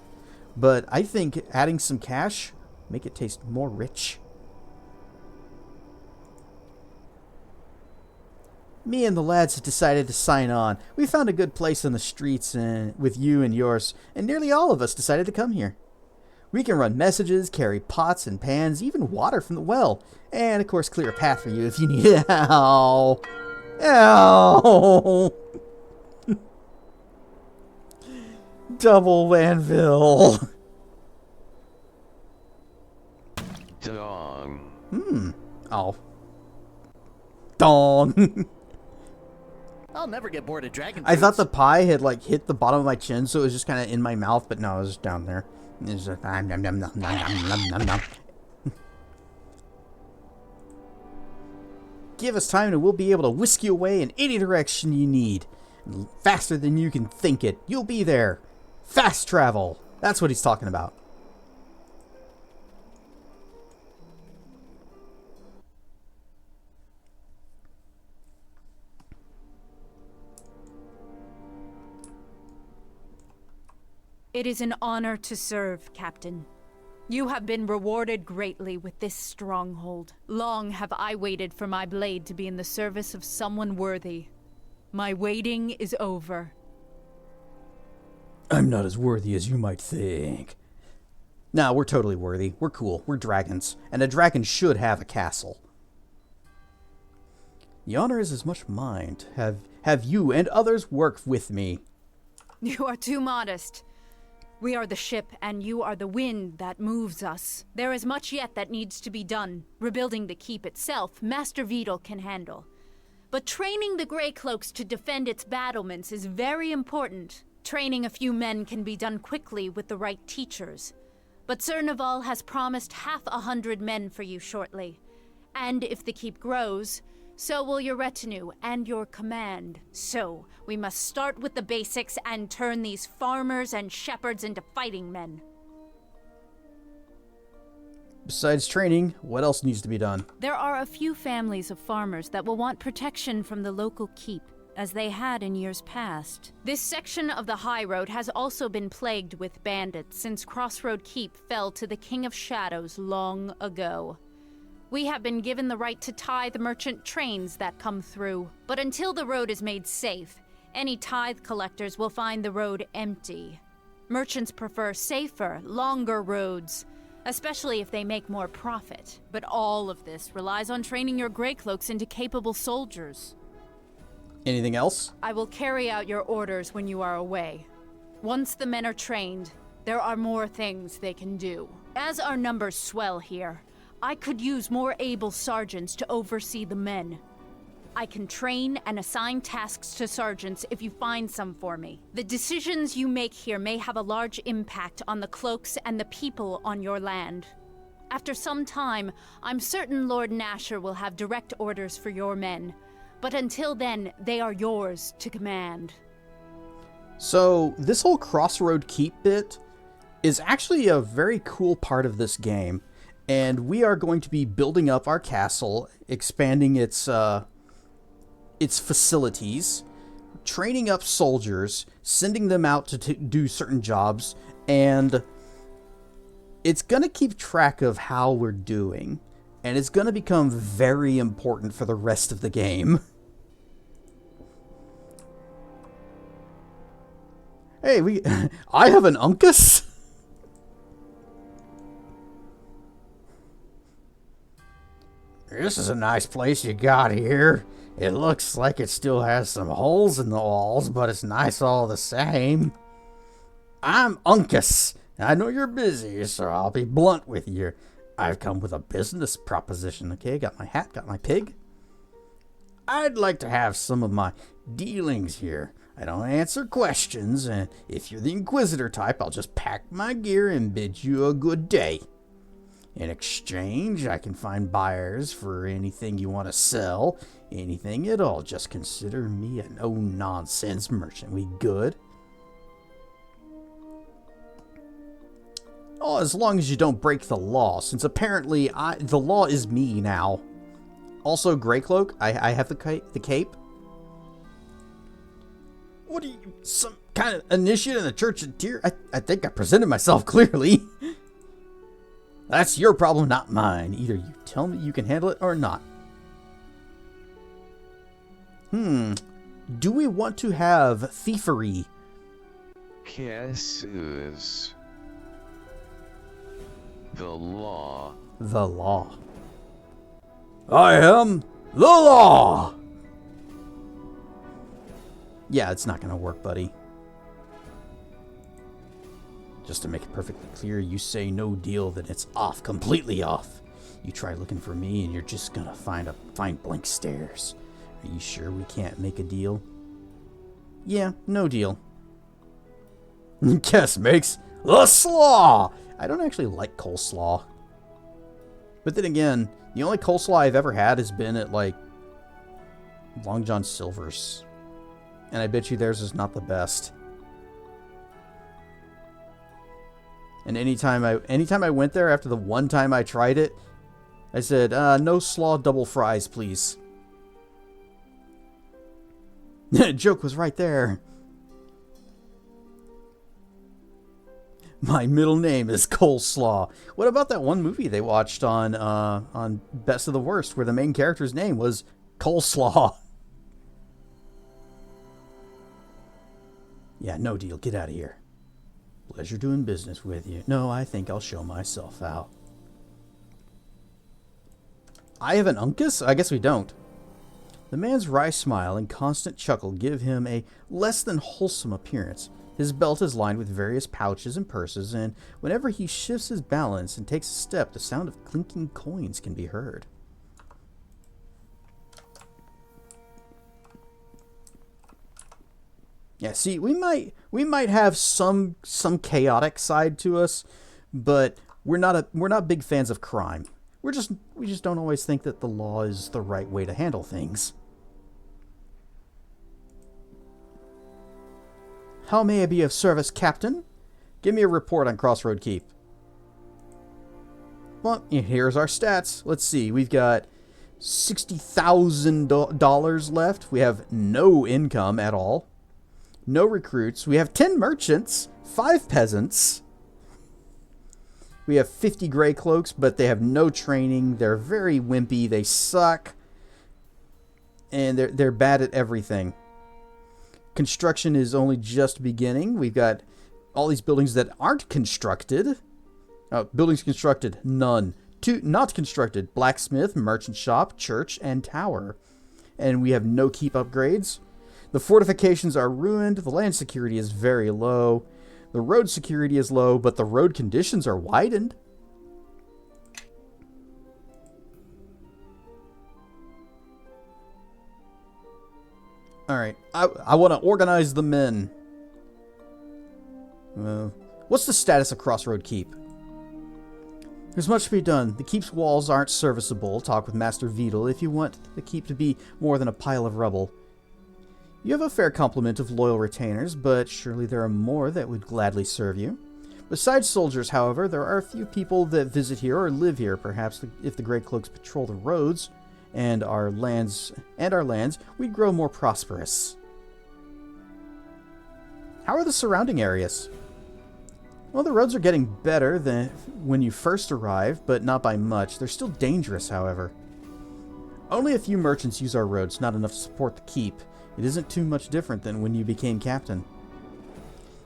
but I think adding some cash make it taste more rich. Me and the lads have decided to sign on. We found a good place in the streets with you and yours, and nearly all of us decided to come here. We can run messages, carry pots and pans, even water from the well, and of course clear a path for you if you need it. Ow! Ow! Double anvil. Dong. Oh. Dong. I'll never get bored of dragon I thought the pie had hit the bottom of my chin, so it was just kind of in my mouth, but no, it was just down there. It was just nom, nom, nom, nom, nom, nom, nom, nom. Give us time and we'll be able to whisk you away in any direction you need. Faster than you can think it. You'll be there. Fast travel. That's what he's talking about. It is an honor to serve, Captain. You have been rewarded greatly with this stronghold. Long have I waited for my blade to be in the service of someone worthy. My waiting is over. I'm not as worthy as you might think. Nah, we're totally worthy. We're cool. We're dragons. And a dragon should have a castle. The honor is as much mine to have you and others work with me. You are too modest. We are the ship, and you are the wind that moves us. There is much yet that needs to be done. Rebuilding the keep itself, Master Vidal can handle. But training the Grey Cloaks to defend its battlements is very important. Training a few men can be done quickly with the right teachers. But Sir Naval has promised 100 men for you shortly. And if the keep grows, So will your retinue and your command. So, we must start with the basics and turn these farmers and shepherds into fighting men. Besides training, what else needs to be done? There are a few families of farmers that will want protection from the local keep, as they had in years past. This section of the high road has also been plagued with bandits since Crossroad Keep fell to the King of Shadows long ago. We have been given the right to tithe merchant trains that come through, but until the road is made safe, any tithe collectors will find the road empty. Merchants prefer safer, longer roads, especially if they make more profit. But all of this relies on training your Greycloaks into capable soldiers. Anything else? I will carry out your orders when you are away. Once the men are trained, there are more things they can do. As our numbers swell here, I could use more able sergeants to oversee the men. I can train and assign tasks to sergeants if you find some for me. The decisions you make here may have a large impact on the cloaks and the people on your land. After some time, I'm certain Lord Nasher will have direct orders for your men. But until then, they are yours to command. So, this whole Crossroad Keep bit is actually a very cool part of this game. And we are going to be building up our castle, expanding its facilities, training up soldiers, sending them out to do certain jobs, and it's going to keep track of how we're doing, and it's going to become very important for the rest of the game. Hey, I have an Uncas? This is a nice place you got here. It looks like it still has some holes in the walls, but it's nice all the same. I'm Uncas. I know you're busy, so I'll be blunt with you. I've come with a business proposition. Okay, got my hat, got my pig. I'd like to have some of my dealings here. I don't answer questions, and if you're the Inquisitor type, I'll just pack my gear and bid you a good day. In exchange, I can find buyers for anything you want to sell, anything at all. Just consider me a no-nonsense merchant. We good? Oh, as long as you don't break the law, since apparently the law is me now. Also, Greycloak, I have the cape. What are you, some kind of initiate in the Church of Tyr? I think I presented myself clearly. That's your problem, not mine. Either you tell me you can handle it or not. Do we want to have thievery? Casus. The law. The law. I am the law! Yeah, it's not gonna work, buddy. Just to make it perfectly clear, you say no deal, then it's off, completely off. You try looking for me and you're just gonna find blank stares. Are you sure we can't make a deal? Yeah, no deal. Guess makes the slaw! I don't actually like coleslaw. But then again, the only coleslaw I've ever had has been at, like, Long John Silver's. And I bet you theirs is not the best. And anytime I went there, after the one time I tried it, I said, no slaw double fries, please. Joke was right there. My middle name is Coleslaw. What about that one movie they watched on Best of the Worst, where the main character's name was Coleslaw? Yeah, no deal. Get out of here. Pleasure doing business with you. No, I think I'll show myself out. I have an Uncas? I guess we don't. The man's wry smile and constant chuckle give him a less than wholesome appearance. His belt is lined with various pouches and purses, and whenever he shifts his balance and takes a step, the sound of clinking coins can be heard. Yeah, see, we might have some chaotic side to us, but we're not big fans of crime. We just don't always think that the law is the right way to handle things. How may I be of service, Captain? Give me a report on Crossroad Keep. Well, here's our stats. Let's see. We've got $60,000 left. We have no income at all. No recruits. We have 10 merchants, 5 peasants. We have 50 gray cloaks, but they have no training. They're very wimpy. They suck. And they're bad at everything. Construction is only just beginning. We've got all these buildings that aren't constructed. Buildings constructed, none. 2 not constructed, blacksmith, merchant shop, church, and tower. And we have no keep upgrades. The fortifications are ruined. The land security is very low. The road security is low, but the road conditions are widened. Alright, I want to organize the men. What's the status of Crossroad Keep? There's much to be done. The keep's walls aren't serviceable. Talk with Master Vidal if you want the keep to be more than a pile of rubble. You have a fair complement of loyal retainers, but surely there are more that would gladly serve you. Besides soldiers, however, there are a few people that visit here or live here. Perhaps if the Grey Cloaks patrol the roads and our lands, we'd grow more prosperous. How are the surrounding areas? Well, the roads are getting better than when you first arrived, but not by much. They're still dangerous, however. Only a few merchants use our roads, not enough to support the keep. It isn't too much different than when you became captain.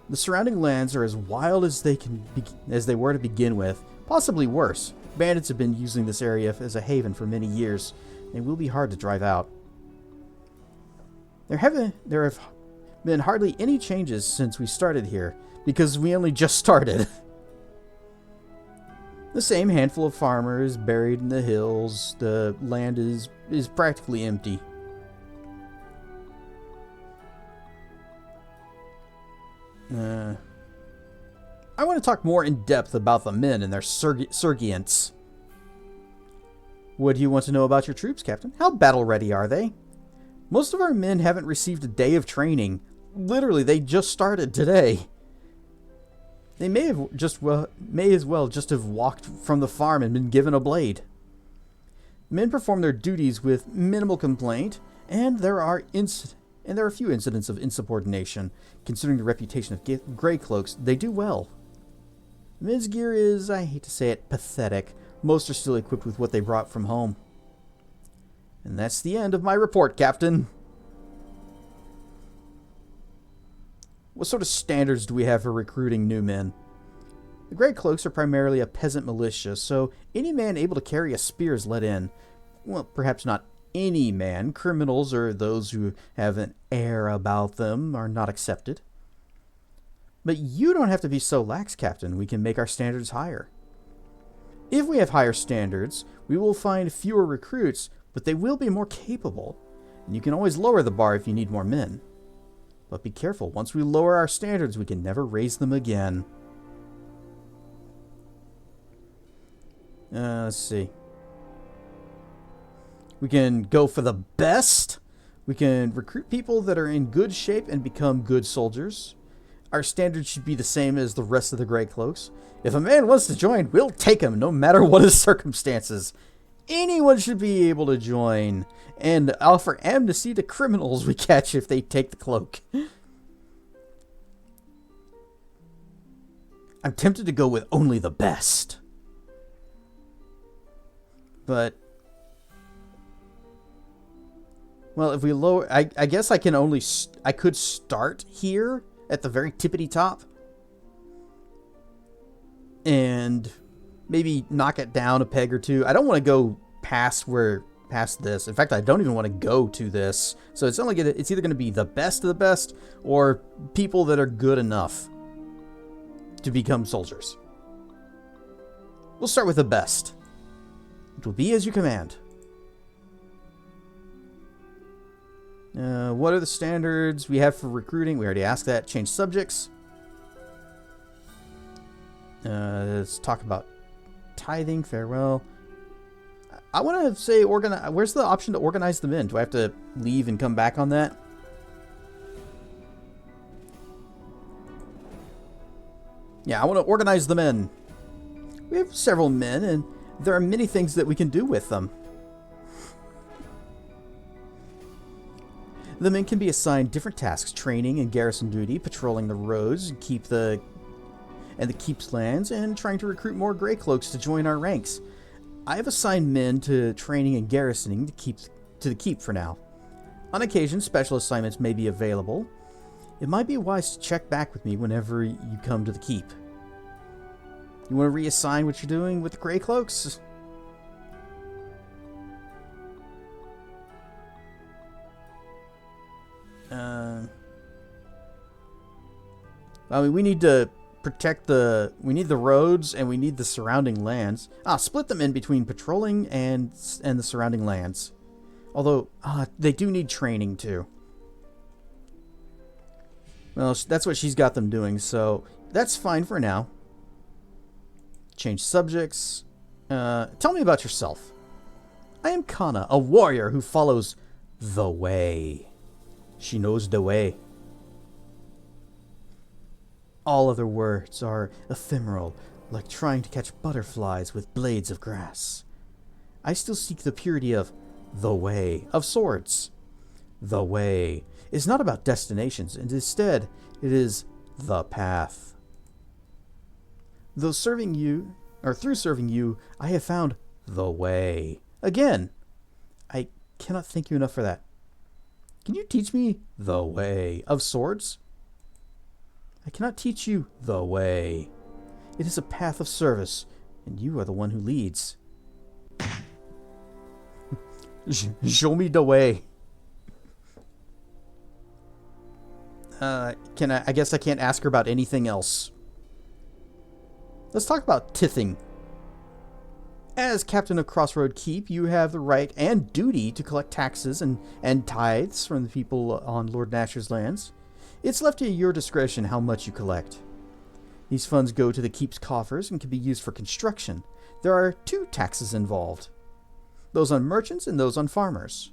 The surrounding lands are as wild as they were to begin with, possibly worse. Bandits have been using this area as a haven for many years. They will be hard to drive out. There have been hardly any changes since we started here, because we only just started. The same handful of farmers buried in the hills. The land is practically empty. I want to talk more in depth about the men and their surgients. What do you want to know about your troops, Captain? How battle ready are they? Most of our men haven't received a day of training. Literally, they just started today. They may as well just have walked from the farm and been given a blade. Men perform their duties with minimal complaint, and there are a few incidents of insubordination. Considering the reputation of Grey Cloaks, they do well. Men's gear is, I hate to say it, pathetic. Most are still equipped with what they brought from home. And that's the end of my report, Captain. What sort of standards do we have for recruiting new men? The Grey Cloaks are primarily a peasant militia, so any man able to carry a spear is let in. Well, perhaps not any man. Criminals or those who have an air about them are not accepted. But you don't have to be so lax, Captain. We can make our standards higher. If we have higher standards, we will find fewer recruits, but they will be more capable. And you can always lower the bar if you need more men. But be careful, once we lower our standards, we can never raise them again. Let's see. We can go for the best. We can recruit people that are in good shape and become good soldiers. Our standards should be the same as the rest of the Grey Cloaks. If a man wants to join, we'll take him, no matter what his circumstances. Anyone should be able to join and offer amnesty to criminals we catch if they take the cloak. I'm tempted to go with only the best. But, well, if we lower, I guess I could start here at the very tippity top and maybe knock it down a peg or two. I don't want to go past this. In fact, I don't even want to go to this. So it's either going to be the best of the best or people that are good enough to become soldiers. We'll start with the best. It will be as you command. What are the standards we have for recruiting? We already asked that. Change subjects. Let's talk about tithing. Farewell. I want to say organize. Where's the option to organize the men? Do I have to leave and come back on that? Yeah, I want to organize the men. We have several men, and there are many things that we can do with them. The men can be assigned different tasks: training and garrison duty, patrolling the roads, and the keep's lands, and trying to recruit more Grey Cloaks to join our ranks. I have assigned men to training and garrisoning to the keep for now. On occasion, special assignments may be available. It might be wise to check back with me whenever you come to the keep. You want to reassign what you're doing with the Grey Cloaks? I mean, we need to protect we need the roads and we need the surrounding lands. Split them in between patrolling and the surrounding lands. Although, they do need training too. Well, that's what she's got them doing, so that's fine for now. Change subjects. Tell me about yourself. I am Kana, a warrior who follows the way. She knows the way. All other words are ephemeral, like trying to catch butterflies with blades of grass. I still seek the purity of the way of swords. The way is not about destinations, and instead it is the path. Through serving you, I have found the way. Again, I cannot thank you enough for that. Can you teach me the way of swords? I cannot teach you the way. It is a path of service, and you are the one who leads. Show me the way. I guess I can't ask her about anything else. Let's talk about tithing. As captain of Crossroad Keep, you have the right and duty to collect taxes and tithes from the people on Lord Nasher's lands. It's left to your discretion how much you collect. These funds go to the keep's coffers and can be used for construction. There are 2 taxes involved: those on merchants and those on farmers.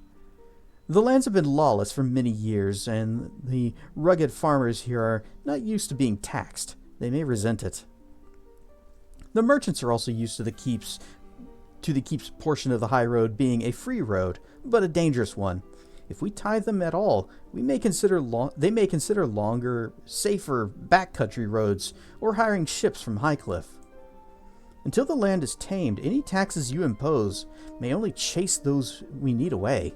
The lands have been lawless for many years, and the rugged farmers here are not used to being taxed. They may resent it. The merchants are also used to the keep's portion of the high road being a free road, but a dangerous one. If we tithe them at all, they may consider longer, safer backcountry roads or hiring ships from Highcliff. Until the land is tamed, any taxes you impose may only chase those we need away.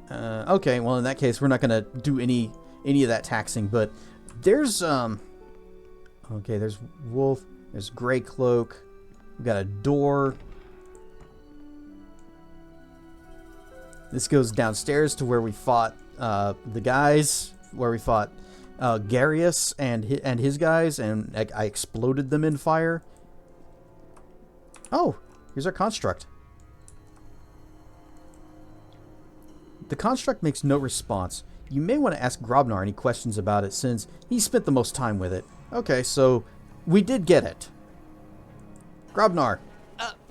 Okay, well in that case, we're not gonna do any of that taxing. But there's okay, there's Wolf, there's Grey Cloak, we've got a door. This goes downstairs to where we fought the guys, where we fought Garius and his guys, and I exploded them in fire. Oh, here's our construct. The construct makes no response. You may want to ask Grobnar any questions about it, since he spent the most time with it. Okay, so we did get it. Grobnar.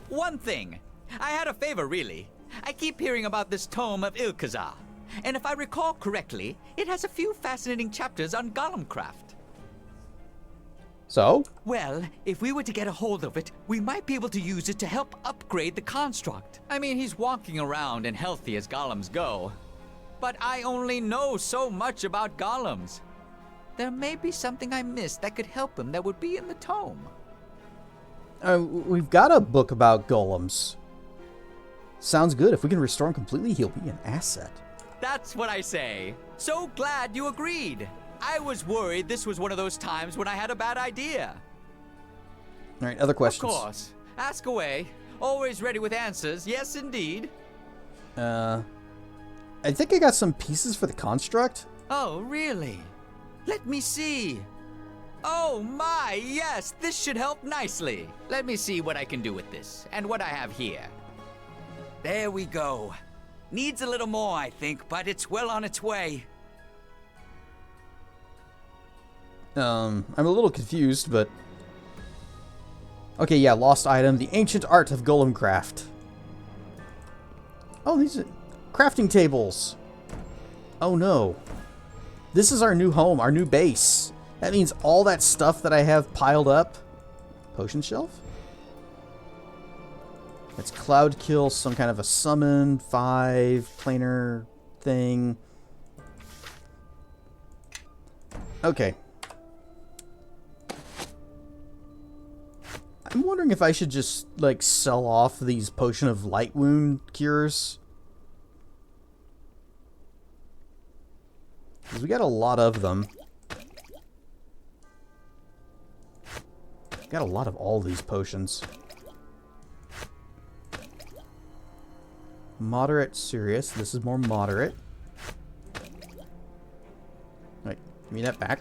One thing. I had a favor, really. I keep hearing about this tome of Ilkazar, and if I recall correctly, it has a few fascinating chapters on Golemcraft. So? Well, if we were to get a hold of it, we might be able to use it to help upgrade the construct. I mean, he's walking around and healthy as golems go, but I only know so much about golems. There may be something I missed that could help him that would be in the tome. We've got a book about golems. Sounds good. If we can restore him completely, he'll be an asset. That's what I say. So glad you agreed. I was worried this was one of those times when I had a bad idea. All right, other questions? Of course. Ask away. Always ready with answers. Yes, indeed. I think I got some pieces for the construct. Oh, really? Let me see. Oh my, yes, this should help nicely. Let me see what I can do with this, and what I have here. There we go. Needs a little more, I think, but it's well on its way. I'm a little confused, but... Okay, yeah, lost item. The ancient art of golem craft. Oh, these are crafting tables. Oh no. This is our new home, our new base. That means all that stuff that I have piled up. Potion shelf? It's Cloud Kill, some kind of a summon, 5, planar thing. Okay. I'm wondering if I should just, like, sell off these Potion of Light Wound cures. Because we got a lot of them. Got a lot of all these potions. Moderate, serious. This is more moderate. Wait, give me that back.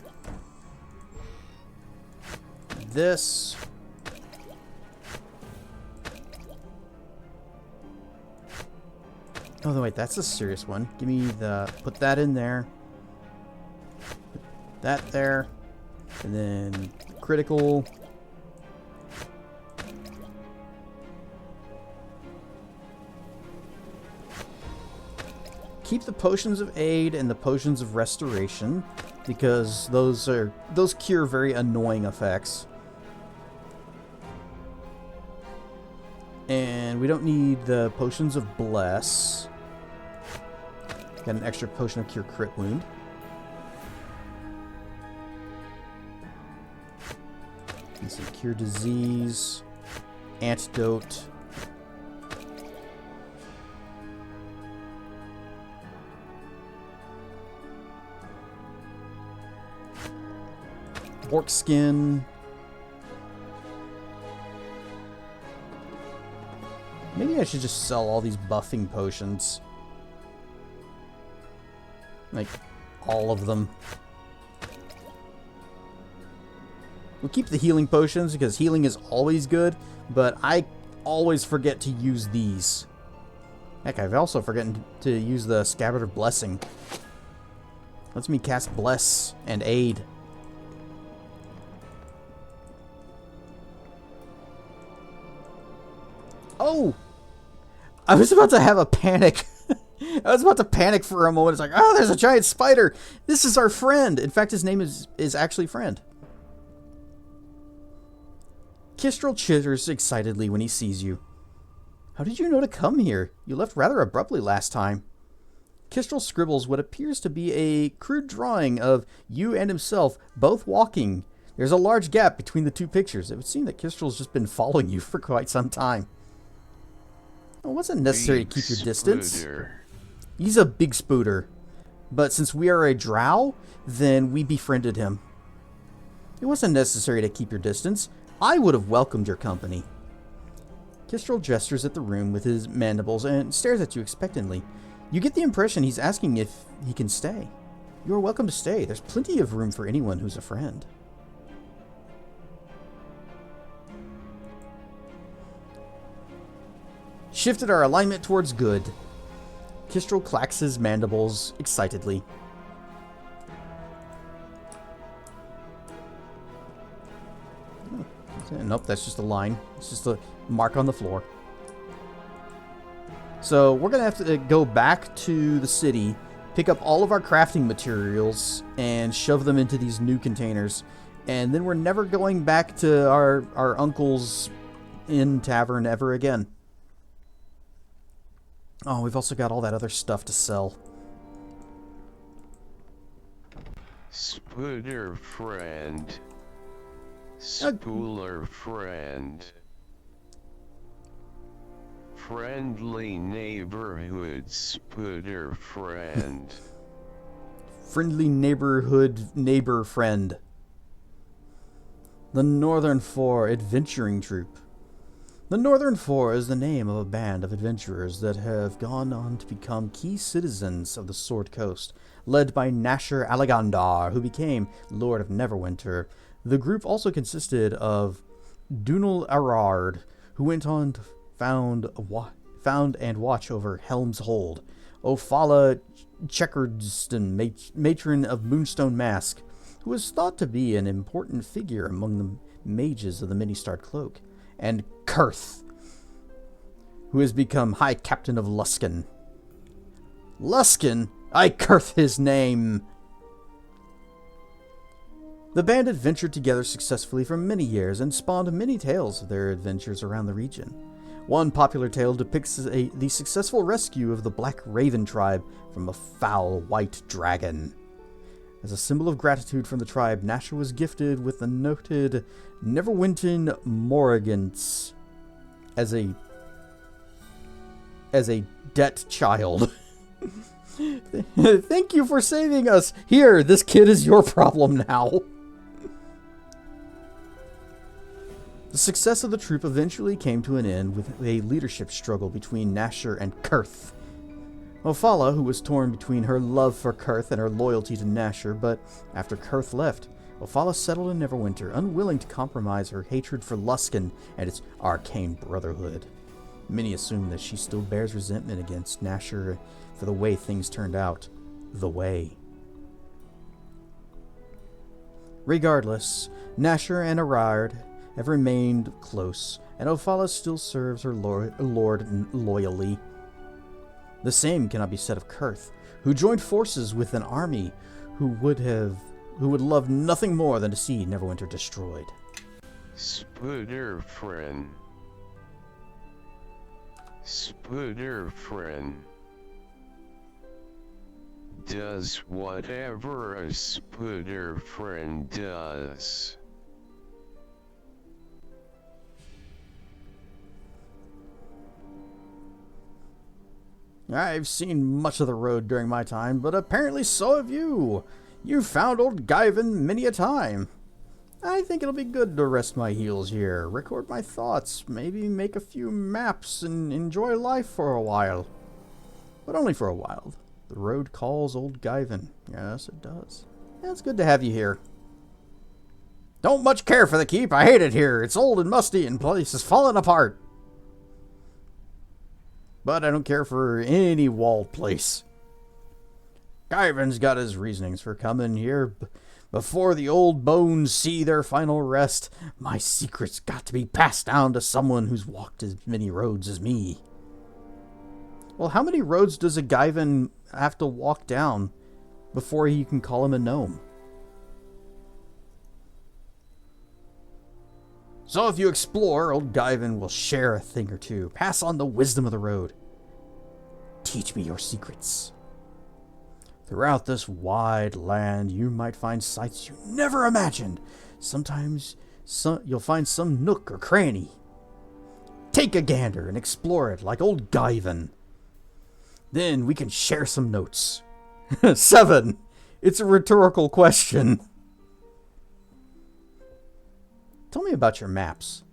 This. Oh, no, wait, that's a serious one. Give me the... Put that in there. Put that there. And then critical. Keep the potions of aid and the potions of restoration, because those cure very annoying effects. And we don't need the potions of bless. Got an extra potion of cure crit wound. Let's see, cure disease, antidote. Orc skin. Maybe I should just sell all these buffing potions. Like, all of them. We'll keep the healing potions, because healing is always good, but I always forget to use these. Heck, I've also forgotten to use the Scabbard of Blessing. Lets me cast Bless and Aid. Oh! I was about to have a panic. I was about to panic for a moment. It's like, oh, there's a giant spider. This is our friend. In fact, his name is actually Friend. Kistrel chitters excitedly when he sees you. How did you know to come here? You left rather abruptly last time. Kistrel scribbles what appears to be a crude drawing of you and himself both walking. There's a large gap between the two pictures. It would seem that Kistrel's just been following you for quite some time. It wasn't necessary to keep your distance. He's a big spooter. But since we are a drow, then we befriended him. It wasn't necessary to keep your distance. I would have welcomed your company. Kistrel gestures at the room with his mandibles and stares at you expectantly. You get the impression he's asking if he can stay. You are welcome to stay. There's plenty of room for anyone who's a friend. Shifted our alignment towards good. Kistrel clacks his mandibles excitedly. Nope, that's just a line. It's just a mark on the floor. So we're going to have to go back to the city, pick up all of our crafting materials, and shove them into these new containers. And then we're never going back to our uncle's inn tavern ever again. Oh, we've also got all that other stuff to sell. Spooder friend. Spooler friend. Friendly neighborhood spooder friend. Friendly neighborhood neighbor friend. The Northern Four Adventuring Troop. The Northern Four is the name of a band of adventurers that have gone on to become key citizens of the Sword Coast, led by Nasher Alagandar, who became Lord of Neverwinter. The group also consisted of Dunal Arard, who went on to found and watch over Helm's Hold, Ophala Checkerston, matron of Moonstone Mask, who was thought to be an important figure among the mages of the Many-Starred Cloak, and Kurth, who has become High Captain of Luskan. Luskan? I Kurth his name! The band adventured together successfully for many years and spawned many tales of their adventures around the region. One popular tale depicts the successful rescue of the Black Raven tribe from a foul white dragon. As a symbol of gratitude from the tribe, Nasher was gifted with the noted Neverwinter Morrigan's as a debt child. Thank you for saving us. Here, this kid is your problem now. The success of the troop eventually came to an end with a leadership struggle between Nasher and Kurth. Ophala, who was torn between her love for Kurth and her loyalty to Nasher, but after Kurth left, Ophala settled in Neverwinter, unwilling to compromise her hatred for Luskan and its arcane brotherhood. Many assume that she still bears resentment against Nasher for the way things turned out. The way. Regardless, Nasher and Arard have remained close, and Ophala still serves her lord loyally. The same cannot be said of Kurth, who joined forces with an army who would love nothing more than to see Neverwinter destroyed. Spooner friend. Spooner friend. Does whatever a spooner friend does. I've seen much of the road during my time, but apparently so have you. You've found old Guyven many a time. I think it'll be good to rest my heels here, record my thoughts, maybe make a few maps, and enjoy life for a while. But only for a while. The road calls old Guyven. Yes, it does. Yeah, it's good to have you here. Don't much care for the keep. I hate it here. It's old and musty and place is falling apart. But I don't care for any walled place. Guyven's got his reasonings for coming here. Before the old bones see their final rest, my secret's got to be passed down to someone who's walked as many roads as me. Well, how many roads does a Guyven have to walk down before you can call him a gnome? So if you explore, old Guyven will share a thing or two, pass on the wisdom of the road. Teach me your secrets. Throughout this wide land, you might find sights you never imagined. Sometimes you'll find some nook or cranny. Take a gander and explore it like old Guyven. Then we can share some notes. 7. It's a rhetorical question. Tell me about your maps.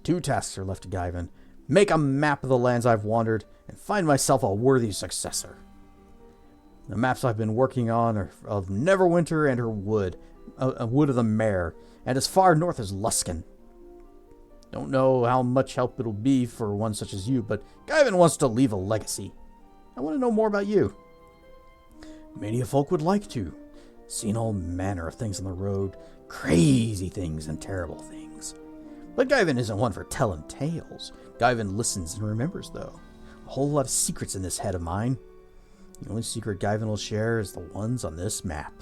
2 tasks are left to Guyven. Make a map of the lands I've wandered and find myself a worthy successor. The maps I've been working on are of Neverwinter and her wood, a wood of the mare, and as far north as Luskan. Don't know how much help it'll be for one such as you, but Guyven wants to leave a legacy. I want to know more about you. Many a folk would like to. Seen all manner of things on the road, crazy things and terrible things. But Guyven isn't one for telling tales. Guyven listens and remembers, though. A whole lot of secrets in this head of mine. The only secret Guyven will share is the ones on this map.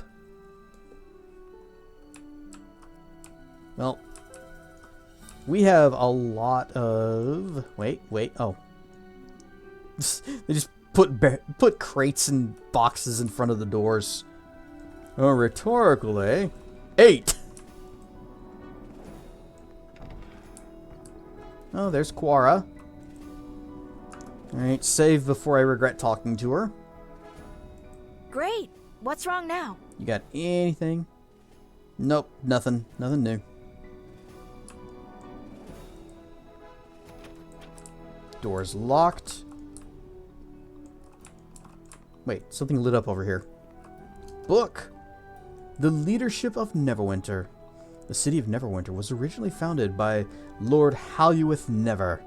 Well, we have a lot of... Wait, oh. They just put crates and boxes in front of the doors. Oh, rhetorical, eh? 8! Oh, there's Quara. Alright, save before I regret talking to her. Great! What's wrong now? You got anything? Nope, nothing. Nothing new. Door's locked. Wait, something lit up over here. Book! The Leadership of Neverwinter. The city of Neverwinter was originally founded by Lord Haluith Never.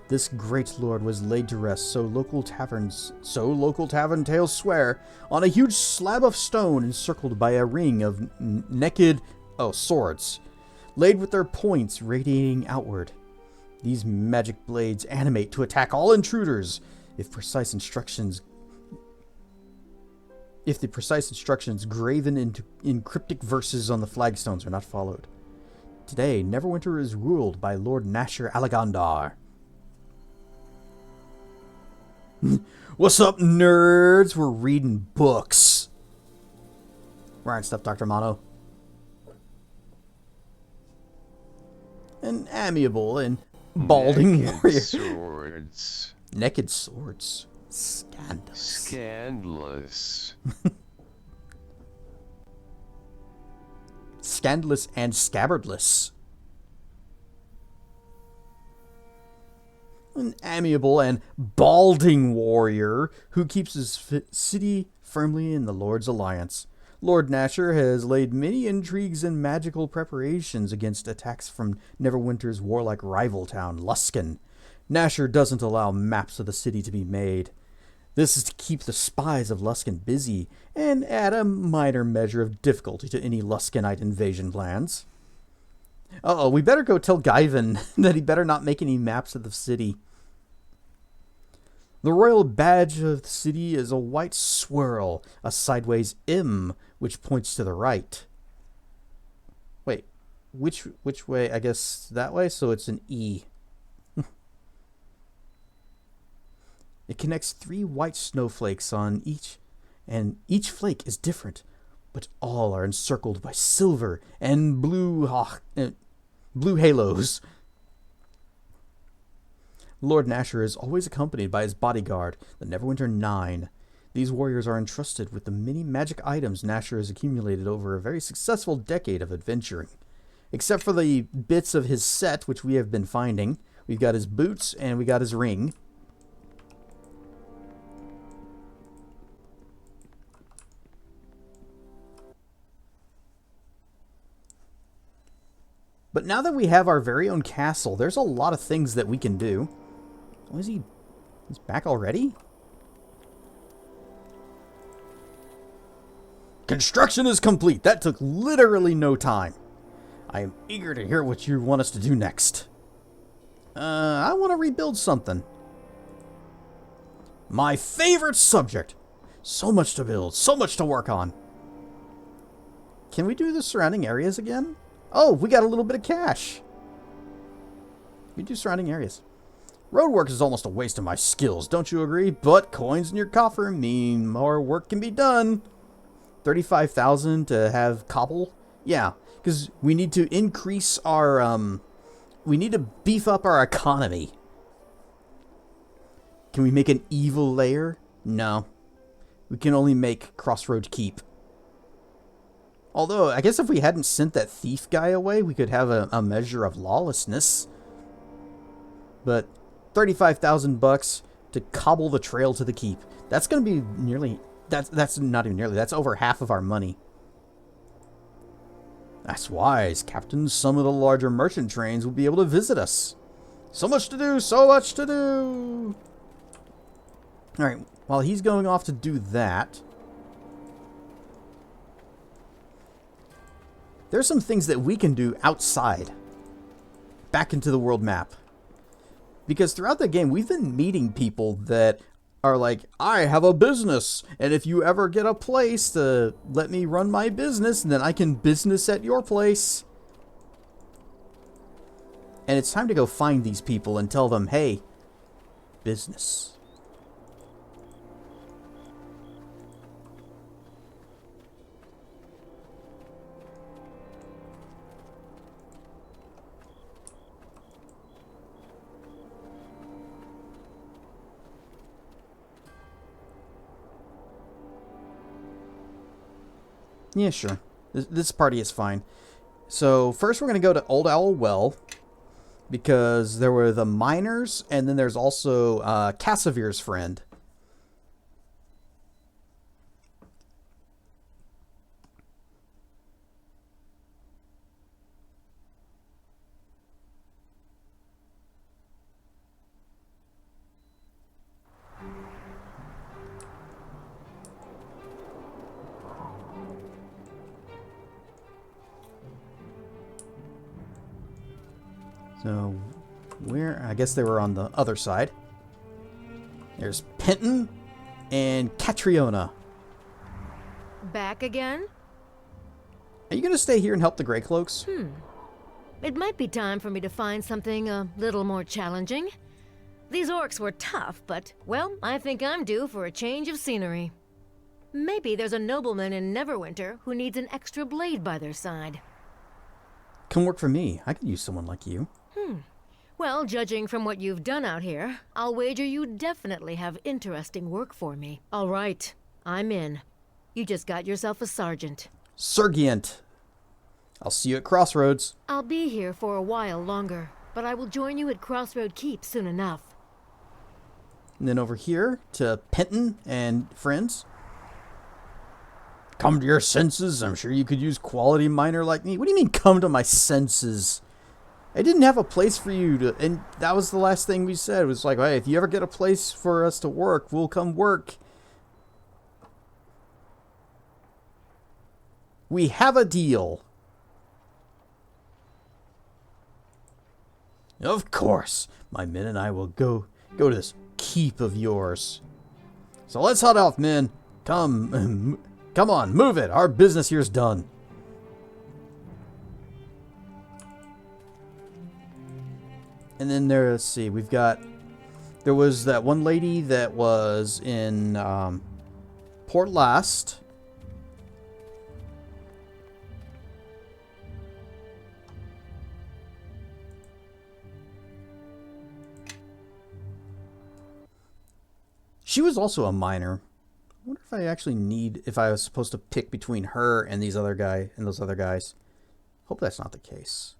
This great lord was laid to rest, so local tavern tales swear, on a huge slab of stone encircled by a ring of naked swords. laid with their points radiating outward. These magic blades animate to attack all intruders if the precise instructions graven in cryptic verses on the flagstones are not followed. Today, Neverwinter is ruled by Lord Nasher Alagandar. What's up, nerds? We're reading books. Right stuff, Dr. Mono. An amiable and balding warrior. Swords. Naked swords. Scandalous. Scandalous. Scandalous and scabbardless. An amiable and balding warrior who keeps his city firmly in the Lord's alliance. Lord Nasher has laid many intrigues and magical preparations against attacks from Neverwinter's warlike rival town, Luskan. Nasher doesn't allow maps of the city to be made. This is to keep the spies of Luskan busy and add a minor measure of difficulty to any Luskanite invasion plans. Uh-oh, we better go tell Guyven that he better not make any maps of the city. The royal badge of the city is a white swirl, a sideways M, which points to the right. Wait, which way? I guess that way, so it's an E. It connects 3 white snowflakes on each, and each flake is different, but all are encircled by silver and blue halos. Lord Nasher is always accompanied by his bodyguard, the Neverwinter 9. These warriors are entrusted with the many magic items Nasher has accumulated over a very successful decade of adventuring. Except for the bits of his set, which we have been finding. We've got his boots, and we got his ring. But now that we have our very own castle, there's a lot of things that we can do. Oh, is he? He's back already? Construction is complete. That took literally no time. I am eager to hear what you want us to do next. I want to rebuild something. My favorite subject. So much to build, so much to work on. Can we do the surrounding areas again? Oh, we got a little bit of cash. We do surrounding areas. Roadwork is almost a waste of my skills, don't you agree? But coins in your coffer mean more work can be done. 35,000 to have cobble? Yeah, because we need to increase our, we need to beef up our economy. Can we make an evil layer? No. We can only make Crossroad Keep. Although, I guess if we hadn't sent that thief guy away, we could have a measure of lawlessness. But 35,000 bucks to cobble the trail to the keep. That's going to be nearly... That's not even nearly. That's over half of our money. That's wise, Captain. Some of the larger merchant trains will be able to visit us. So much to do, so much to do. Alright, while he's going off to do that... There's some things that we can do outside. Back into the world map. Because throughout the game, we've been meeting people that are like, I have a business, and if you ever get a place to let me run my business, then I can business at your place. And it's time to go find these people and tell them, hey, business. Yeah, sure. This party is fine. So, first we're going to go to Old Owl Well, because there were the miners, and then there's also Cassavir's friend. So, where? I guess they were on the other side. There's Penton and Catriona. Back again? Are you going to stay here and help the Greycloaks? It might be time for me to find something a little more challenging. These orcs were tough, but, well, I think I'm due for a change of scenery. Maybe there's a nobleman in Neverwinter who needs an extra blade by their side. Come work for me. I could use someone like you. Well, judging from what you've done out here, I'll wager you definitely have interesting work for me. All right, I'm in. You just got yourself a sergeant. Sergeant. I'll see you at Crossroads. I'll be here for a while longer, but I will join you at Crossroad Keep soon enough. And then over here to Penton and friends. Come to your senses. I'm sure you could use quality miner like me. What do you mean, come to my senses? I didn't have a place for you to... And that was the last thing we said. It was like, hey, if you ever get a place for us to work, we'll come work. We have a deal. Of course. My men and I will go to this keep of yours. So let's head off, men. Come on, move it. Our business here's done. And then let's see, there was that one lady that was in Port Last. She was also a miner. I wonder if I actually if I was supposed to pick between her and those other guys. Hope that's not the case.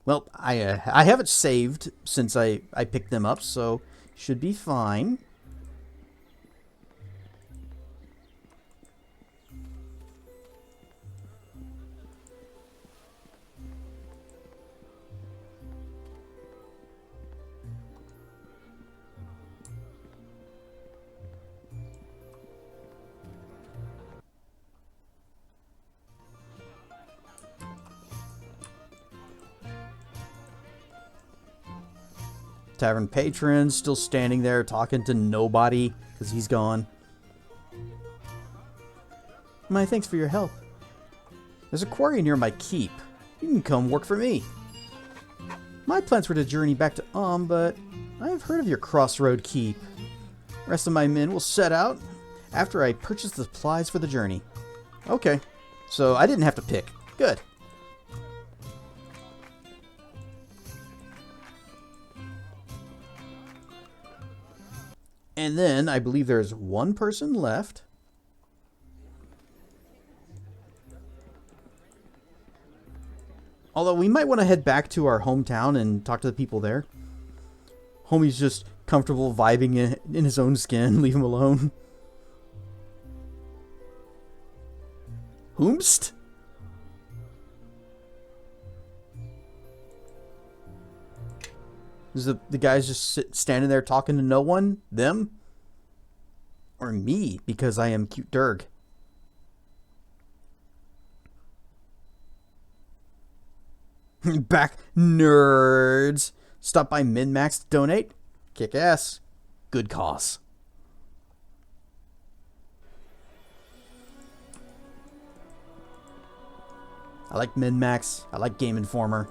Well, I have it saved since I picked them up, so should be fine. Tavern patron still standing there talking to nobody because he's gone. My thanks for your help. There's a quarry near my keep. You can come work for me. My plans were to journey back to but I've heard of your Crossroad keep. The rest of my men will set out after I purchase the supplies for the journey. Okay, so I didn't have to pick. Good. And then I believe there's one person left. Although we might want to head back to our hometown and talk to the people there. Homie's just comfortable vibing in his own skin. Leave him alone. Whomst? Is the guys just standing there talking to no one? Them? Or me, because I am cute Durg? Back, nerds. Stop by Min-Max to donate. Kick ass. Good cause. I like Min-Max. I like Game Informer.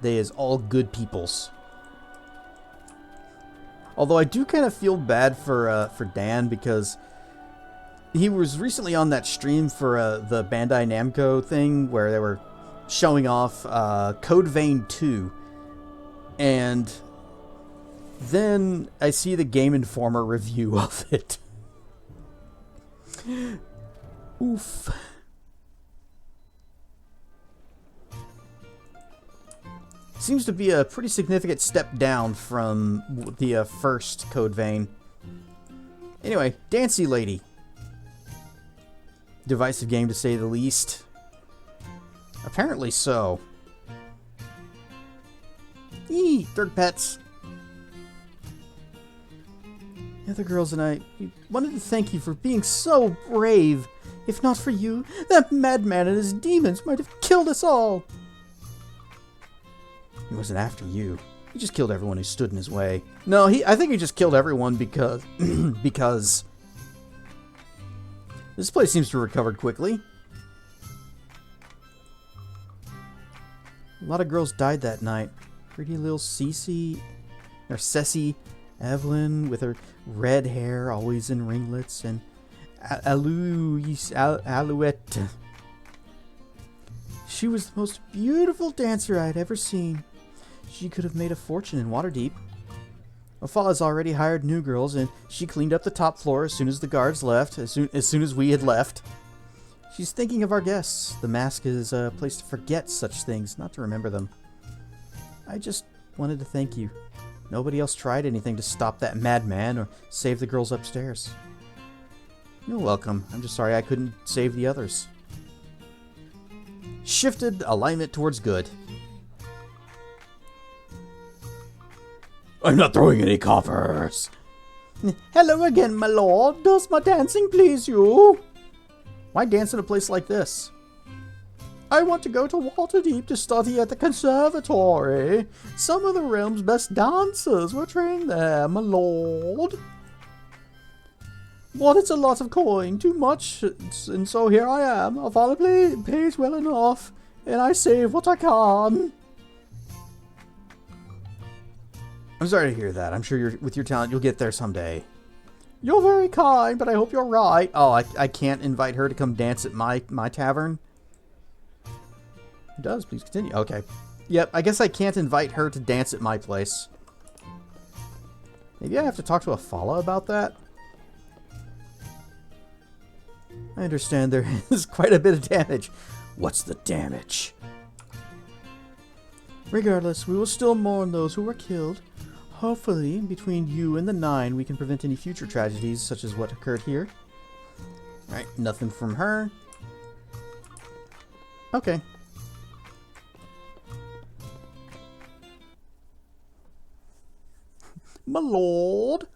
They is all good peoples. Although I do kind of feel bad for Dan because he was recently on that stream for the Bandai Namco thing where they were showing off Code Vein 2. And then I see the Game Informer review of it. Oof. Seems to be a pretty significant step down from the first Code Vein. Anyway, Dancy Lady. Divisive game to say the least. Apparently so. Eee, third pets. The other girls and I wanted to thank you for being so brave If not for you, that madman and his demons might have killed us all. He wasn't after you. He just killed everyone who stood in his way. No, I think he just killed everyone because... because... This place seems to have recovered quickly. A lot of girls died that night. Pretty little Cece, or Ceci, Evelyn with her red hair, always in ringlets, and Alouette. She was the most beautiful dancer I'd ever seen. She could have made a fortune in Waterdeep. Ophala's already hired new girls, and she cleaned up the top floor as soon as the guards left, as soon as we had left. She's thinking of our guests. The mask is a place to forget such things, not to remember them. I just wanted to thank you. Nobody else tried anything to stop that madman or save the girls upstairs. You're welcome. I'm just sorry I couldn't save the others. Shifted alignment towards good. I'm not throwing any coffers. Hello again, my lord. Does my dancing please you? Why dance in a place like this? I want to go to Waterdeep to study at the conservatory. Some of the realm's best dancers were trained there, my lord. But it's a lot of coin, too much, and so here I am. Ophala pays well enough, and I save what I can. I'm sorry to hear that. I'm sure with your talent, you'll get there someday. You're very kind, but I hope you're right. Oh, I can't invite her to come dance at my tavern? It does. Please continue. Okay. Yep, I guess I can't invite her to dance at my place. Maybe I have to talk to Ophala about that? I understand there is quite a bit of damage. What's the damage? Regardless, we will still mourn those who were killed. Hopefully, between you and the 9, we can prevent any future tragedies such as what occurred here. Alright, nothing from her. Okay. My lord.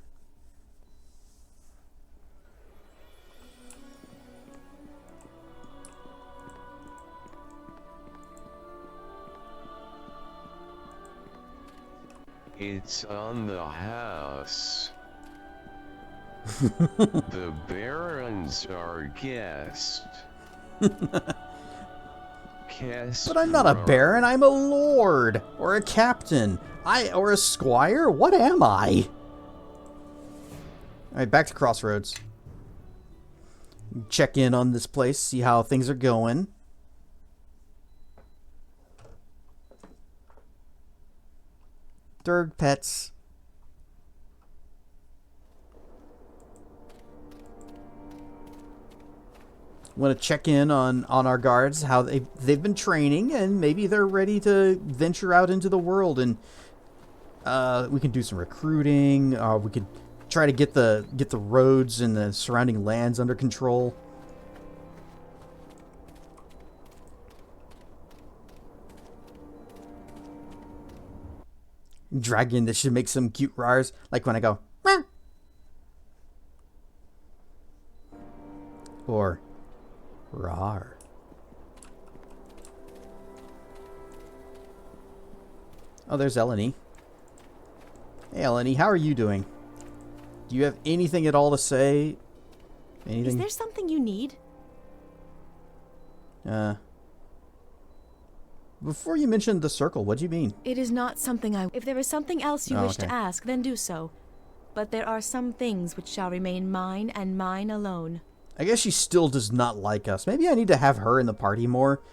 It's on the house. The barons are guest. But I'm not a baron, I'm a lord, or a captain, or a squire. What am I? Alright, back to Crossroads. Check in on this place, see how things are going. Third pets. Want to check in on our guards, how they've been training, and maybe they're ready to venture out into the world, and we can do some recruiting. We could try to get the roads and the surrounding lands under control. Dragon, this should make some cute rars, like when I go Meow. Or rar. Oh, there's Eleni. Hey Eleni, how are you doing? Do you have anything at all to say? Anything? Is there something you need? Before you mentioned the circle, what do you mean? It is not something I... If there is something else you wish okay. to ask, then do so. But there are some things which shall remain mine and mine alone. I guess she still does not like us. Maybe I need to have her in the party more.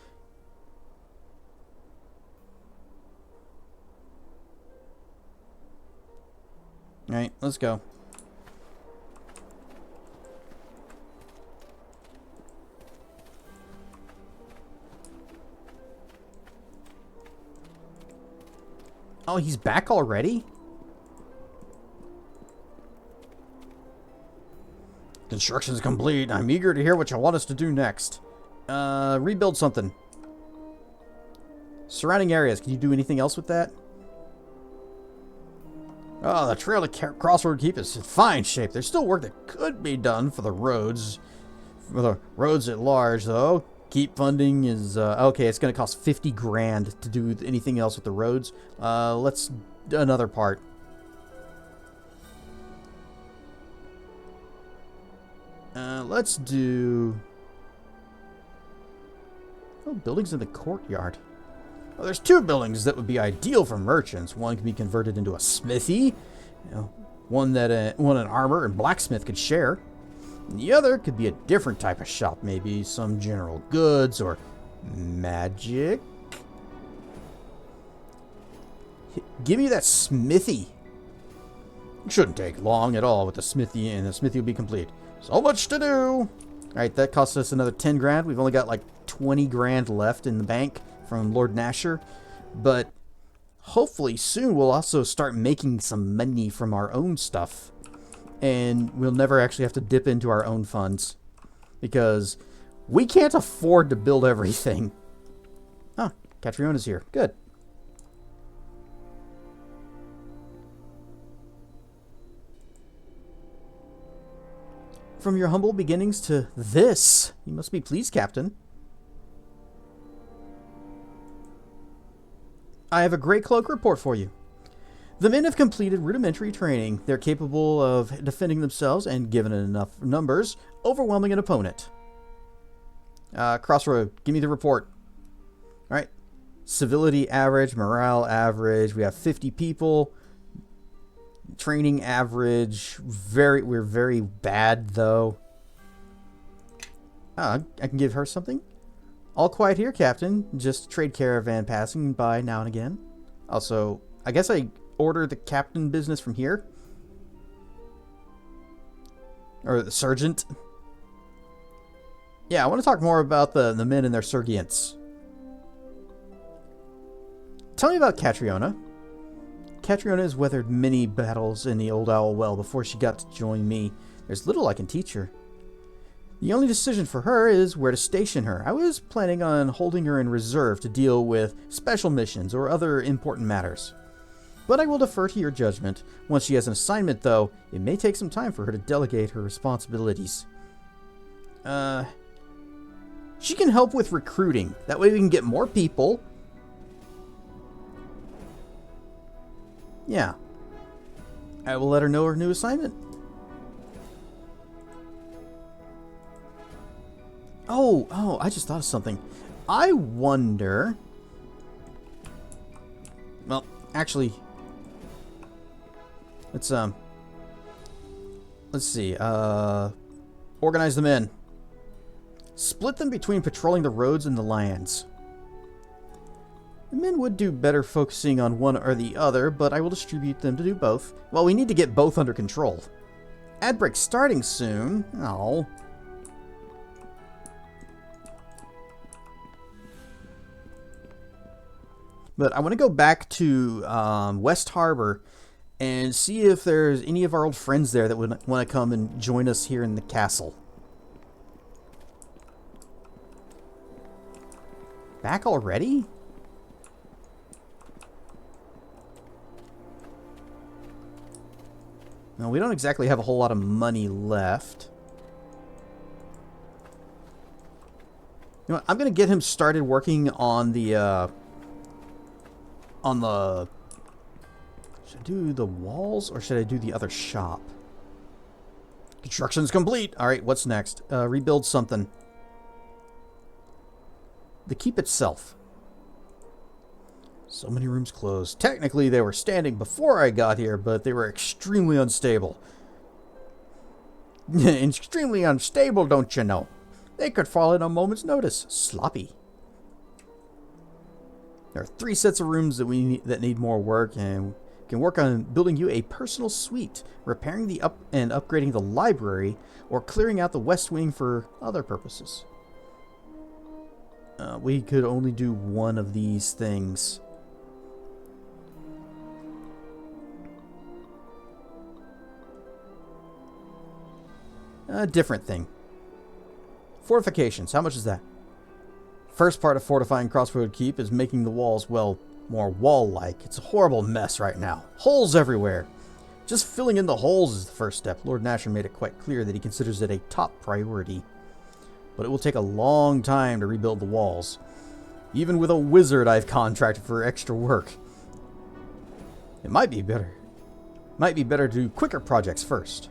Alright, let's go. Oh, he's back already? Construction's complete. I'm eager to hear what you want us to do next. Rebuild something. Surrounding areas. Can you do anything else with that? Oh, the trail to Crossroad Keep is in fine shape. There's still work that could be done for the roads. For the roads at large, though, keep funding is... okay, it's going to cost 50 grand to do anything else with the roads. Let's do another part. Let's do... Oh, buildings in the courtyard. Well, there's 2 buildings that would be ideal for merchants. One can be converted into a smithy. One an armor and blacksmith could share. And the other could be a different type of shop. Maybe some general goods or magic. Give me that smithy. It shouldn't take long at all with the smithy, and the smithy will be complete. So much to do. Alright, that cost us another 10 grand. We've only got like 20 grand left in the bank from Lord Nasher. But hopefully soon we'll also start making some money from our own stuff. And we'll never actually have to dip into our own funds. Because we can't afford to build everything. Ah, Catriona's here. Good. From your humble beginnings to this, you must be pleased, Captain. I have a great cloak report for you. The men have completed rudimentary training. They're capable of defending themselves and, given enough numbers, overwhelming an opponent. Crossroad, give me the report. Alright. Civility average, morale average. We have 50 people. Training average. We're very bad, though. I can give her something. All quiet here, Captain. Just trade caravan passing by now and again. Also, I guess I order the captain business from here. Or the sergeant. Yeah, I want to talk more about the men and their sergeants. Tell me about Catriona. Catriona has weathered many battles in the Old Owl Well before she got to join me. There's little I can teach her. The only decision for her is where to station her. I was planning on holding her in reserve to deal with special missions or other important matters. But I will defer to your judgment. Once she has an assignment, though, it may take some time for her to delegate her responsibilities. She can help with recruiting. That way we can get more people. Yeah. I will let her know her new assignment. Oh, I just thought of something. I wonder... Well, actually... Let's see. Organize the men. Split them between patrolling the roads and the lands. The men would do better focusing on one or the other, but I will distribute them to do both. Well, we need to get both under control. Ad break starting soon. Oh. But I want to go back to West Harbor and see if there's any of our old friends there that would want to come and join us here in the castle. Back already? No, we don't exactly have a whole lot of money left. You know what? I'm going to get him started working on the... Should I do the walls or should I do the other shop? Construction's complete. Alright, what's next? Rebuild something. The keep itself. So many rooms closed. Technically, they were standing before I got here, but they were extremely unstable. Extremely unstable, don't you know? They could fall at a moment's notice. Sloppy. There are 3 sets of rooms that need more work, and can work on building you a personal suite, repairing the upgrading the library, or clearing out the west wing for other purposes. We could only do one of these things. A different thing. Fortifications. How much is that? First part of fortifying Crossroad Keep is making the walls, well, more wall-like. It's a horrible mess right now. Holes everywhere. Just filling in the holes is the first step. Lord Nasher made it quite clear that he considers it a top priority. but it will take a long time to rebuild the walls. Even with a wizard I've contracted for extra work. It might be better. Might be better to do quicker projects first.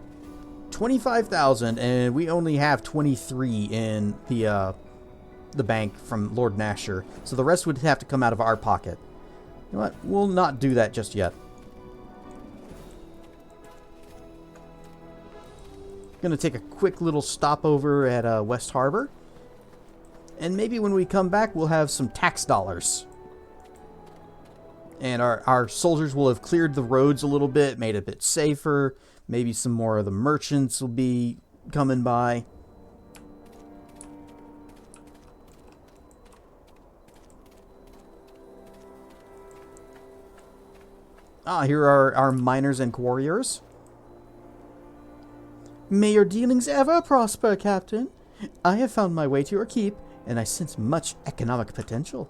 25,000, and we only have 23 in the bank from Lord Nasher, so the rest would have to come out of our pocket. You know what? We'll not do that just yet. Gonna take a quick little stopover at West Harbor, and maybe when we come back we'll have some tax dollars. And our soldiers will have cleared the roads a little bit, made it a bit safer. Maybe some more of the merchants will be coming by. Ah, here are our miners and quarriers. May your dealings ever prosper, Captain. I have found my way to your keep, and I sense much economic potential.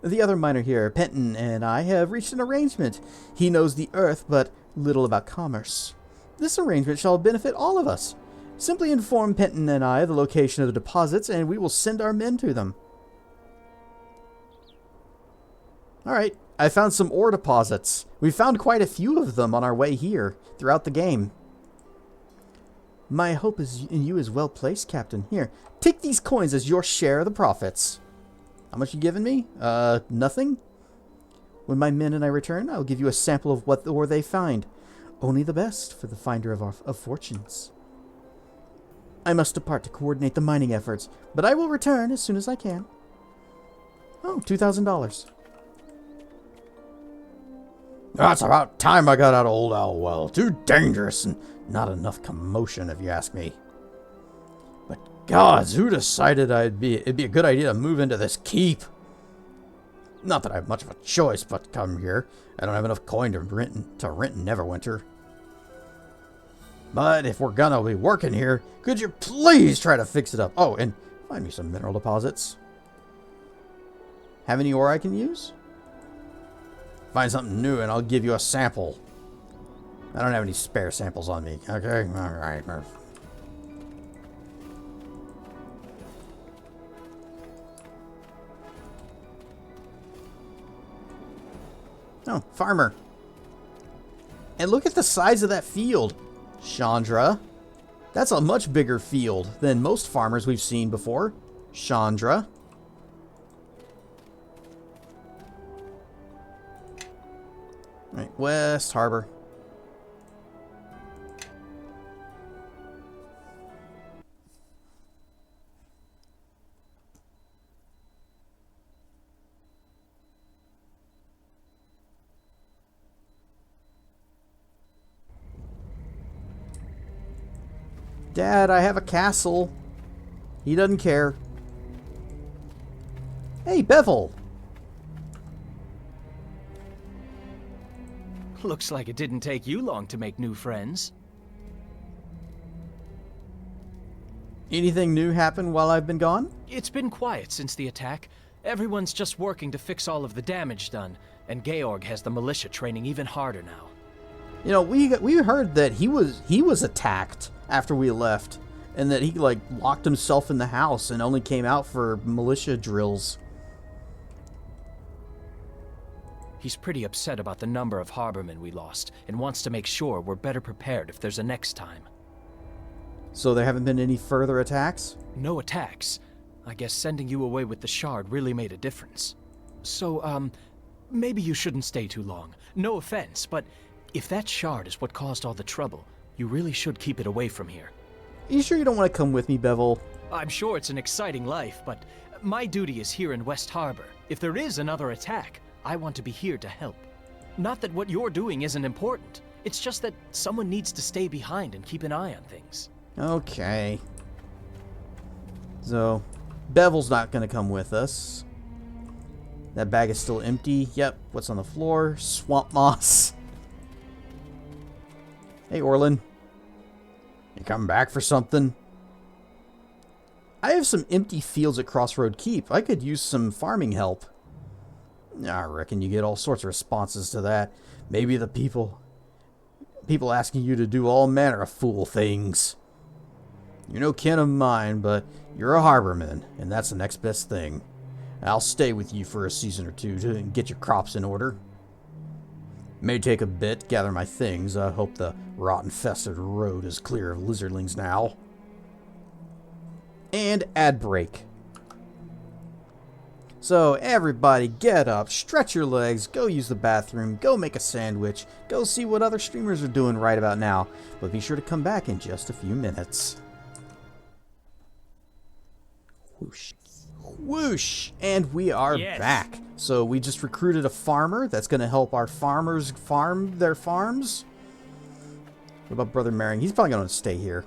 The other miner here, Penton, and I have reached an arrangement. He knows the earth, but little about commerce. This arrangement shall benefit all of us. Simply inform Penton and I the location of the deposits, and we will send our men to them. Alright, I found some ore deposits. We found quite a few of them on our way here, throughout the game. My hope is in you is well placed, Captain. Here, take these coins as your share of the profits. How much you giving me? Nothing? When my men and I return, I'll give you a sample of what ore they find. Only the best for the finder of fortunes. I must depart to coordinate the mining efforts, but I will return as soon as I can. Oh, $2,000. That's about time I got out of Old Owlwell. Too dangerous and not enough commotion, if you ask me. But gods, who decided it'd be a good idea to move into this keep? Not that I have much of a choice but to come here. I don't have enough coin to rent in Neverwinter. But if we're gonna be working here, could you please try to fix it up? Oh, and find me some mineral deposits. Have any ore I can use? Find something new and I'll give you a sample. I don't have any spare samples on me. Okay, alright. Oh, farmer. And look at the size of that field, Chandra. That's a much bigger field than most farmers we've seen before. Chandra. Right, West Harbor. Dad, I have a castle. He doesn't care. Hey, Bevel. Looks like it didn't take you long to make new friends. Anything new happen while I've been gone? It's been quiet since the attack. Everyone's just working to fix all of the damage done, and Georg has the militia training even harder now. You know, we heard that he was attacked after we left, and that he like locked himself in the house and only came out for militia drills. He's pretty upset about the number of harbormen we lost, and wants to make sure we're better prepared if there's a next time. So there haven't been any further attacks? No attacks. I guess sending you away with the shard really made a difference. So, maybe you shouldn't stay too long. No offense, but if that shard is what caused all the trouble, you really should keep it away from here. You sure you don't want to come with me, Bevel? I'm sure it's an exciting life, but my duty is here in West Harbor. If there is another attack, I want to be here to help. Not that what you're doing isn't important. It's just that someone needs to stay behind and keep an eye on things. Okay. So, Bevel's not going to come with us. That bag is still empty. Yep. What's on the floor? Swamp moss. Hey, Orlin. You coming back for something? I have some empty fields at Crossroad Keep. I could use some farming help. I reckon you get all sorts of responses to that. Maybe the people asking you to do all manner of fool things. You're no kin of mine, but you're a harborman, and that's the next best thing. I'll stay with you for a season or two to get your crops in order. May take a bit, gather my things. I hope the rot-infested road is clear of lizardlings now. And ad break. So everybody get up, stretch your legs, go use the bathroom, go make a sandwich, go see what other streamers are doing right about now. But be sure to come back in just a few minutes. Whoosh. Whoosh! And we are back. So we just recruited a farmer that's going to help our farmers farm their farms. What about Brother Maring? He's probably going to stay here.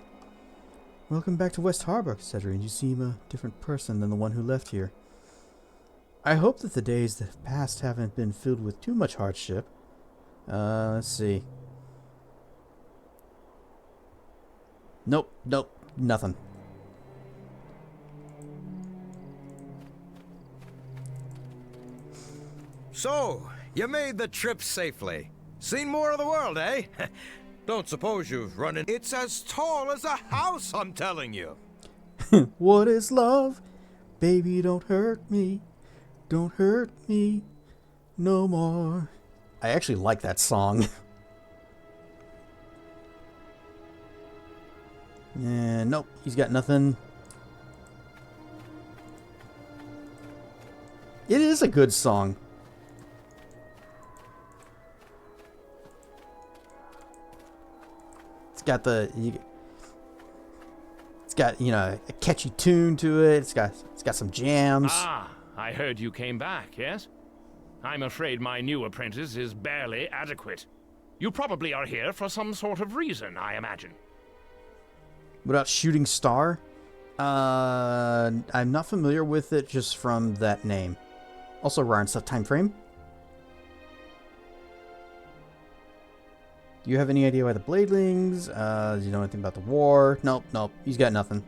Welcome back to West Harbor, Cedric. You seem a different person than the one who left here. I hope that the days that have passed haven't been filled with too much hardship. Let's see. Nope, nothing. So, you made the trip safely. Seen more of the world, eh? Don't suppose you've run in... It's as tall as a house, I'm telling you. What is love? Baby, don't hurt me. Don't hurt me no more. I actually like that song. And nope, he's got nothing. It is a good song. It's got, you know, a catchy tune to it. It's got some jams. Ah, I heard you came back, yes? I'm afraid my new apprentice is barely adequate. You probably are here for some sort of reason, I imagine. What about Shooting Star? I'm not familiar with it just from that name. Also, Ryan stuff time frame. Do you have any idea why the Bladelings? Do you know anything about the war? Nope. He's got nothing.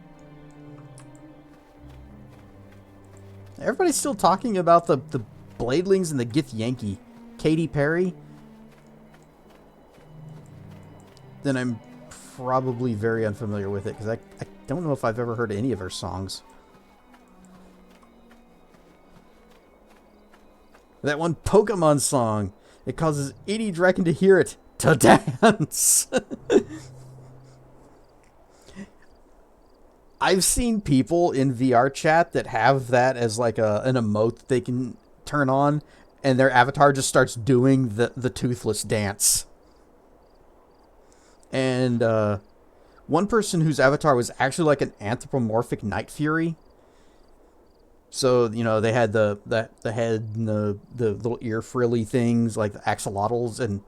Everybody's still talking about the Bladelings and the Githyanki. Katy Perry? Then I'm probably very unfamiliar with it, because I don't know if I've ever heard any of her songs. That one Pokemon song. It causes any dragon to hear it to dance. I've seen people in VR chat that have that as like an emote that they can turn on, and their avatar just starts doing the toothless dance. And one person whose avatar was actually like an anthropomorphic Night Fury. So, you know, they had the head and the little ear frilly things like the axolotls, and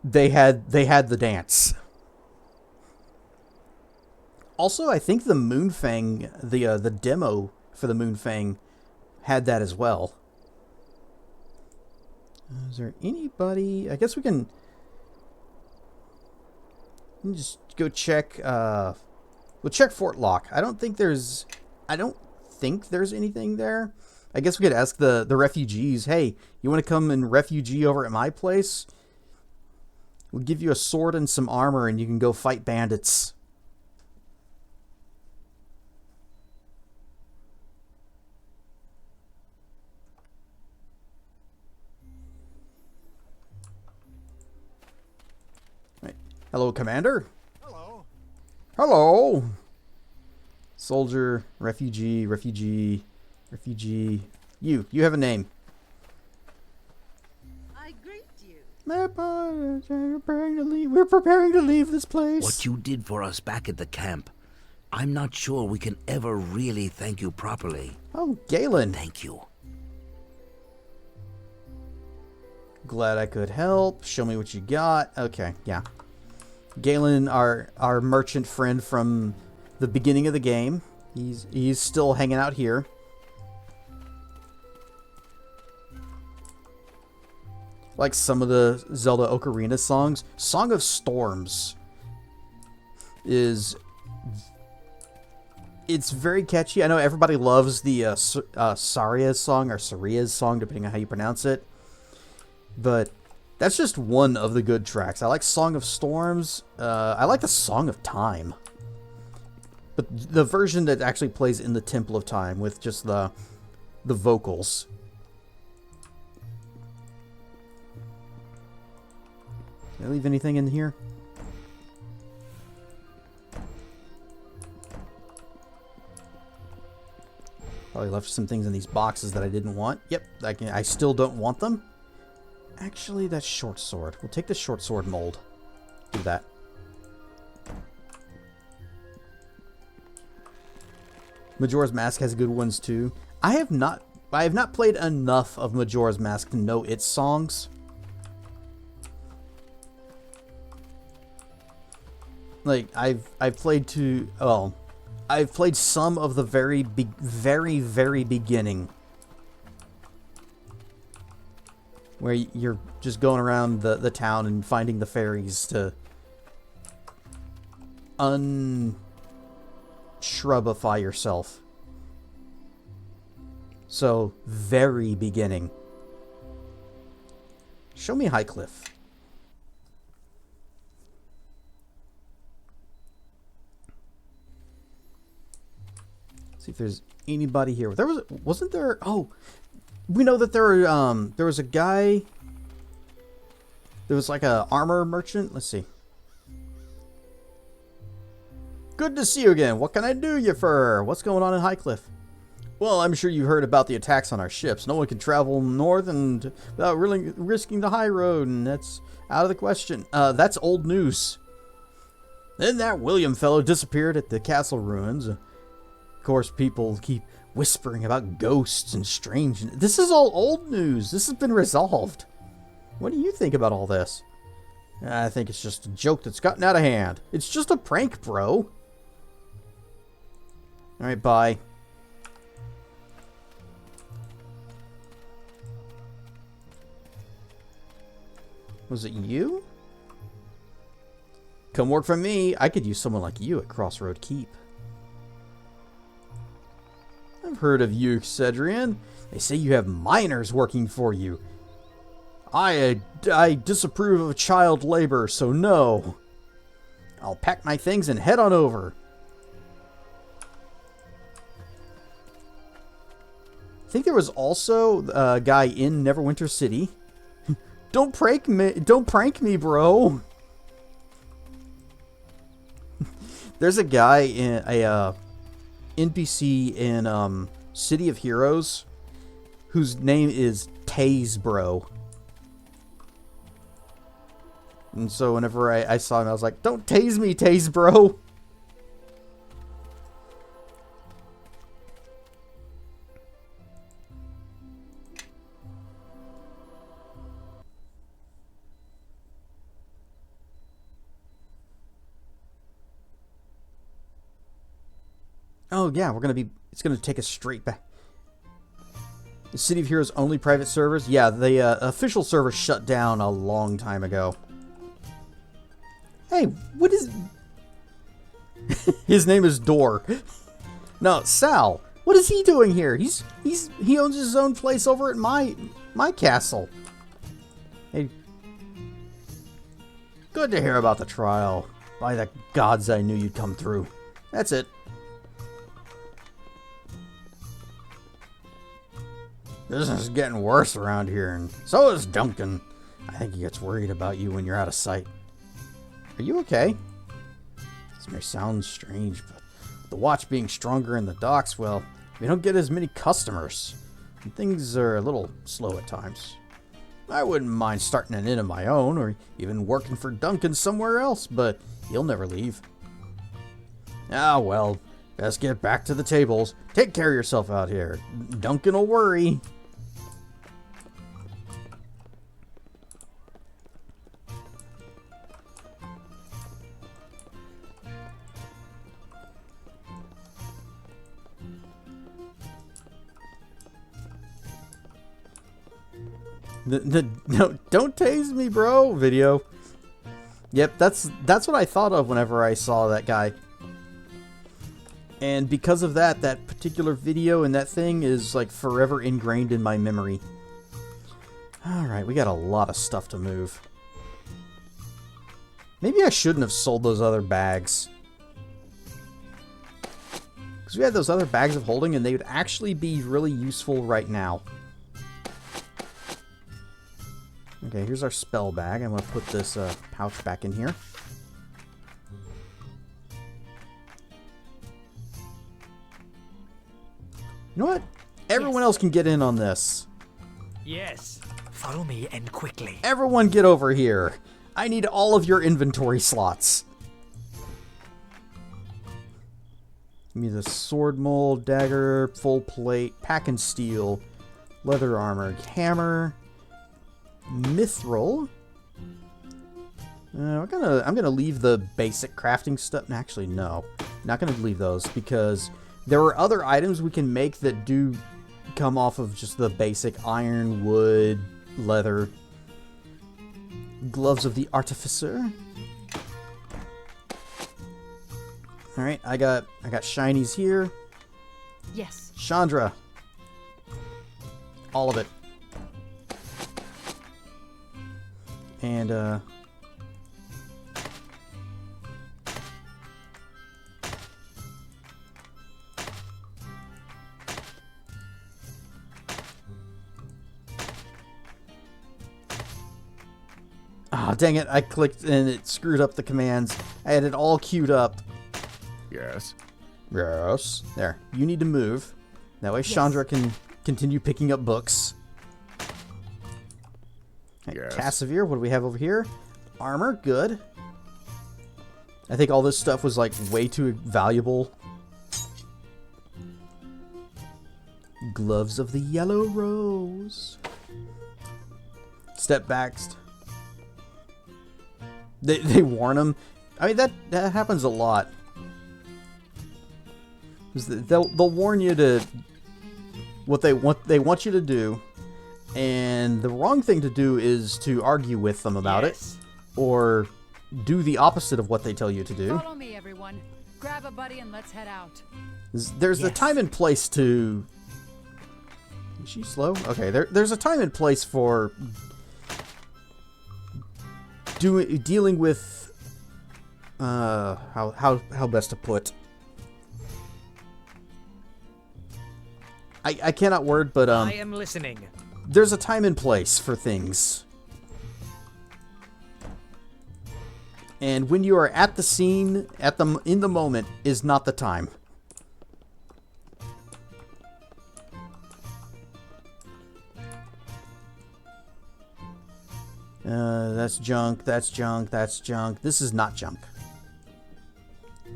they had the dance. Also, I think the Moonfang, the demo for the Moonfang had that as well. Is there anybody? I guess we can just go check. We'll check Fort Locke. I don't think there's anything there. I guess we could ask the refugees, hey, you want to come and refugee over at my place? We'll give you a sword and some armor, and you can go fight bandits. Right. Hello, Commander. Hello. Soldier, refugee. You have a name. I greet you. We're preparing to leave this place. What you did for us back at the camp, I'm not sure we can ever really thank you properly. Oh, Galen. Thank you. Glad I could help. Show me what you got. Okay, yeah. Galen, our merchant friend from the beginning of the game. He's still hanging out here. Like some of the Zelda Ocarina songs. Song of Storms it's very catchy. I know everybody loves the Saria's song, or Saria's song, depending on how you pronounce it. But that's just one of the good tracks. I like Song of Storms. I like the Song of Time. But the version that actually plays in the Temple of Time with just the vocals. Did I leave anything in here? Probably left some things in these boxes that I didn't want. Yep, I still don't want them. Actually, that short sword. We'll take the short sword mold. Do that. Majora's Mask has good ones too. I have not played enough of Majora's Mask to know its songs. Like I've played I've played some of the very beginning, where you're just going around the town and finding the fairies to unshrubify yourself. So, very beginning. Show me High Cliff. See if there's anybody here. Wasn't there? Oh, we know that there was a guy. There was like a armor merchant. Let's see. Good to see you again. What can I do you for? What's going on in High Cliff? Well, I'm sure you heard about the attacks on our ships. No one can travel north and without really risking the high road, and that's out of the question. That's old news. Then that William fellow disappeared at the castle ruins. Of course, people keep whispering about ghosts and strange. This is all old news. This has been resolved. What do you think about all this? I think it's just a joke that's gotten out of hand. It's just a prank, bro. Alright, bye. Was it you? Come work for me. I could use someone like you at Crossroad Keep. I've heard of you, Cedrian. They say you have miners working for you. I disapprove of child labor, so no. I'll pack my things and head on over. I think there was also a guy in Neverwinter City. Don't prank me, bro. There's a guy in a NPC in City of Heroes whose name is Taze Bro. And so whenever I saw him, I was like, don't tase me, Taze Bro. Oh yeah, it's gonna take us straight back. The City of Heroes only private servers? Yeah, the official server shut down a long time ago. Hey, what is... His name is Door. No, Sal. What is he doing here? He owns his own place over at my castle. Hey. Good to hear about the trial. By the gods, I knew you'd come through. That's it. Business is getting worse around here, and so is Duncan. I think he gets worried about you when you're out of sight. Are you okay? This may sound strange, but the watch being stronger in the docks, well, we don't get as many customers. And things are a little slow at times. I wouldn't mind starting an inn of my own, or even working for Duncan somewhere else, but he'll never leave. Ah, well, best get back to the tables. Take care of yourself out here. Duncan will worry. No, don't tase me, bro. Video. Yep, that's what I thought of whenever I saw that guy. And because of that particular video and that thing is like forever ingrained in my memory. Alright, we got a lot of stuff to move. Maybe I shouldn't have sold those other bags. Because we had those other bags of holding, and they would actually be really useful right now. Okay, here's our spell bag. I'm going to put this pouch back in here. You know what? Everyone else can get in on this. Yes. Follow me and quickly. Everyone get over here. I need all of your inventory slots. Give me the sword mold, dagger, full plate, pack and steel, leather armor, hammer, mithril. I'm gonna leave the basic crafting stuff. Actually, no, not gonna leave those because there are other items we can make that do come off of just the basic iron, wood, leather. Gloves of the artificer. All right, I got shinies here. Yes. Chandra. All of it. And dang it, I clicked and it screwed up the commands. I had it all queued up. Yes. Yes. There. You need to move. That way Chandra can continue picking up books. Right, Yes. Cassavir, what do we have over here? Armor, good. I think all this stuff was like way too valuable. Gloves of the Yellow Rose. Step backs. They warn them. I mean, that happens a lot. They'll warn you to what they want you to do, and the wrong thing to do is to argue with them about it, or do the opposite of what they tell you to do. Follow me, everyone. Grab a buddy and let's head out. There's a time and place to... Is she slow? Okay, there's a time and place for dealing with how best to put. I cannot word, but I am listening. There's a time and place for things. And when you are at the scene, in the moment, is not the time. That's junk, that's junk, that's junk. This is not junk.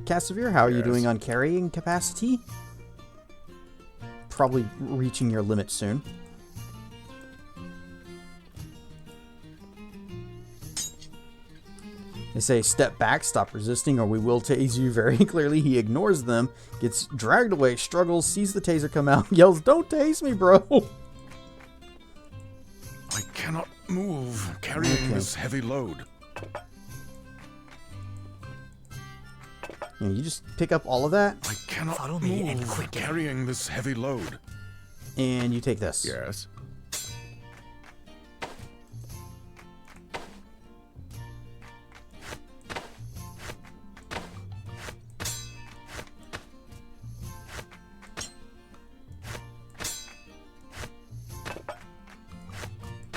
Cassavir, how are you doing on carrying capacity? Probably reaching your limit soon. They say, step back, stop resisting, or we will tase you. Very clearly, he ignores them, gets dragged away, struggles, sees the taser come out, yells, "Don't tase me, bro!" I cannot move carrying this heavy load. You just pick up all of that. I cannot move carrying this heavy load. And you take this. Yes.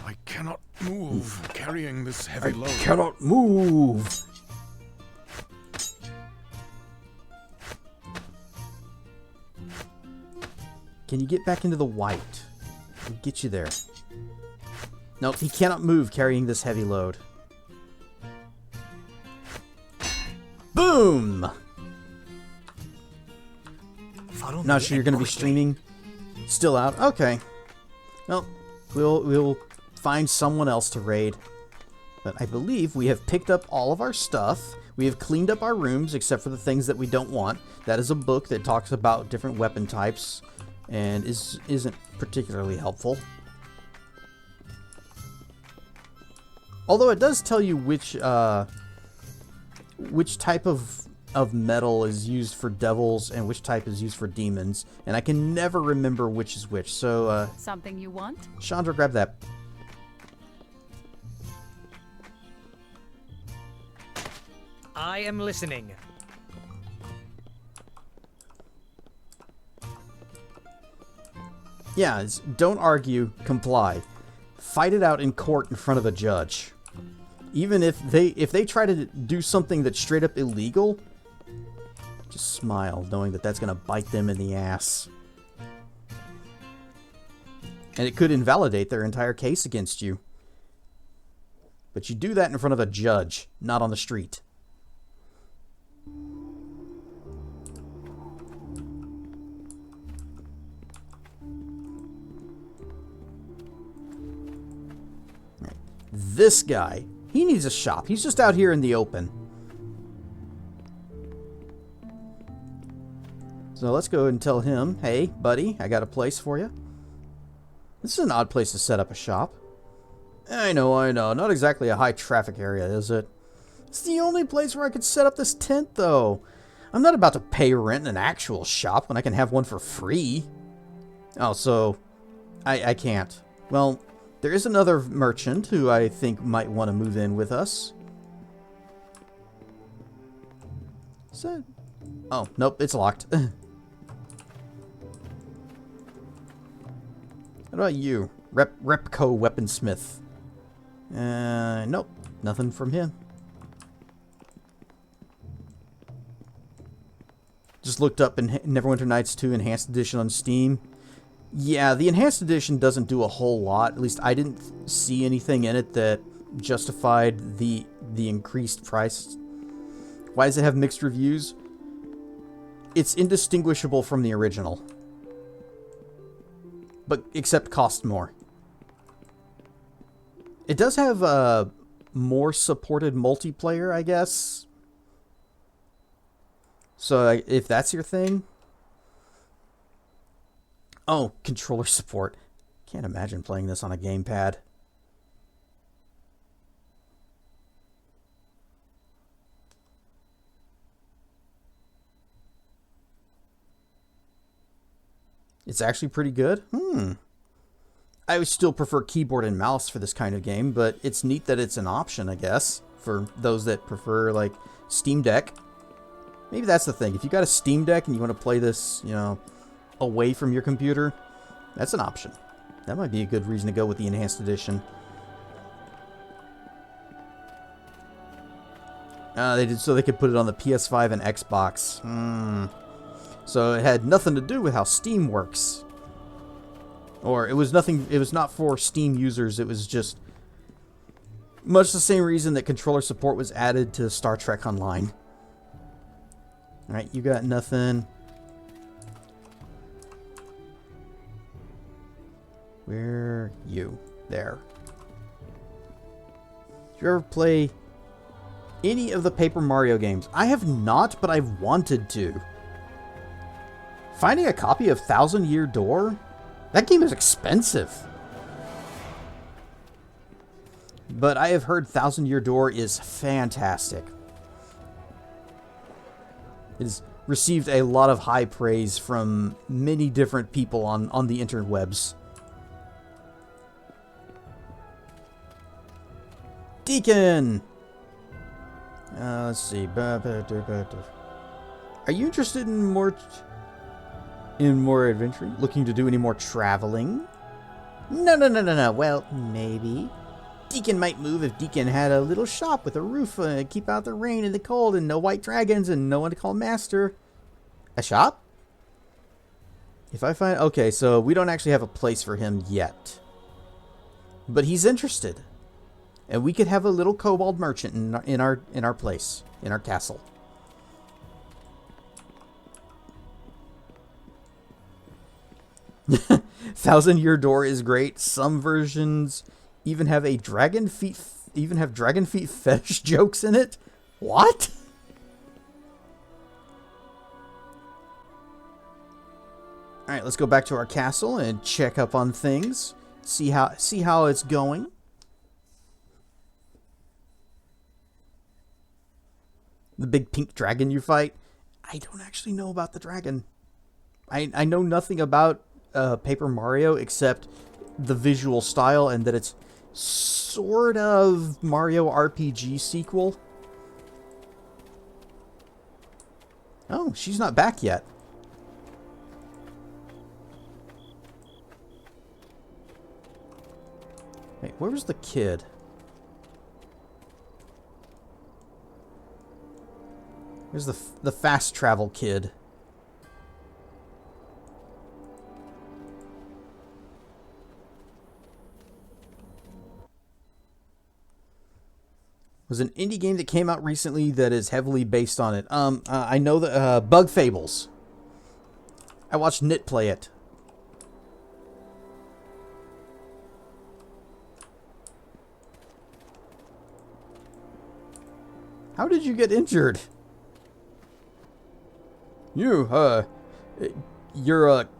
I cannot move carrying this heavy load. I cannot move. Can you get back into the white? We'll get you there. Nope, he cannot move carrying this heavy load. Boom! Not sure you're going to be streaming. Still out? Okay. Well, we'll find someone else to raid. But I believe we have picked up all of our stuff. We have cleaned up our rooms except for the things that we don't want. That is a book that talks about different weapon types and isn't particularly helpful. Although it does tell you which type of metal is used for devils and which type is used for demons, and I can never remember which is which. So Something you want? Chandra, grab that. I am listening. Yeah, don't argue, comply. Fight it out in court in front of a judge. Even if they try to do something that's straight up illegal, just smile, knowing that that's going to bite them in the ass. And it could invalidate their entire case against you. But you do that in front of a judge, not on the street. This guy, he needs a shop. He's just out here in the open. So let's go and tell him, hey, buddy, I got a place for you. This is an odd place to set up a shop. I know. Not exactly a high traffic area, is it? It's the only place where I could set up this tent, though. I'm not about to pay rent in an actual shop when I can have one for free. Oh, so I can't. Well, there is another merchant who I think might want to move in with us. So, oh, nope, it's locked. What about you? Repco Weaponsmith. Nope. Nothing from him. Just looked up in Neverwinter Nights 2 Enhanced Edition on Steam. Yeah, the Enhanced Edition doesn't do a whole lot. At least I didn't see anything in it that justified the increased price. Why does it have mixed reviews? It's indistinguishable from the original. But except cost more. It does have more supported multiplayer, I guess. So if that's your thing. Oh, controller support. Can't imagine playing this on a gamepad. It's actually pretty good. I would still prefer keyboard and mouse for this kind of game, but it's neat that it's an option, I guess, for those that prefer, like, Steam Deck. Maybe that's the thing. If you got a Steam Deck and you want to play this, you know, away from your computer, that's an option. That might be a good reason to go with the Enhanced Edition. They did so they could put it on the PS5 and Xbox. So it had nothing to do with how Steam works. Or it was not for Steam users, it was just much the same reason that controller support was added to Star Trek Online. Alright, you got nothing. Where are you? There. Did you ever play any of the Paper Mario games? I have not, but I've wanted to. Finding a copy of Thousand Year Door? That game is expensive. But I have heard Thousand Year Door is fantastic. It has received a lot of high praise from many different people on the interwebs. Deacon! Let's see. Are you interested in more adventuring? Looking to do any more traveling? No. Well, maybe. Deacon might move if Deacon had a little shop with a roof, keep out the rain and the cold, and no white dragons, and no one to call master. A shop? If I find... Okay, so we don't actually have a place for him yet. But he's interested. And we could have a little kobold merchant in our place, in our castle. Thousand Year Door is great. Some versions even have dragon feet fetish jokes in it. What? All right, let's go back to our castle and check up on things. See how it's going. The big pink dragon you fight. I don't actually know about the dragon. I know nothing about Paper Mario except the visual style and that it's sort of Mario RPG sequel. Oh, she's not back yet. Wait, where was the kid? Where's the fast travel kid? Was an indie game that came out recently that is heavily based on it. I know that Bug Fables. I watched Nit play it. How did you get injured? Your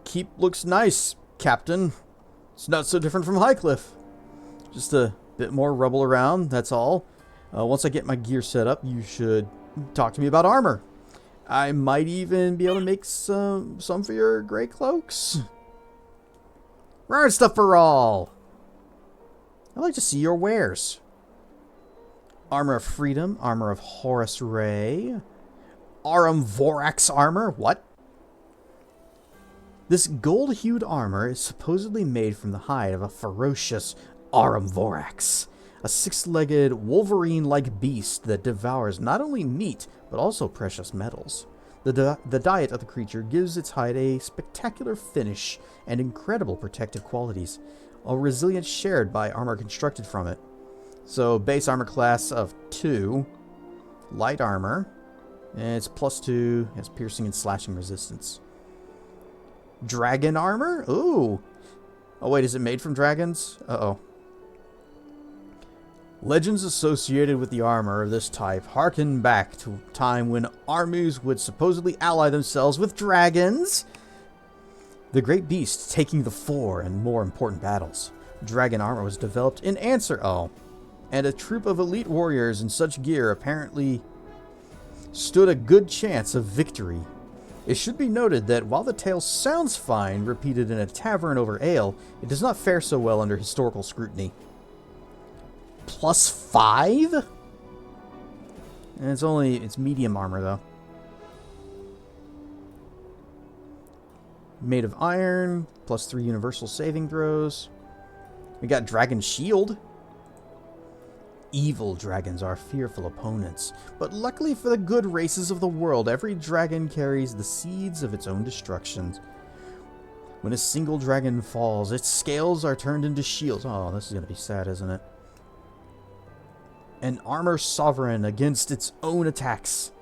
keep looks nice, Captain. It's not so different from Highcliff. Just a bit more rubble around, that's all. Once I get my gear set up, you should talk to me about armor. I might even be able to make some for your gray cloaks. Rare stuff for all. I'd like to see your wares. Armor of Freedom, Armor of Horus Ray, Arum Vorax armor. What? This gold-hued armor is supposedly made from the hide of a ferocious Arum Vorax, a six-legged Wolverine-like beast that devours not only meat, but also precious metals. The diet of the creature gives its hide a spectacular finish and incredible protective qualities, a resilience shared by armor constructed from it. So, base armor class of 2, light armor, and it's +2, has piercing and slashing resistance. Dragon armor? Ooh. Oh wait, is it made from dragons? Uh-oh. Legends associated with the armor of this type harken back to a time when armies would supposedly ally themselves with dragons, the great beast taking the fore in more important battles. Dragon armor was developed in answer... Oh. And a troop of elite warriors in such gear apparently stood a good chance of victory. It should be noted that while the tale sounds fine, repeated in a tavern over ale, it does not fare so well under historical scrutiny. +5? And it's medium armor though. Made of iron, +3 universal saving throws. We got Dragon Shield. Evil dragons are fearful opponents, but luckily for the good races of the world, every dragon carries the seeds of its own destruction. When a single dragon falls, its scales are turned into shields. Oh, this is going to be sad, isn't it? An armor sovereign against its own attacks.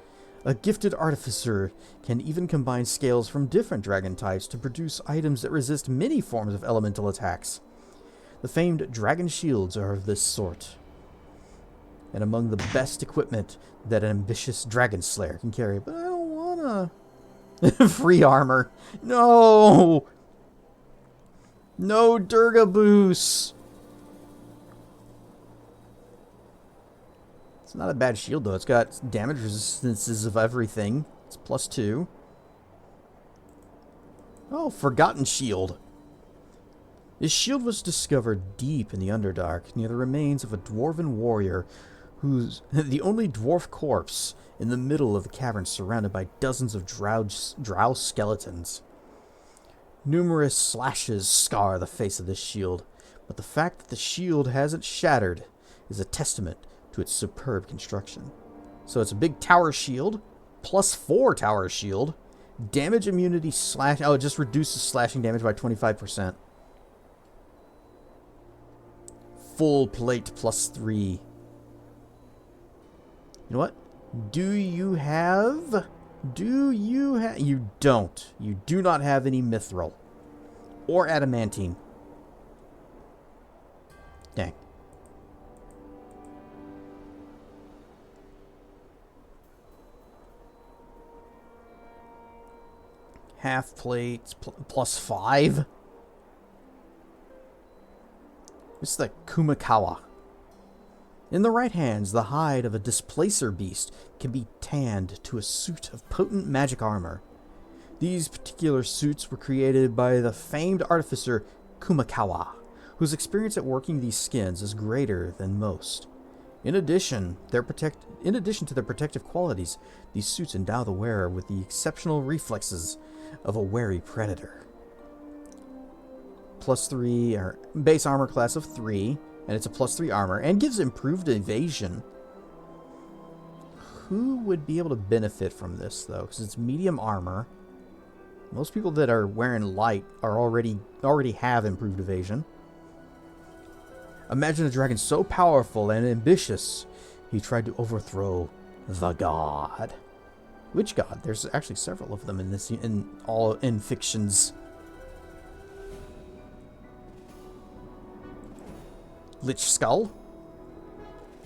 A gifted artificer can even combine scales from different dragon types to produce items that resist many forms of elemental attacks. The famed dragon shields are of this sort, and among the best equipment that an ambitious dragon slayer can carry. But I don't wanna... Free armor. No! No Durga Boost! It's not a bad shield though. It's got damage resistances of everything. It's +2. Oh, Forgotten Shield. This shield was discovered deep in the Underdark, near the remains of a dwarven warrior who's the only dwarf corpse in the middle of the cavern, surrounded by dozens of drow skeletons. Numerous slashes scar the face of this shield, but the fact that the shield hasn't shattered is a testament to its superb construction. So it's a big tower shield, +4 tower shield, damage immunity slash... Oh, it just reduces slashing damage by 25%. Full plate +3. You know what? You don't. You do not have any mithril. Or adamantine. Dang. Half plates +5. It's the Kumakawa. In the right hands, the hide of a displacer beast can be tanned to a suit of potent magic armor. These particular suits were created by the famed artificer Kumakawa, whose experience at working these skins is greater than most. In addition to their protective qualities, these suits endow the wearer with the exceptional reflexes of a wary predator. +3, or base armor class of 3, And it's a +3 armor. And gives improved evasion. Who would be able to benefit from this, though? Because it's medium armor. Most people that are wearing light are already have improved evasion. Imagine a dragon so powerful and ambitious, he tried to overthrow the god. Which god? There's actually several of them in fictions. Lich Skull.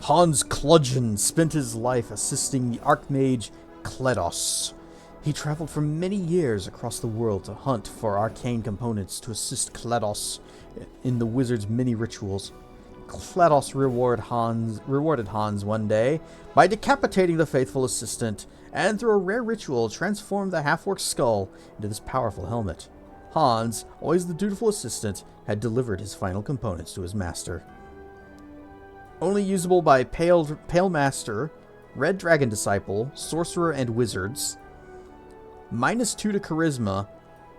Hans Kludgeon spent his life assisting the Archmage Kledos. He traveled for many years across the world to hunt for arcane components to assist Kledos in the wizard's many rituals. Kledos rewarded Hans one day by decapitating the faithful assistant, and through a rare ritual transformed the half-orc skull into this powerful helmet. Hans, always the dutiful assistant, had delivered his final components to his master. Only usable by Pale Master, Red Dragon Disciple, Sorcerer, and Wizards. -2 to Charisma,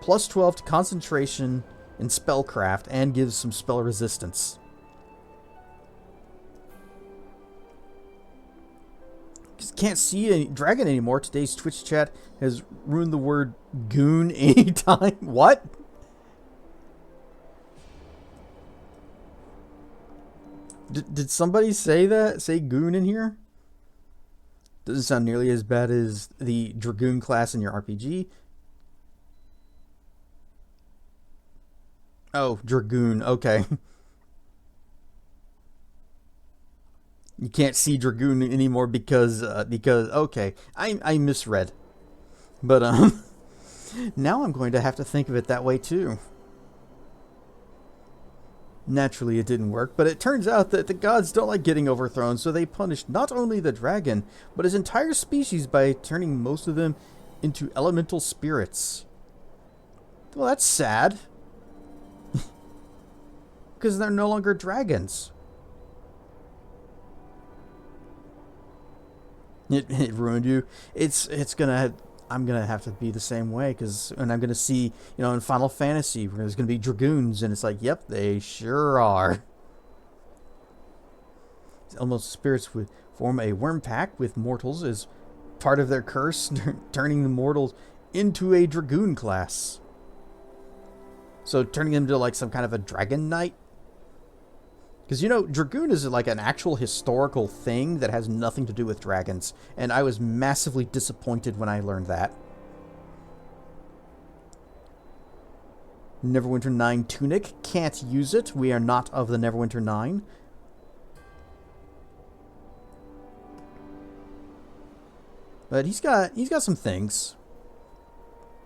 +12 to Concentration and Spellcraft, and gives some spell resistance. Just can't see a dragon anymore. Today's Twitch chat has ruined the word goon anytime. What? Did somebody say that? Say goon in here? Doesn't sound nearly as bad as the Dragoon class in your RPG. Oh, Dragoon. Okay. You can't see Dragoon anymore because okay, I misread. But now I'm going to have to think of it that way too. Naturally, it didn't work, but it turns out that the gods don't like getting overthrown, so they punished not only the dragon, but his entire species by turning most of them into elemental spirits. Well, that's sad. Because they're no longer dragons. It ruined you. I'm gonna have to be the same way, and I'm gonna see, in Final Fantasy, where there's gonna be dragoons, and it's like, yep, they sure are. Almost spirits would form a worm pact with mortals as part of their curse, turning the mortals into a dragoon class. So turning them to like some kind of a dragon knight. Because, Dragoon is like an actual historical thing that has nothing to do with dragons. And I was massively disappointed when I learned that. Neverwinter 9 Tunic. Can't use it. We are not of the Neverwinter 9. But he's got some things.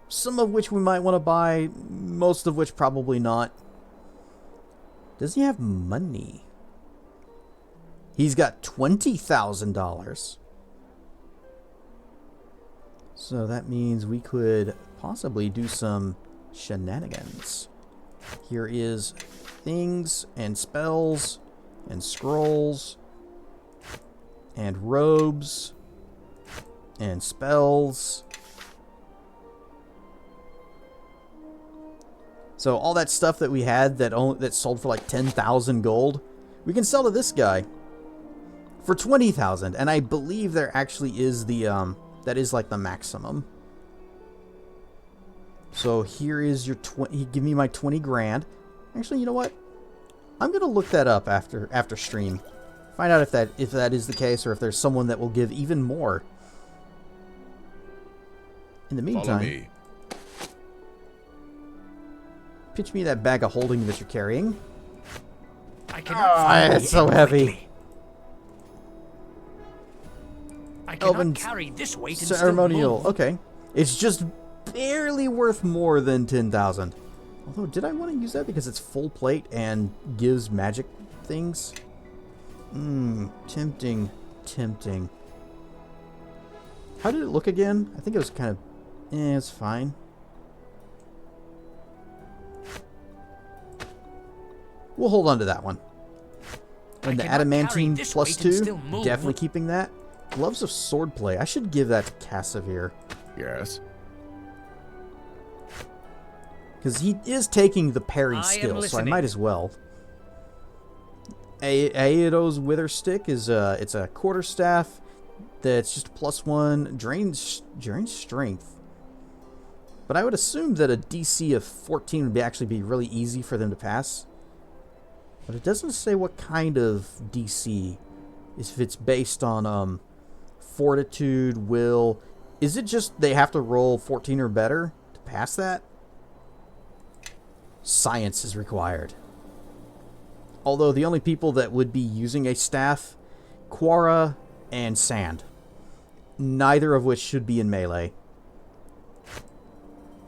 Some of which we might want to buy. Most of which probably not. Does he have money? He's got $20,000. So that means we could possibly do some shenanigans. Here is things and spells and scrolls and robes and spells. So all that stuff that we had that sold for like 10,000 gold, we can sell to this guy for 20,000. And I believe there actually is the that is like the maximum. So here is your give me my 20 grand. Actually, you know what? I'm gonna look that up after stream. Find out if that is the case, or if there's someone that will give even more. In the meantime, pitch me that bag of holding that you're carrying. I cannot it's so heavy. I cannot carry this weight and ceremonial. still move. Okay, it's just barely worth more than 10,000. Although, did I want to use that because it's full plate and gives magic things? Tempting. How did it look again? I think it was kind of, it's fine. We'll hold on to that one. And the adamantine +2, definitely keeping that. Gloves of swordplay. I should give that to Cassavir. Yes. Because he is taking the parry skill, so I might as well. Aedo's Wither Stick is it's a quarterstaff that's just +1 drain strength. But I would assume that a DC of 14 would actually be really easy for them to pass. But it doesn't say what kind of DC. If it's based on fortitude, will. Is it just they have to roll 14 or better to pass that? Science is required. Although the only people that would be using a staff, Quara and Sand. Neither of which should be in melee.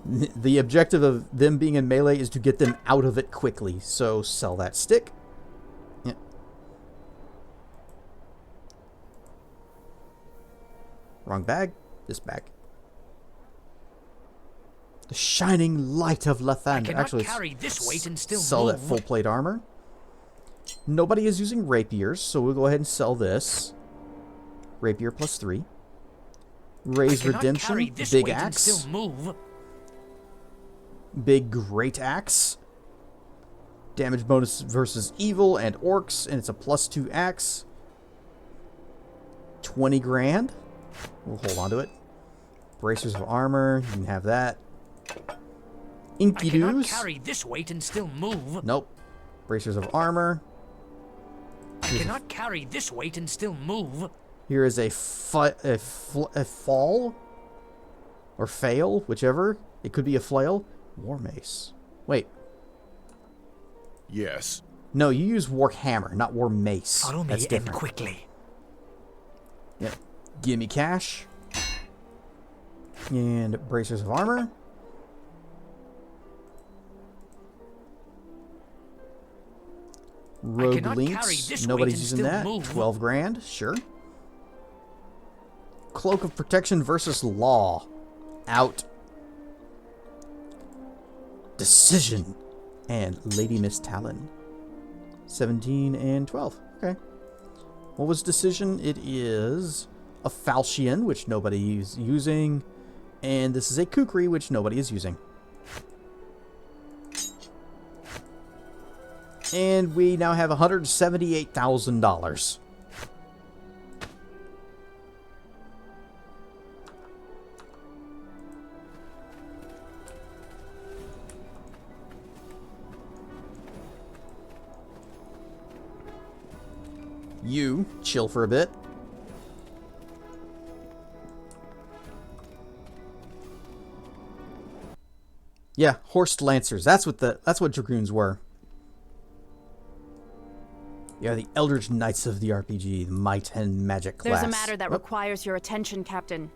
The objective of them being in melee is to get them out of it quickly. So sell that stick. Yeah. Wrong bag. This bag. The shining light of Lathan. Actually, carry this weight and still sell move. that full plate armor. Nobody is using rapiers, so we'll go ahead and sell this. Rapier +3. Raise Redemption. Big axe. Still move. Big great axe. Damage bonus versus evil and orcs, and it's a +2 axe. 20 grand. We'll hold on to it. Bracers of armor. You can have that. Inky Doos. Carry this weight and still move. Nope. Bracers of armor. I cannot carry this weight and still move. Here is a fall or fail, whichever. It could be a flail. War mace. Wait. Yes. No, you use war hammer, not war mace. Follow me That's in different. quickly. Yep. Give me cash. And bracers of armor. Rogue links. Nobody's using that. 12 grand. Sure. Cloak of Protection versus Law. Out. Decision. And Lady Miss Talon. 17 and 12. Okay. What was Decision? It is a Falchion, which nobody is using. And this is a Kukri, which nobody is using. And we now have $178,000. You chill for a bit. Yeah, horsed lancers. That's what dragoons were. Yeah, the Eldritch Knights of the RPG, the Might and Magic class. There's a matter that requires your attention, Captain.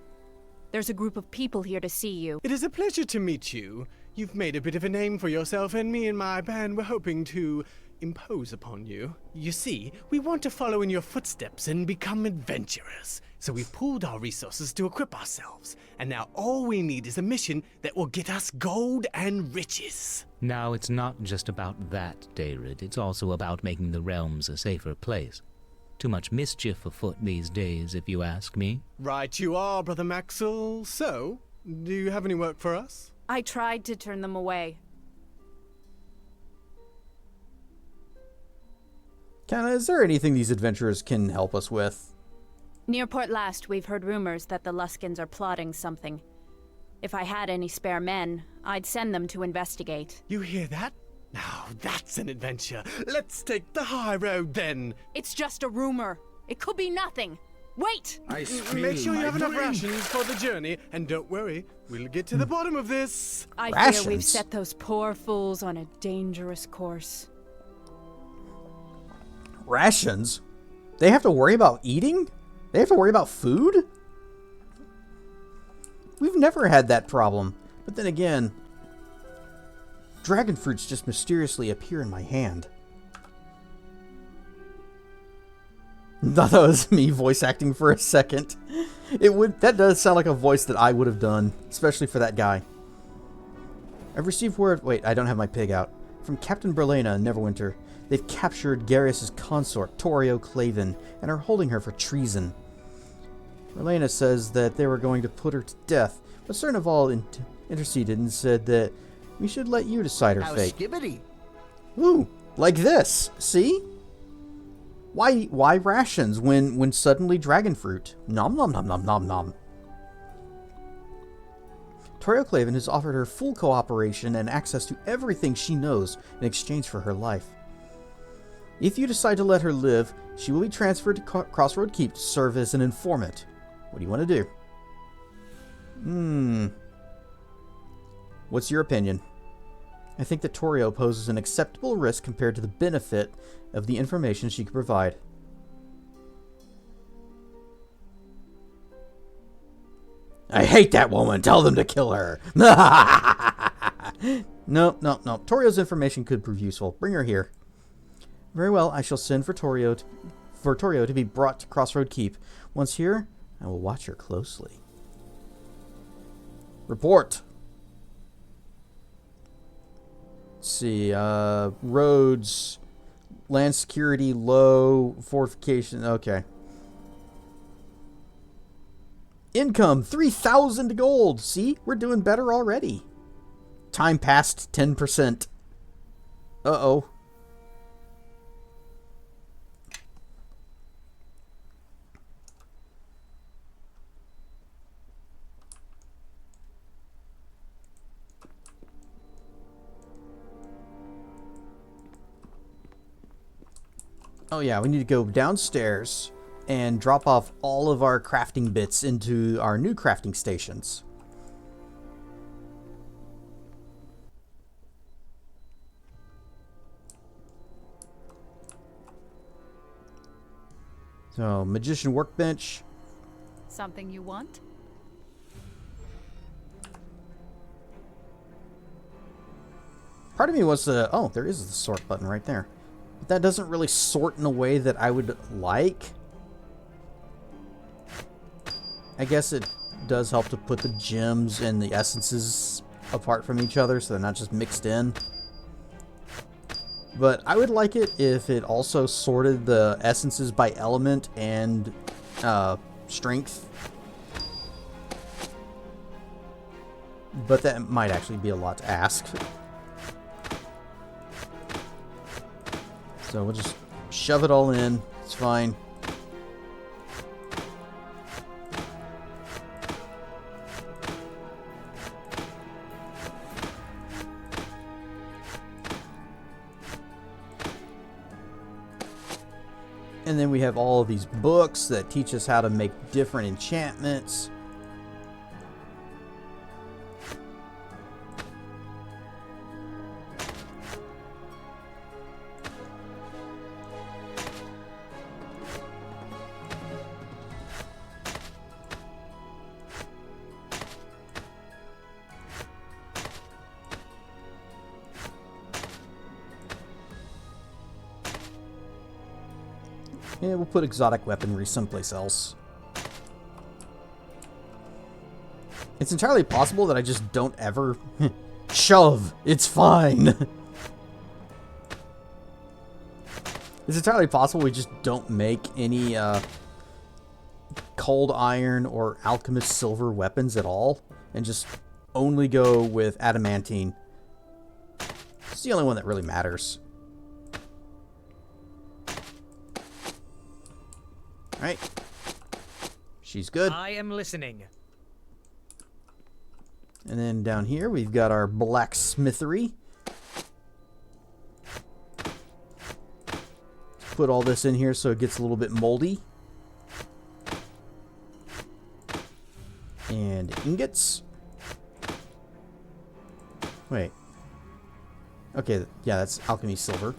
There's a group of people here to see you. It is a pleasure to meet you. You've made a bit of a name for yourself, and me and my band were hoping to impose upon you. You see, we want to follow in your footsteps and become adventurers. So we've pooled our resources to equip ourselves. And now all we need is a mission that will get us gold and riches. Now, it's not just about that, David. It's also about making the realms a safer place. Too much mischief afoot these days, if you ask me. Right you are, Brother Maxwell. So, do you have any work for us? I tried to turn them away. Kinda, is there anything these adventurers can help us with? Near Port Last, we've heard rumors that the Luskins are plotting something. If I had any spare men, I'd send them to investigate. You hear that? Now that's an adventure. Let's take the high road then. It's just a rumor. It could be nothing. Wait! Make sure you have enough rations for the journey, and don't worry, we'll get to the bottom of this. I fear we've set those poor fools on a dangerous course. Rations? They have to worry about eating? They have to worry about food? We've never had that problem. But then again, dragon fruits just mysteriously appear in my hand. Thought that was me voice acting for a second. That does sound like a voice that I would have done, especially for that guy. I've received word. Wait, I don't have my pig out. From Captain Berlena, Neverwinter. They've captured Garius' consort, Torio Claven, and are holding her for treason. Berlena says that they were going to put her to death, but Cernaval interceded and said that we should let you decide her fate. Skibbity. Woo! Like this, see? Why rations when suddenly dragon fruit? Nom nom nom nom nom nom. Torio Claven has offered her full cooperation and access to everything she knows in exchange for her life. If you decide to let her live, she will be transferred to Crossroad Keep to serve as an informant. What do you want to do? What's your opinion? I think that Torio poses an acceptable risk compared to the benefit of the information she could provide. I hate that woman. Tell them to kill her. No. Torio's information could prove useful. Bring her here. Very well. I shall send for Torio to be brought to Crossroad Keep. Once here, I will watch her closely. Report. Let's see. Roads, land security low, fortification. Okay. Income, 3,000 gold. See, we're doing better already. Time passed 10%. Uh-oh. Oh yeah, we need to go downstairs and drop off all of our crafting bits into our new crafting stations. So, magician workbench. Something you want? Part of me wants to... Oh, there is the sort button right there. But that doesn't really sort in a way that I would like. I guess it does help to put the gems and the essences apart from each other so they're not just mixed in. But I would like it if it also sorted the essences by element and strength. But that might actually be a lot to ask. So we'll just shove it all in. It's fine. And then we have all of these books that teach us how to make different enchantments. Yeah, we'll put exotic weaponry someplace else. It's entirely possible that I just don't ever shove. It's fine. It's entirely possible we just don't make any cold iron or alchemist silver weapons at all and just only go with adamantine. It's the only one that really matters. Alright. She's good. I am listening. And then down here we've got our blacksmithery. Let's put all this in here so it gets a little bit moldy. And ingots. Wait. Okay, yeah, that's alchemy silver.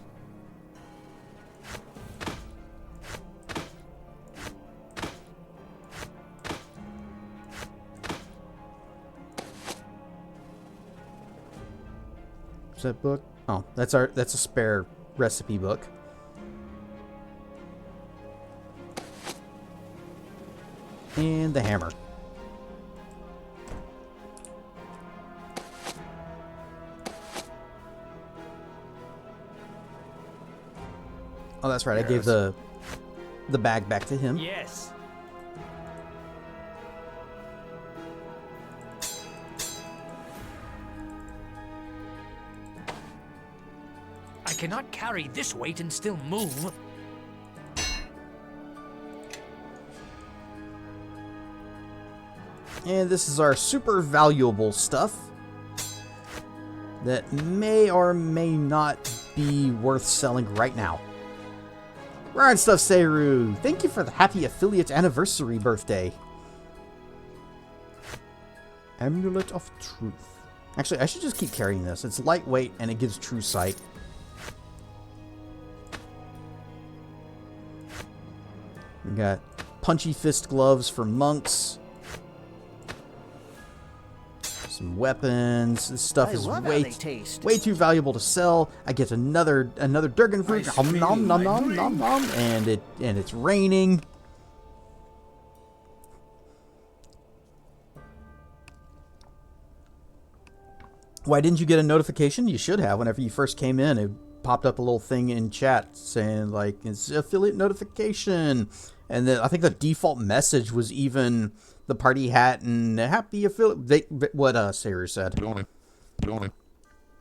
Is that book? Oh, that's a spare recipe book. And the hammer. Oh, that's right. I gave the bag back to him. Yes. I cannot carry this weight and still move. And this is our super valuable stuff that may or may not be worth selling right now. Rare stuff, Seru. Thank you for the happy affiliate anniversary birthday. Amulet of Truth. Actually, I should just keep carrying this. It's lightweight and it gives true sight. We got punchy fist gloves for monks. Some weapons. This stuff is way too valuable to sell. I get another Durgan fruit. Nom nom nom nom nom nom. And it's raining. Why didn't you get a notification? You should have. Whenever you first came in, it popped up a little thing in chat saying like it's affiliate notification. And then I think the default message was even the party hat and happy affiliate. What Sarah said.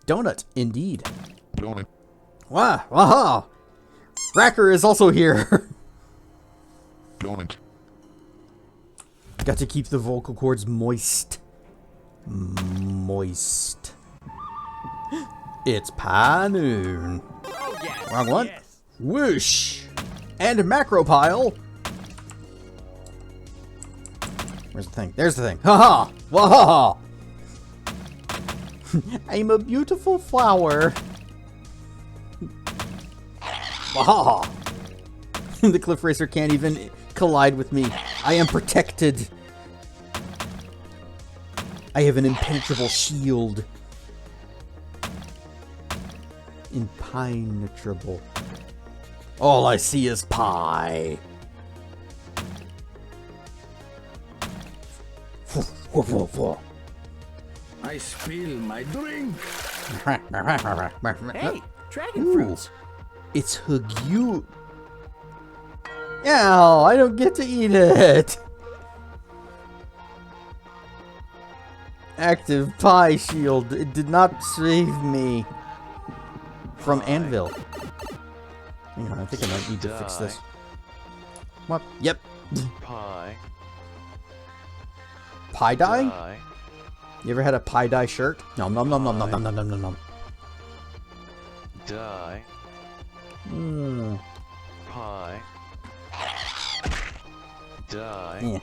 Donut, indeed. Wow, wow. Racker is also here. Got to keep the vocal cords moist. Moist. It's pie noon. Oh, yes. Wrong one. Yes. Whoosh. And macro pile. Where's the thing? There's the thing. Ha ha! Wahaha! I'm a beautiful flower. Wahaha! The cliff racer can't even collide with me. I am protected. I have an impenetrable shield. Impenetrable. All I see is pie. I spill my drink. Hey, dragon fruits. It's Hugyu. Ow, I don't get to eat it. Active pie shield. It did not save me from Anvil. Hang on, I think I might need to fix this. What? Yep. Pie. Pie dye? You ever had a pie dye shirt? Nom nom nom nom nom nom nom nom nom nom. Die. Pie. Die. Yeah.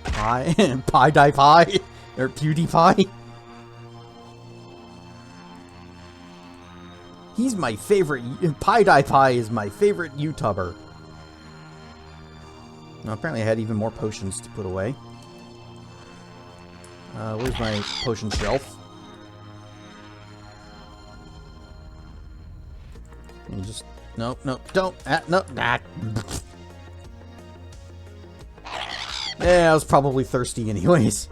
Pie? Pie dye pie? Or PewDiePie? He's my favorite. Pie dye pie is my favorite YouTuber. Now, apparently I had even more potions to put away. Where's my potion shelf? Can you just... No, no, don't. No. Yeah, I was probably thirsty anyways.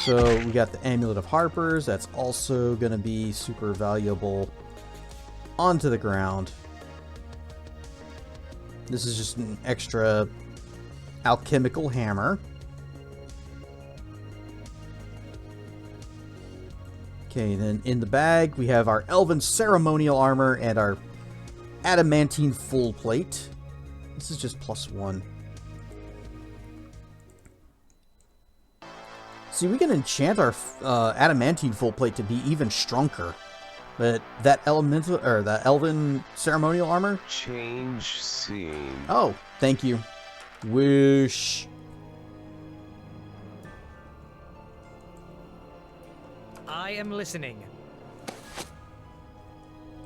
So, we got the Amulet of Harpers. That's also going to be super valuable onto the ground. This is just an extra alchemical hammer. Okay, then in the bag we have our Elven ceremonial armor and our adamantine full plate. This is just +1. See, we can enchant our adamantine full plate to be even stronger. But that elemental or the Elven ceremonial armor? Change scene. Oh, thank you. Wish. I am listening.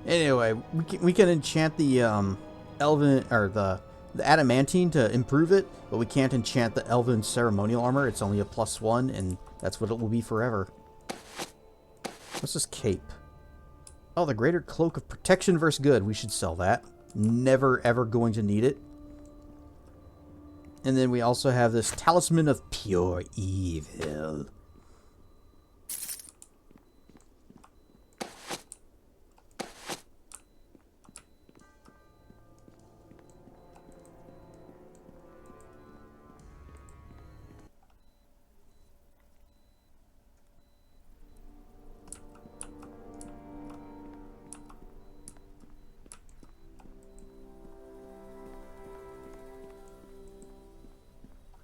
Anyway, we can enchant the Elven or the adamantine to improve it, but we can't enchant the Elven ceremonial armor. It's only a +1, and that's what it will be forever. What's this cape? Oh, the Greater Cloak of Protection versus Good. We should sell that. Never, ever going to need it. And then we also have this Talisman of Pure Evil.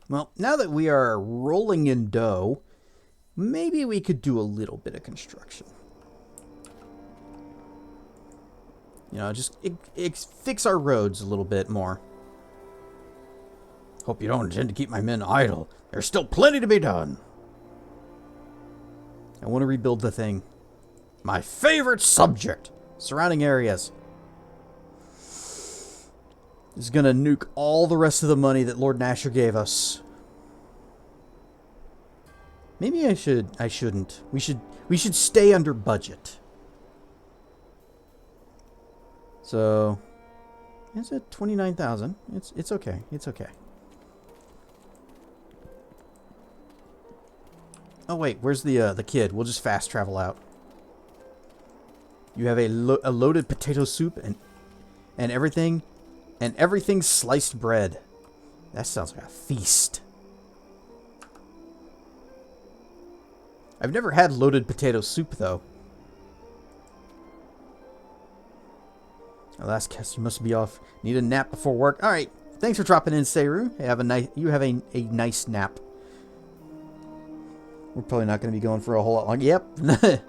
Well, now that we are rolling in dough, maybe we could do a little bit of construction. You know, just fix our roads a little bit more. Hope you don't intend to keep my men idle. There's still plenty to be done. I want to rebuild the thing. My favorite subject. Surrounding areas. This is going to nuke all the rest of the money that Lord Nasher gave us. Maybe I shouldn't. We should stay under budget. So, is it 29,000? It's okay. It's okay. Oh wait, where's the kid? We'll just fast travel out. You have a loaded potato soup and everything sliced bread. That sounds like a feast. I've never had loaded potato soup though. Last guest, you must be off. Need a nap before work. All right. Thanks for dropping in, Seru. You have a nice nap. We're probably not going to be going for a whole lot longer. Yep.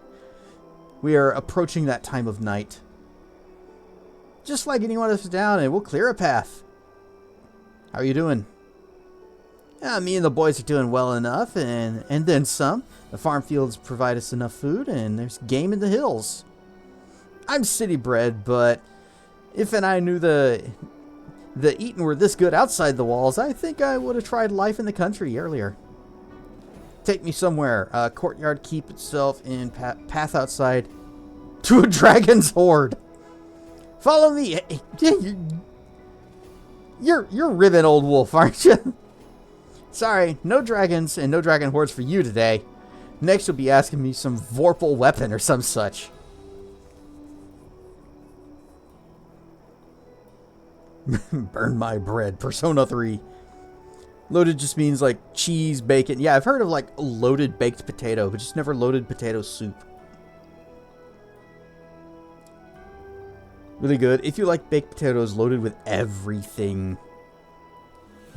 We are approaching that time of night. Just flag anyone of us down and we'll clear a path. How are you doing? Me and the boys are doing well enough, and then some. The farm fields provide us enough food, and there's game in the hills. I'm city bred, but if I knew the eating were this good outside the walls, I think I would have tried life in the country earlier. Take me somewhere. Courtyard keep itself in path outside to a dragon's horde. Follow me. You're ribbon, old wolf, aren't you? Sorry, no dragons and no dragon hordes for you today. Next you'll be asking me some vorpal weapon or some such. Burn my bread. Persona 3. Loaded just means like cheese, bacon. Yeah, I've heard of like loaded baked potato, but just never loaded potato soup. Really good. If you like baked potatoes loaded with everything.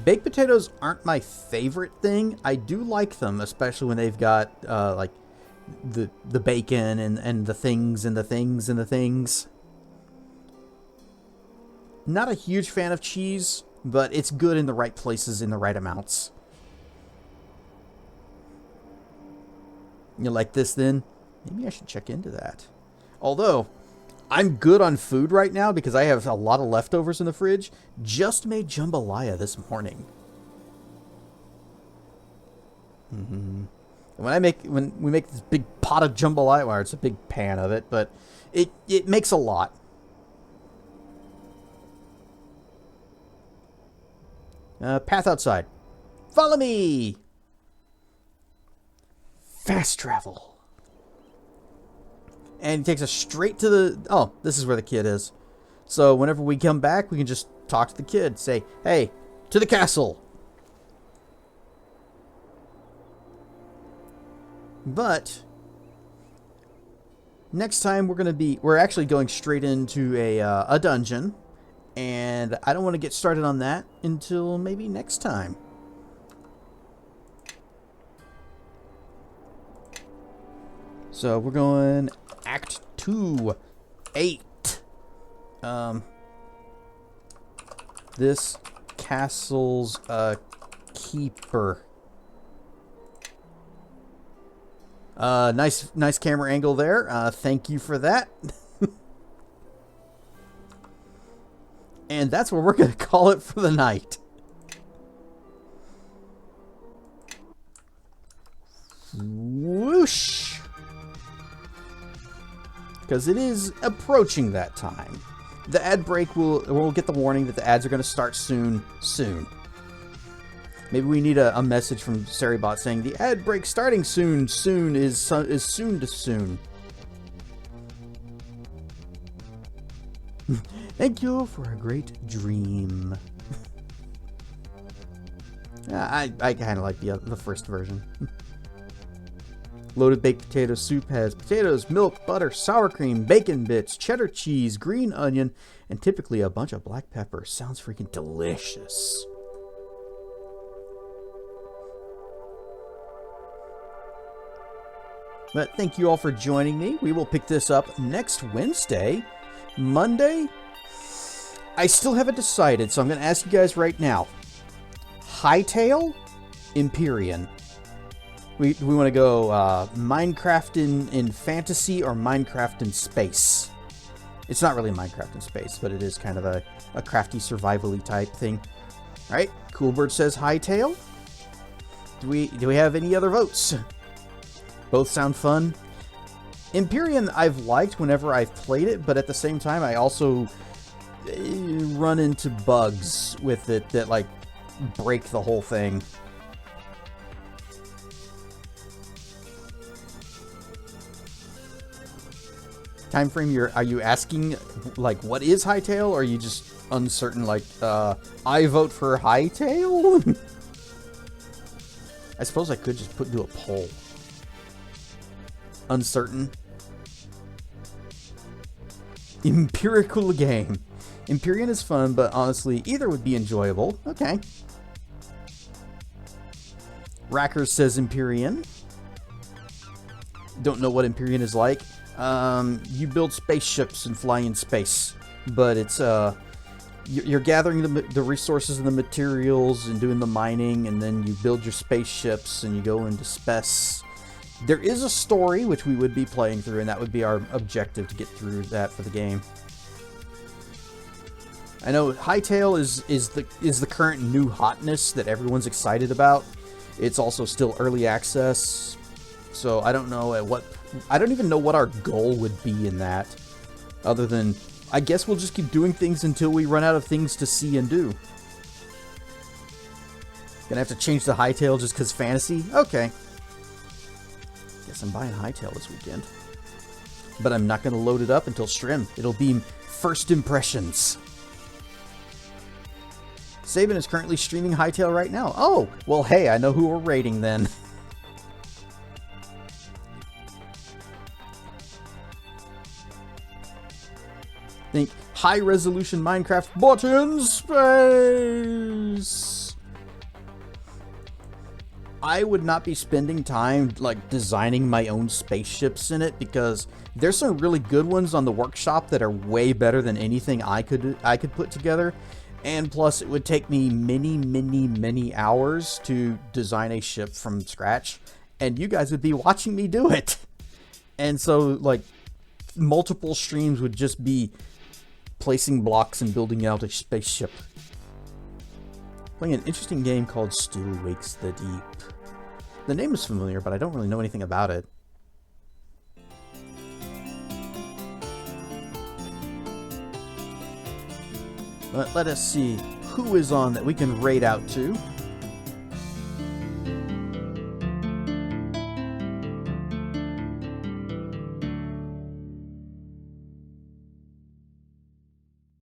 Baked potatoes aren't my favorite thing. I do like them, especially when they've got like the bacon and the things and the things and the things. Not a huge fan of cheese, but it's good in the right places in the right amounts. You like this then? Maybe I should check into that. Although, I'm good on food right now because I have a lot of leftovers in the fridge. Just made jambalaya this morning. When we make this big pot of jambalaya, well, it's a big pan of it, but it makes a lot. Path outside. Follow me! Fast travel. And he takes us straight to the... Oh, this is where the kid is. So whenever we come back, we can just talk to the kid. Say, hey, to the castle. But next time we're actually going straight into a dungeon. And I don't want to get started on that until maybe next time. So we're going Act 2, 8. This castle's keeper. Nice camera angle there. Thank you for that. And that's where we're going to call it for the night. Whoosh! Because it is approaching that time. The ad break we'll get the warning that the ads are going to start soon. Maybe we need a message from Seribot saying the ad break starting soon. Soon is soon to soon. Thank you for a great dream. I kind of like the first version. Loaded baked potato soup has potatoes, milk, butter, sour cream, bacon bits, cheddar cheese, green onion, and typically a bunch of black pepper. Sounds freaking delicious. But thank you all for joining me. We will pick this up next Wednesday. Monday, I still haven't decided, so I'm going to ask you guys right now. Hightail, Empyrean. We want to go Minecraft in fantasy or Minecraft in space. It's not really Minecraft in space, but it is kind of a crafty survival-y type thing. All right, Coolbird says Hightail. Do we have any other votes? Both sound fun. Empyrean I've liked whenever I've played it, but at the same time I also run into bugs with it that like break the whole thing. Time frame, are you asking like what is Hightail, or are you just uncertain like I vote for Hightail? I suppose I could just do a poll. Uncertain. Empirical game. Empyrean is fun, but honestly, either would be enjoyable. Okay. Racker says Empyrean. Don't know what Empyrean is like. You build spaceships and fly in space, but it's you're gathering the resources and the materials and doing the mining, and then you build your spaceships and you go into space. There is a story which we would be playing through, and that would be our objective, to get through that for the game. I know Hightail is the current new hotness that everyone's excited about. It's also still early access, so I don't know I don't even know what our goal would be in that, other than I guess we'll just keep doing things until we run out of things to see and do. Gonna have to change the Hightail just because fantasy? Okay. Guess I'm buying Hightail this weekend. But I'm not gonna load it up until Strim. It'll be first impressions. Saban is currently streaming Hightail right now. Oh, well hey, I know who we're rating then. Think high resolution Minecraft but in space. I would not be spending time like designing my own spaceships in it, because there's some really good ones on the workshop that are way better than anything I could put together. And plus it would take me many hours to design a ship from scratch, and you guys would be watching me do it. And so like multiple streams would just be placing blocks and building out a spaceship. Playing an interesting game called Still Wakes the Deep. The name is familiar, but I don't really know anything about it. But let us see who is on that we can raid out to.